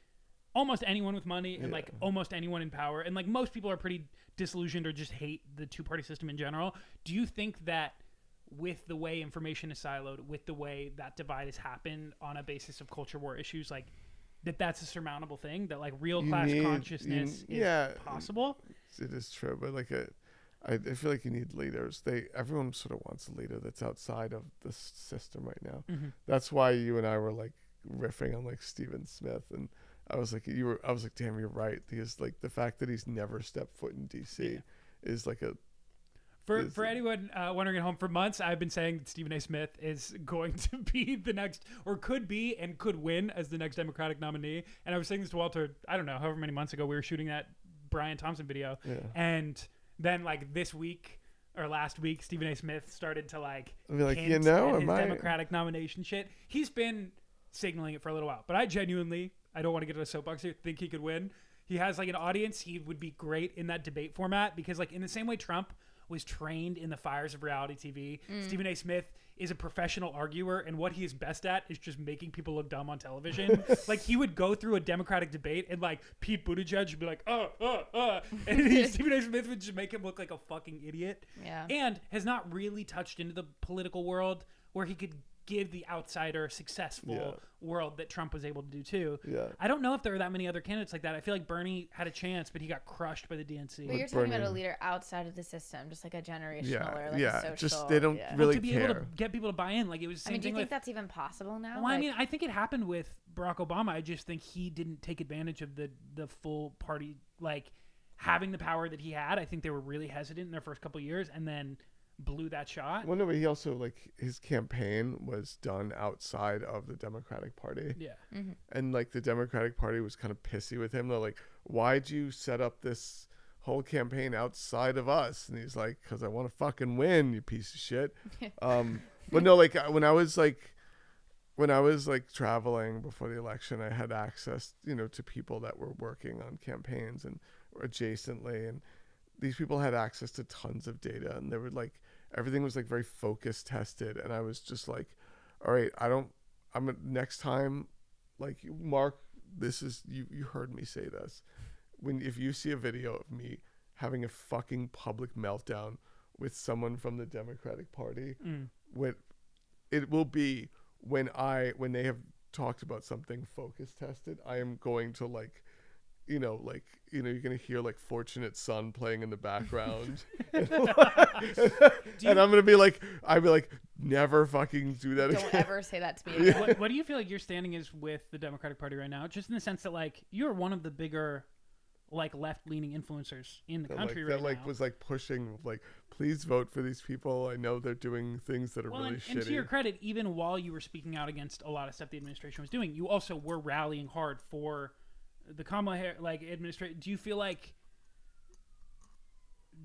almost anyone with money and like almost anyone in power. And like most people are pretty disillusioned or just hate the two-party system in general. Do you think that with the way information is siloed, with the way that divide has happened on a basis of culture war issues, like that's a surmountable thing, that like real class consciousness is possible? It is true, but like I feel like you need leaders. Everyone sort of wants a leader that's outside of the system right now. Mm-hmm. That's why you and I were like riffing on like Stephen Smith, and I was like, damn, you're right. Because like the fact that he's never stepped foot in DC is like a. For anyone wondering at home, for months I've been saying that Stephen A. Smith is going to be the next, or could be and could win as the next Democratic nominee. And I was saying this to Walter, I don't know, however many months ago, we were shooting that Brian Thompson video. Yeah. And then like this week or last week, Stephen A. Smith started to like be like, hint at his Democratic nomination shit. He's been signaling it for a little while, but I genuinely, I don't want to get on a soapbox here, think he could win. He has like an audience. He would be great in that debate format because like in the same way Trump was trained in the fires of reality TV, Stephen A. Smith is a professional arguer, and what he is best at is just making people look dumb on television. Like, he would go through a Democratic debate, and, like, Pete Buttigieg would be like, and Stephen A. Smith would just make him look like a fucking idiot. Yeah. And has not really touched into the political world where he could give the outsider successful world that Trump was able to do too. Yeah. I don't know if there are that many other candidates like that. I feel like Bernie had a chance, but he got crushed by the DNC. But you're talking about a leader outside of the system, just like a generational or like a social. Just they don't really to be care. able to get people to buy in, like it was the same do you thing think with, that's even possible now? well, I mean, I think it happened with Barack Obama. I just think he didn't take advantage of the full party, like having the power that he had. I think they were really hesitant in their first couple of years, and then blew that shot. Well, no, but he also, like, his campaign was done outside of the Democratic Party. Yeah. Mm-hmm. And, like, the Democratic Party was kind of pissy with him. They're like, why'd you set up this whole campaign outside of us? And he's like, because I want to fucking win, you piece of shit. But no, like, when I was traveling before the election, I had access, to people that were working on campaigns and adjacently, and these people had access to tons of data, and they were like, everything was like very focus tested. And I was just like, all right, next time, like, Mark, this is, you heard me say this. If you see a video of me having a fucking public meltdown with someone from the Democratic Party, it will be when they have talked about something focus tested. I am going to, like, you know, like, you know, you're going to hear like Fortunate Son playing in the background. And I'm going to be like, I'd be like, never fucking do that again. Don't ever say that to me. What do you feel like your standing is with the Democratic Party right now? Just in the sense that like you're one of the bigger like left-leaning influencers in the country right now. That like was like pushing like, please vote for these people. I know they're doing things that are really shitty. And to your credit, even while you were speaking out against a lot of stuff the administration was doing, you also were rallying hard for the Kamala Harris administration. Do you feel like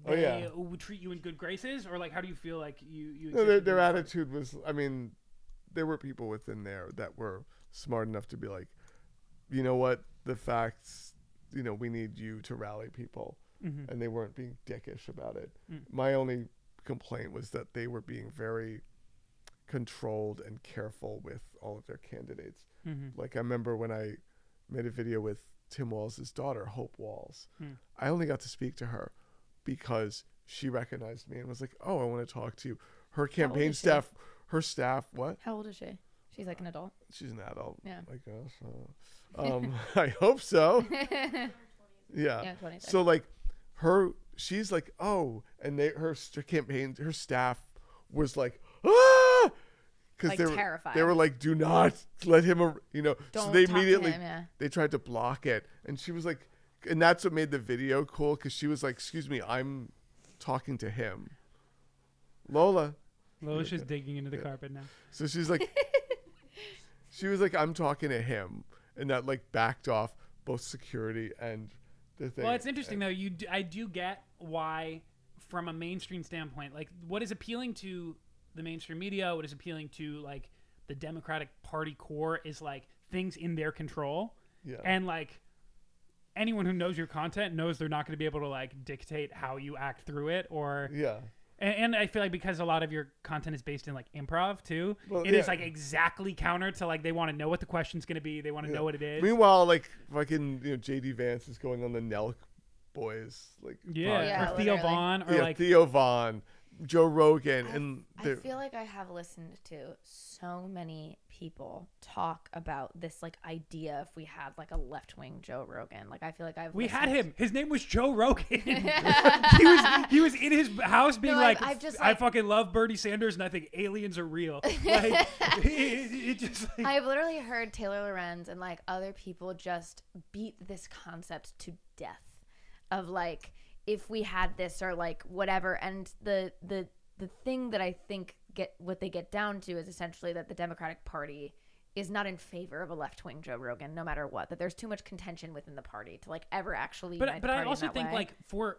they would treat you in good graces, or like how do you feel like you no, their attitude was, I mean, there were people within there that were smart enough to be like, you know what, the facts, you know, we need you to rally people. Mm-hmm. And they weren't being dickish about it. My only complaint was that they were being very controlled and careful with all of their candidates. Mm-hmm. Like I remember when I made a video with Tim Walz' daughter, Hope Walz. I only got to speak to her because she recognized me and was like, oh, I want to talk to you. Her campaign staff, what? How old is she? She's like an adult? She's an adult, yeah. I guess. I hope so. Yeah. 20, so like she's like, oh, and her campaign, her staff was like, ah! Because like terrified. They were like, do not let him, you know. Don't so they talk immediately, to him, yeah. They tried to block it. And she was like, and that's what made the video cool, because she was like, excuse me, I'm talking to him. Lola's just digging into the carpet now. So she's like, she was like, I'm talking to him. And that like backed off both security and the thing. Well, it's interesting though. I do get why, from a mainstream standpoint, like what is appealing to the mainstream media, what is appealing to like the Democratic Party core is like things in their control. Yeah. And like anyone who knows your content knows they're not going to be able to like dictate how you act through it or. Yeah. And I feel like because a lot of your content is based in like improv too, it is like exactly counter to like they want to know what the question's going to be. They want to know what it is. Meanwhile, like fucking, you know, JD Vance is going on the Nelk Boys, like or Theo Vaughn, or like Theo Vaughn, Joe Rogan, and I feel like I have listened to so many people talk about this like idea if we had like a left-wing Joe Rogan. Like I feel like we had him. His name was Joe Rogan. he was in his house being I fucking love Bernie Sanders and I think aliens are real. Like it just like, I've literally heard Taylor Lorenz and like other people just beat this concept to death of like if we had this or like whatever. And the thing that I think they get down to is essentially that the Democratic Party is not in favor of a left-wing Joe Rogan, no matter what. That there's too much contention within the party to like ever actually unite the party. But I also think way. like for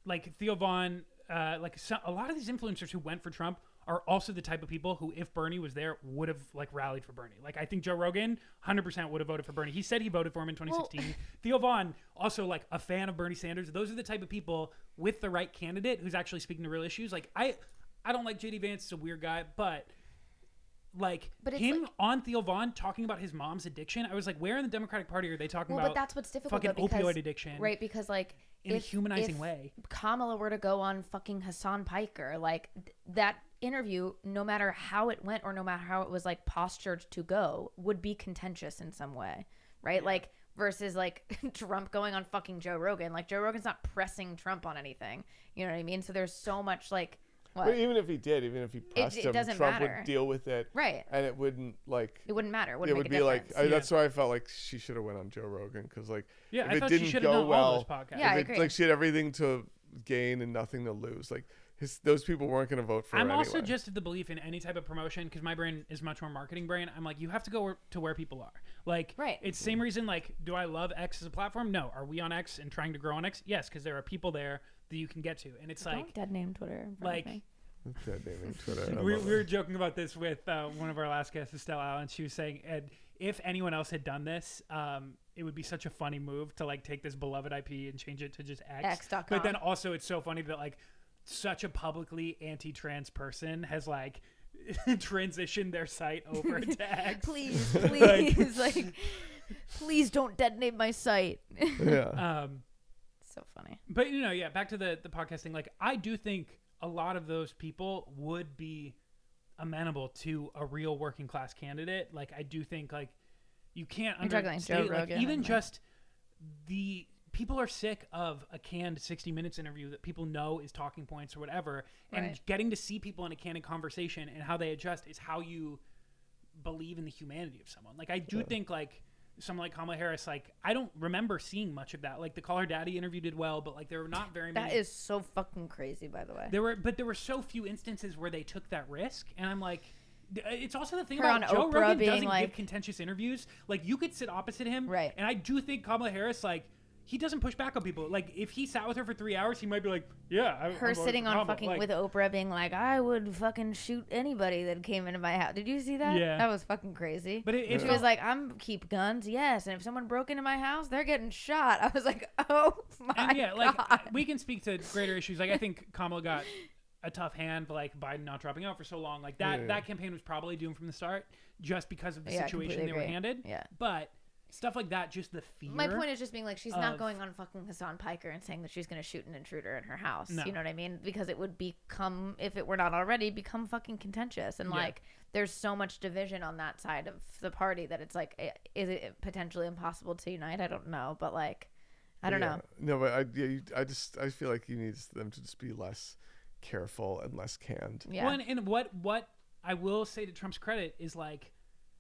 like Theo Vaughn, like a lot of these influencers who went for Trump are also the type of people who, if Bernie was there, would have like rallied for Bernie. Like I think Joe Rogan 100% would have voted for Bernie. He said he voted for him in 2016. Well, Theo Vaughn, also like a fan of Bernie Sanders. Those are the type of people with the right candidate who's actually speaking to real issues. Like I don't like JD Vance. He's a weird guy, but him like, on Theo Vaughn talking about his mom's addiction, I was like, where in the Democratic Party are they talking about? But that's what's difficult. Fucking opioid addiction, right? Because like in a humanizing way, Kamala were to go on fucking Hassan Piker, like that interview, no matter how it went or no matter how it was like postured to go, would be contentious in some way, right? Yeah. Like versus like Trump going on fucking Joe Rogan. Like Joe Rogan's not pressing Trump on anything. You know what I mean? So there's so much like. But even if he pressed him, Trump would deal with it, right? And it wouldn't like. It wouldn't matter. It would be like that's why I felt like she should have went on Joe Rogan because like if it I thought didn't she should go have done well, all those podcasts. Yeah, I agree. Like she had everything to gain and nothing to lose. Like those people weren't going to vote for her anyway. Also just of the belief in any type of promotion because my brain is much more marketing brain. I'm like, you have to go to where people are. Like, right. It's the same reason. Like, do I love X as a platform? No. Are we on X and trying to grow on X? Yes, because there are people there that you can get to, and it's like don't dead name Twitter. Like. Twitter. We were joking about this with one of our last guests, Estelle Allen. She was saying, Ed, if anyone else had done this, it would be such a funny move to like take this beloved IP and change it to just X.com. But then also it's so funny that like such a publicly anti-trans person has like transitioned their site over to X. Please, like, please don't dead name my site. Yeah. So funny. But back to the podcasting. Like I do think a lot of those people would be amenable to a real working class candidate. Like I do think like you can't understate like, even just the people are sick of a canned 60 Minutes interview that people know is talking points or whatever. And getting to see people in a candid conversation and how they adjust is how you believe in the humanity of someone. Like, I do think, like, someone like Kamala Harris, like, I don't remember seeing much of that. Like, the Call Her Daddy interview did well, but, like, there were not very many. That is so fucking crazy, by the way. There were so few instances where they took that risk. And I'm like, it's also the thing Her about on Joe Oprah Rogan being doesn't like- give contentious interviews. Like, you could sit opposite him. Right. And I do think Kamala Harris, like, he doesn't push back on people. Like, if he sat with her for 3 hours, he might be like, yeah. Her sitting on fucking with Oprah being like, I would fucking shoot anybody that came into my house. Did you see that? Yeah. That was fucking crazy. But it she felt- was like, keep guns, yes. And if someone broke into my house, they're getting shot. I was like, oh my and yeah, God. like, we can speak to greater issues. Like, I think Kamala got a tough hand, like Biden not dropping out for so long. Like, that campaign was probably doomed from the start just because of the situation they were handed. Yeah. But stuff like that, just the fear. My point is just being like, she's not going on fucking Hassan Piker and saying that she's going to shoot an intruder in her house. No. You know what I mean? Because it would become, if it were not already, become fucking contentious. And like, there's so much division on that side of the party that it's like, is it potentially impossible to unite? I don't know. But like, I don't know. No, but I feel like you need them to just be less careful and less canned. Yeah. Well, and what I will say to Trump's credit is, like,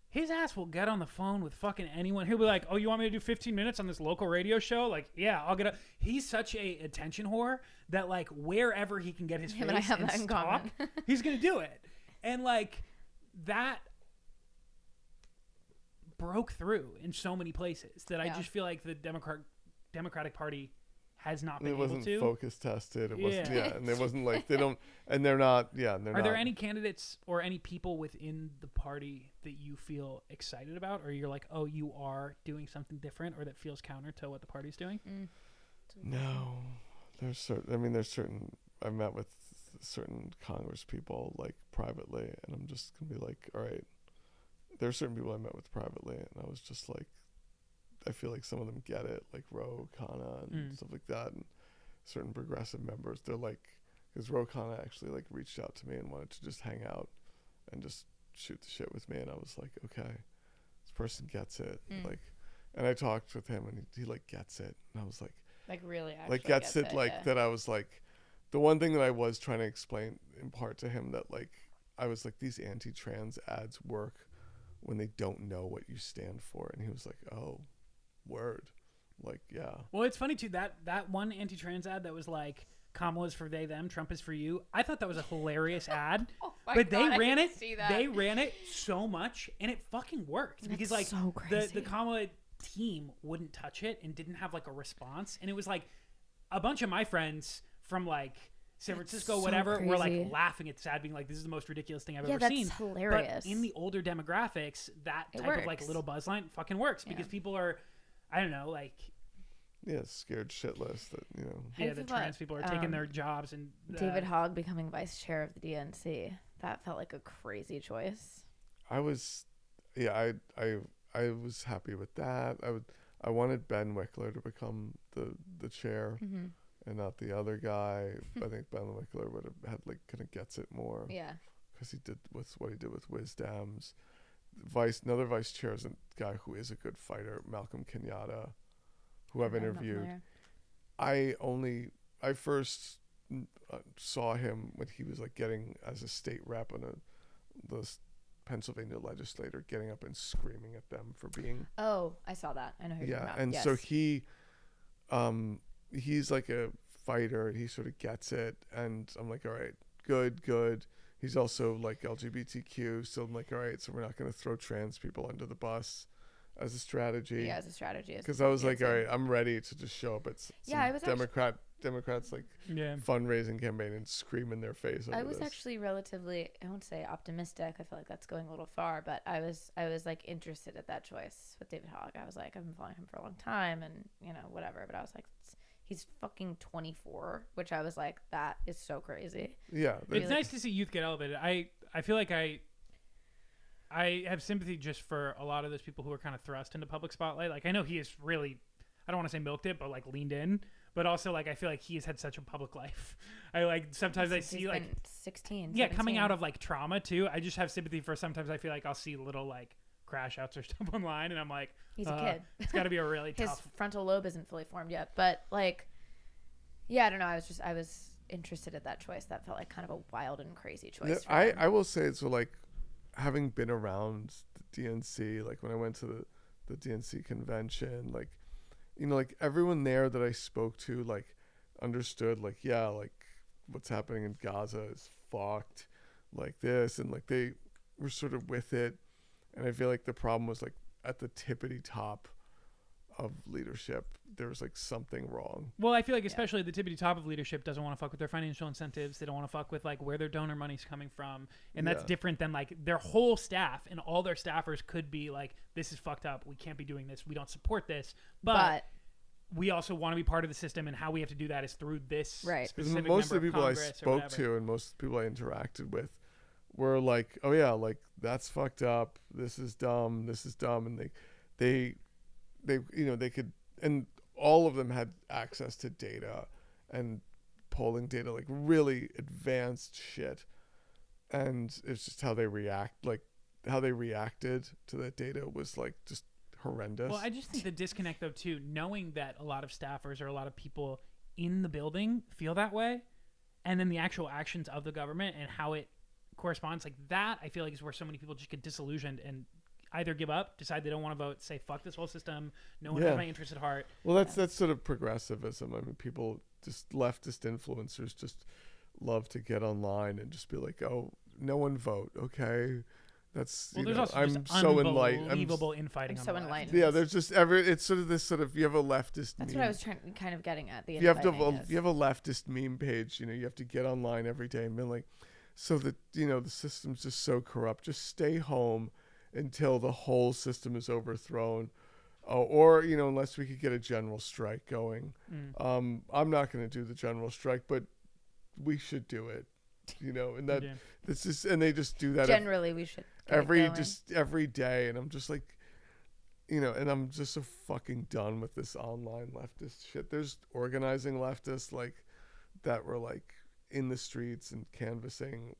his ass will get on the phone with fucking anyone. He'll be like, oh, you want me to do 15 minutes on this local radio show? Like, yeah, I'll get up. He's such a attention whore that, like, wherever he can get his Him face and I have and that in stop, common. he's going to do it. And, like, that broke through in so many places that I just feel like the Democratic Party has not been able to. It wasn't focus tested. It wasn't, Yeah. and it wasn't like they don't, and they're not, Are there any candidates or any people within the party that you feel excited about, or you're like, oh, you are doing something different, or that feels counter to what the party's doing? No, there's certain. I've met with certain Congress people, like, privately, and I'm just gonna be like, all right. There are certain people I met with privately, and I was just like, I feel like some of them get it, like Ro Khanna and stuff like that, and certain progressive members. They're like, because Ro Khanna actually, like, reached out to me and wanted to just hang out and just shoot the shit with me, and I was like, okay, this person gets it, like, and I talked with him, and he like gets it, and I was like really actually like gets it, like, that. I was like, the one thing that I was trying to explain in part to him, that, like, I was like, these anti-trans ads work when they don't know what you stand for, and he was like, oh, word, like, yeah. Well, it's funny too, that one anti-trans ad that was like, Kamala's for they them, Trump is for you. I thought that was a hilarious ad. But they ran it. They ran it so much, and it fucking worked. Because, like, so crazy. the Kamala team wouldn't touch it and didn't have, like, a response, and it was like a bunch of my friends from, like, San Francisco, so whatever, were, like, crazy. laughing at sad, being like, this is the most ridiculous thing I've ever that's seen. hilarious. But in the older demographics, that It type of, like, works. little buzzline fucking works because people are, I don't know, like, Scared shitless that, you know. yeah, I the feel trans like, people are taking their jobs, and David Hogg becoming vice chair of the DNC. That felt like a crazy choice. I was happy with that. I wanted Ben Wickler to become the chair and not the other guy. I think Ben Wickler would have had, like, kind of gets it more. Yeah. Because he did what he did with Wisdoms. Another vice chair is a guy who is a good fighter, Malcolm Kenyatta, who I've interviewed. I first saw him when he was, like, getting as a state rep on the Pennsylvania legislator, getting up and screaming at them for being. Oh, I saw that. I know who you're talking about. And yes. so he's like a fighter, and he sort of gets it, and I'm like, all right, good. He's also, like, LGBTQ, so I'm like, all right, so we're not going to throw trans people under the bus as a strategy. Yeah, as a strategy. Because I was like, all right, I'm ready to just show up at some Democrats, like, fundraising campaign and scream in their face over I was this. actually relatively, I won't say optimistic. I feel like that's going a little far, but I was like interested at that choice with David Hogg. I was like, I've been following him for a long time, and, you know, whatever. But I was like, he's fucking 24, which I was like, that is so crazy. Yeah, it's nice to see youth get elevated. I feel like I have sympathy just for a lot of those people who are kind of thrust into public spotlight. Like, I know he is really, I don't want to say milked it, but, like, leaned in. But also, like, I feel like he has had such a public life. I, like, sometimes I see, like, 16, yeah, 17. coming out of, like, trauma too. I just have sympathy for, sometimes I feel like I'll see little, like, crash outs or stuff online, and I'm like, he's a kid. It's got to be a really His tough. frontal lobe isn't fully formed yet, but like, yeah, I don't know. I was interested at that choice. That felt like kind of a wild and crazy choice. I will say, so like, having been around the DNC, like when I went to the DNC convention, like, you know, like everyone there that I spoke to, like, understood, like, yeah, like what's happening in Gaza is fucked, like this, and like they were sort of with it. And I feel like the problem was like at the tippity top of leadership, there was like something wrong. Well, I feel like especially the tippity top of leadership doesn't want to fuck with their financial incentives. They don't want to fuck with like where their donor money's coming from. And that's different than like their whole staff and all their staffers could be like, this is fucked up. We can't be doing this. We don't support this. But we also want to be part of the system, and how we have to do that is through this specific most member of the people I Congress spoke to and most of the people I interacted with were like, oh yeah, like that's fucked up. This is dumb. And they you know, they could, and all of them had access to data and polling data, like really advanced shit. And it's just how they reacted to that data was like just horrendous. Well, I just think the disconnect though too, knowing that a lot of staffers or a lot of people in the building feel that way, and then the actual actions of the government and how it corresponds, like that I feel like is where so many people just get disillusioned and either give up, decide they don't want to vote, say fuck this whole system, no one has my interest at heart. Well, that's sort of progressivism. I mean, people, just leftist influencers, just love to get online and just be like, oh, no one vote, okay, that's, well, you there's know, also I'm so enlightened. Unbelievable infighting. I'm so enlightened. Yeah, there's just it's sort of this sort of, you have a leftist That's meme. what I was kind of getting at. You have a leftist meme page, you know, you have to get online every day and be like, so that, you know, the system's just so corrupt, just stay home until the whole system is overthrown, or, you know, unless we could get a general strike going. I'm not going to do the general strike, but we should do it, you know, and this is, and they just do that generally. We should every day, and I'm just like, you know, and I'm just so fucking done with this online leftist shit. There's organizing leftists like that were like in the streets and canvassing.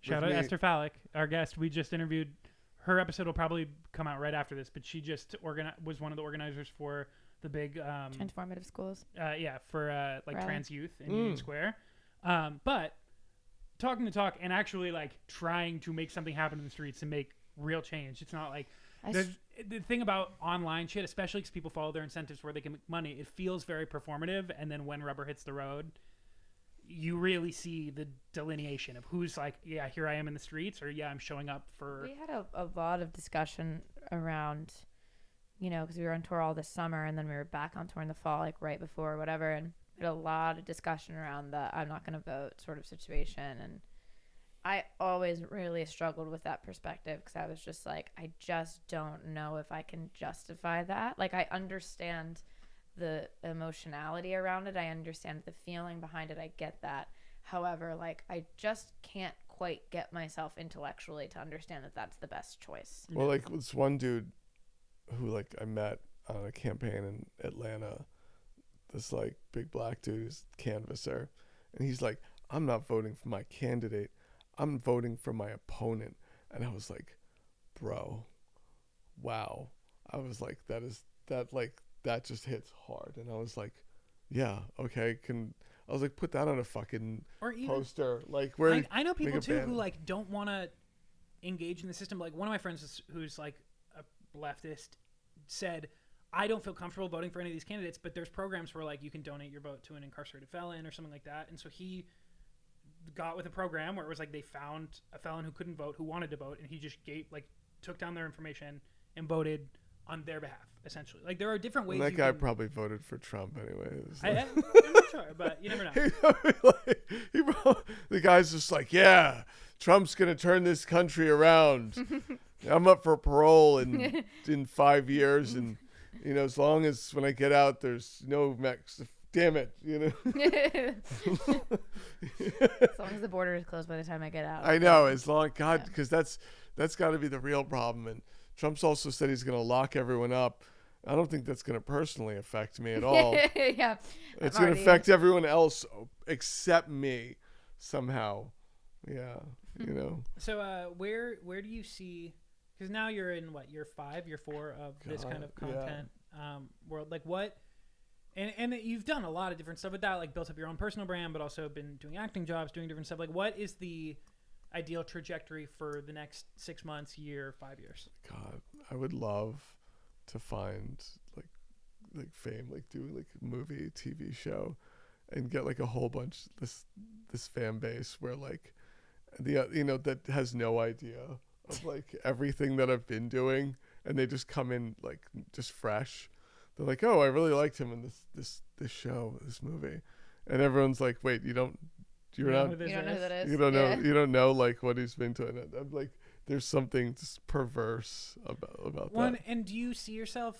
Shout out Esther Fallick, our guest. We just interviewed. Her episode will probably come out right after this, but she just was one of the organizers for the big transformative schools. For like trans youth in Union Square. But talking the talk and actually like trying to make something happen in the streets and make real change. It's not like the thing about online shit, especially because people follow their incentives where they can make money. It feels very performative, and then when rubber hits the road, you really see the delineation of who's like, yeah, here I am in the streets, or yeah, I'm showing up for. We had a lot of discussion around, you know, because we were on tour all this summer, and then we were back on tour in the fall, like right before or whatever, and we had a lot of discussion around the I'm not going to vote sort of situation. And I always really struggled with that perspective, because I was just like, I just don't know if I can justify that. Like, I understand the emotionality around it, I understand the feeling behind it, I get that. However, like, I just can't quite get myself intellectually to understand that that's the best choice. Well, like this one dude who like I met on a campaign in Atlanta, this like big black dude who's canvasser, and he's like, I'm not voting for my candidate, I'm voting for my opponent. And I was like, bro, wow. I was like, that just hits hard. And I was like, yeah, okay, I was like, put that on a fucking poster. Like, where I know people too who like don't want to engage in the system. Like, one of my friends who's like a leftist said, I don't feel comfortable voting for any of these candidates, but there's programs where like you can donate your vote to an incarcerated felon or something like that. And so he got with a program where it was like they found a felon who couldn't vote, who wanted to vote, and he just took down their information and voted on their behalf, essentially. Like, there are different ways. That guy probably voted for Trump anyway. I'm not sure, but you never know. The guy's just like, yeah, Trump's gonna turn this country around. I'm up for parole in 5 years, and you know, as long as when I get out, there's no damn it, you know. As long as the border is closed by the time I get out. I know, as long, God, because that's got to be the real problem. And Trump's also said he's going to lock everyone up. I don't think that's going to personally affect me at all. Yeah, it's going to affect everyone else except me somehow. Yeah, you know. So where do you see? Because now you're in what, year 5, year 4 of this kind of content world. Like what? And you've done a lot of different stuff with that, like built up your own personal brand, but also been doing acting jobs, doing different stuff. Like what is the ideal trajectory for the next 6 months, year, 5 years? God, I would love to find like fame, like doing like a movie, TV show, and get like a whole bunch this fan base where like the that has no idea of like everything that I've been doing, and they just come in like just fresh. They're like, oh, I really liked him in this show, this movie, and everyone's like, wait, you don't know who that is. You don't know like what he's been doing. I'm like, there's something just perverse about that. And do you see yourself?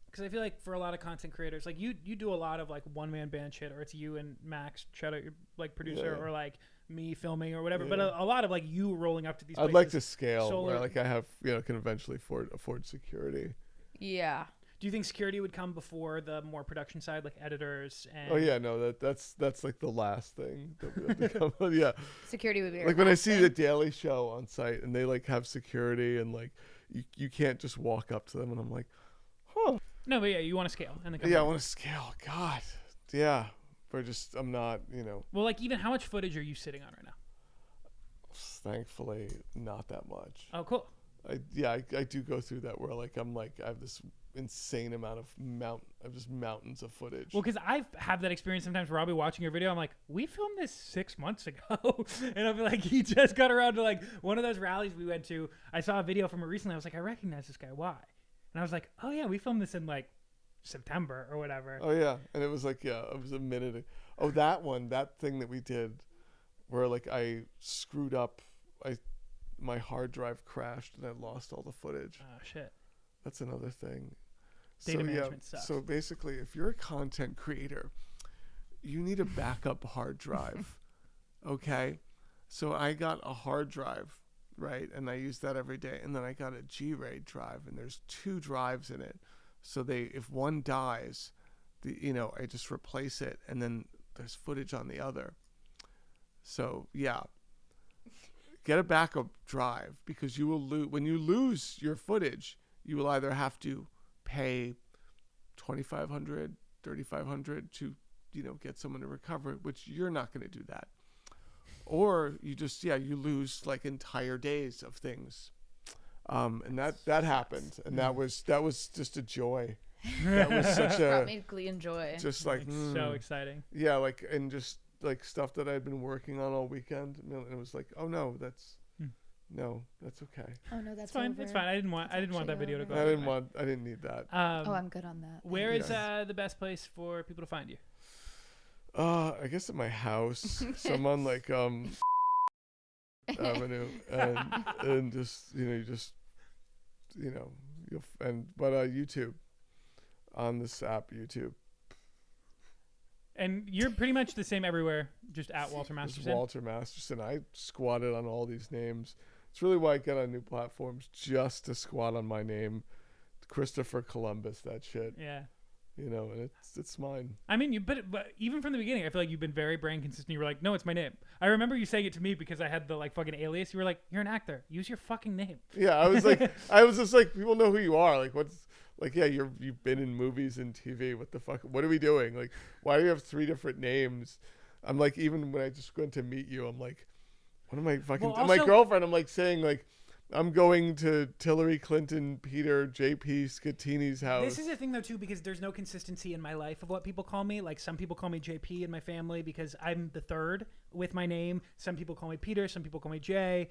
Because I feel like for a lot of content creators, like you do a lot of like one man band shit, or it's you and Max, shout out your like producer, or like me filming or whatever. But a lot of like you rolling up to these places. I'd like to scale where like I have can eventually afford security. Yeah. Do you think security would come before the more production side, like editors? And oh yeah, no, that's like the last thing that we have to come. Yeah, security would be like when I see the Daily Show on site and they like have security and like you can't just walk up to them, and I'm like, huh. No, but yeah, you want to scale. And I want to scale. God, yeah, but I'm not, Well, like even how much footage are you sitting on right now? Thankfully, not that much. Oh, cool. I do go through that where like I have this insane amount of mountains of footage. Well, because I have that experience sometimes where I'll be watching your video, I'm like, we filmed this 6 months ago, and I'll be like, he just got around to like one of those rallies we went to. I saw a video from it recently. I was like, I recognize this guy. Why? And I was like, oh yeah, we filmed this in like September or whatever. Oh yeah, and it was like it was a minute. Oh, that thing that we did, where like I screwed up, my hard drive crashed and I lost all the footage. Oh shit. That's another thing. Data management stuff. So basically, if you're a content creator, you need a backup hard drive. Okay, so I got a hard drive. Right, and I use that every day, and then I got a G-RAID drive, and there's 2 drives in it. So if one dies, I just replace it, and then there's footage on the other. So yeah, get a backup drive, because you will lose when you lose your footage. You will either have to pay $2,500, $3,500 to get someone to recover it, which you're not going to do that. Or you just you lose like entire days of things, and that happened, and that was just a joy. That was such a brought me glee and joy. Just like so exciting. Yeah, like and just like stuff that I'd been working on all weekend, and it was like, oh no, that's okay. Oh no, that's fine. over. It's fine. I didn't want that video to go. I didn't need that. I'm good on that. Where is the best place for people to find you? I guess at my house. So I'm on like Avenue, and just YouTube, on this app YouTube. And you're pretty much the same everywhere, just at Walter Masterson. Just Walter Masterson. I squatted on all these names. It's really why I get on new platforms, just to squat on my name, Christopher Columbus. That shit. Yeah. And it's mine. I mean, but even from the beginning, I feel like you've been very brand consistent. You were like, no, it's my name. I remember you saying it to me because I had the like fucking alias. You were like, you're an actor. Use your fucking name. Yeah, I was like, I was just like, people know who you are. Like, what's like, yeah, you've been in movies and TV. What the fuck? What are we doing? Like, why do you have 3 different names? I'm like, even when I just went to meet you, I'm like, what am I fucking? Well, also, my girlfriend, I'm like saying like, I'm going to Hillary Clinton, Peter, JP Scatini's house. This is a thing though too, because there's no consistency in my life of what people call me. Like some people call me JP in my family because I'm the third with my name. Some people call me Peter. Some people call me Jay.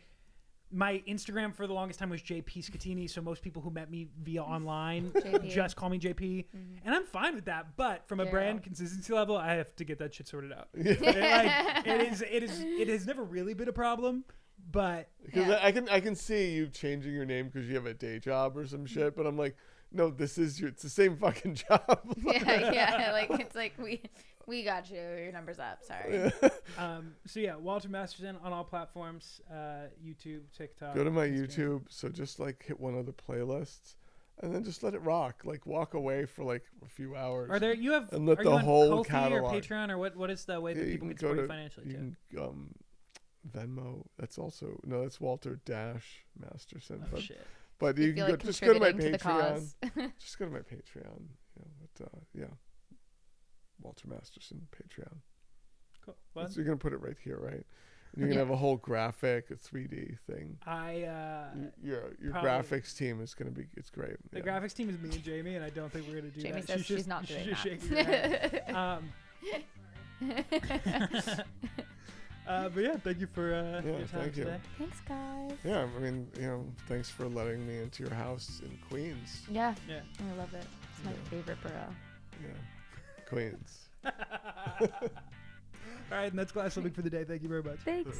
My Instagram for the longest time was JP Scatini, so most people who met me via online just call me JP. Mm-hmm. And I'm fine with that, but from a brand consistency level, I have to get that shit sorted out. It has never really been a problem. But because I can see you changing your name because you have a day job or some shit, but I'm like, no, it's the same fucking job. Like it's like we got you. Your number's up. Sorry. So yeah, Walter Masterson on all platforms, YouTube, TikTok. Go to my YouTube. So just like hit one of the playlists, and then just let it rock. Like walk away for like a few hours. Are there and let the whole Ko-fi catalog or Patreon or what is the way that people can support you financially too? Venmo. That's Walter Masterson. Oh, shit. But You you feel can like just go to my contributing to the Patreon. cause. Just go to my Patreon. Yeah. Walter Masterson Patreon. Cool. So you're gonna put it right here, right? And you're gonna have a whole graphic, a 3D thing. Your graphics team is gonna be. It's great. The graphics team is me and Jamie, and I don't think we're gonna do Jamie that. says she's not doing that. Shaking her head. But yeah, thank you for your time today. Thanks, guys. Yeah, I mean, thanks for letting me into your house in Queens. Yeah. Yeah. I love it. It's my favorite borough. Yeah, Queens. All right, and that's Glass Living for the day. Thank you very much. Thanks.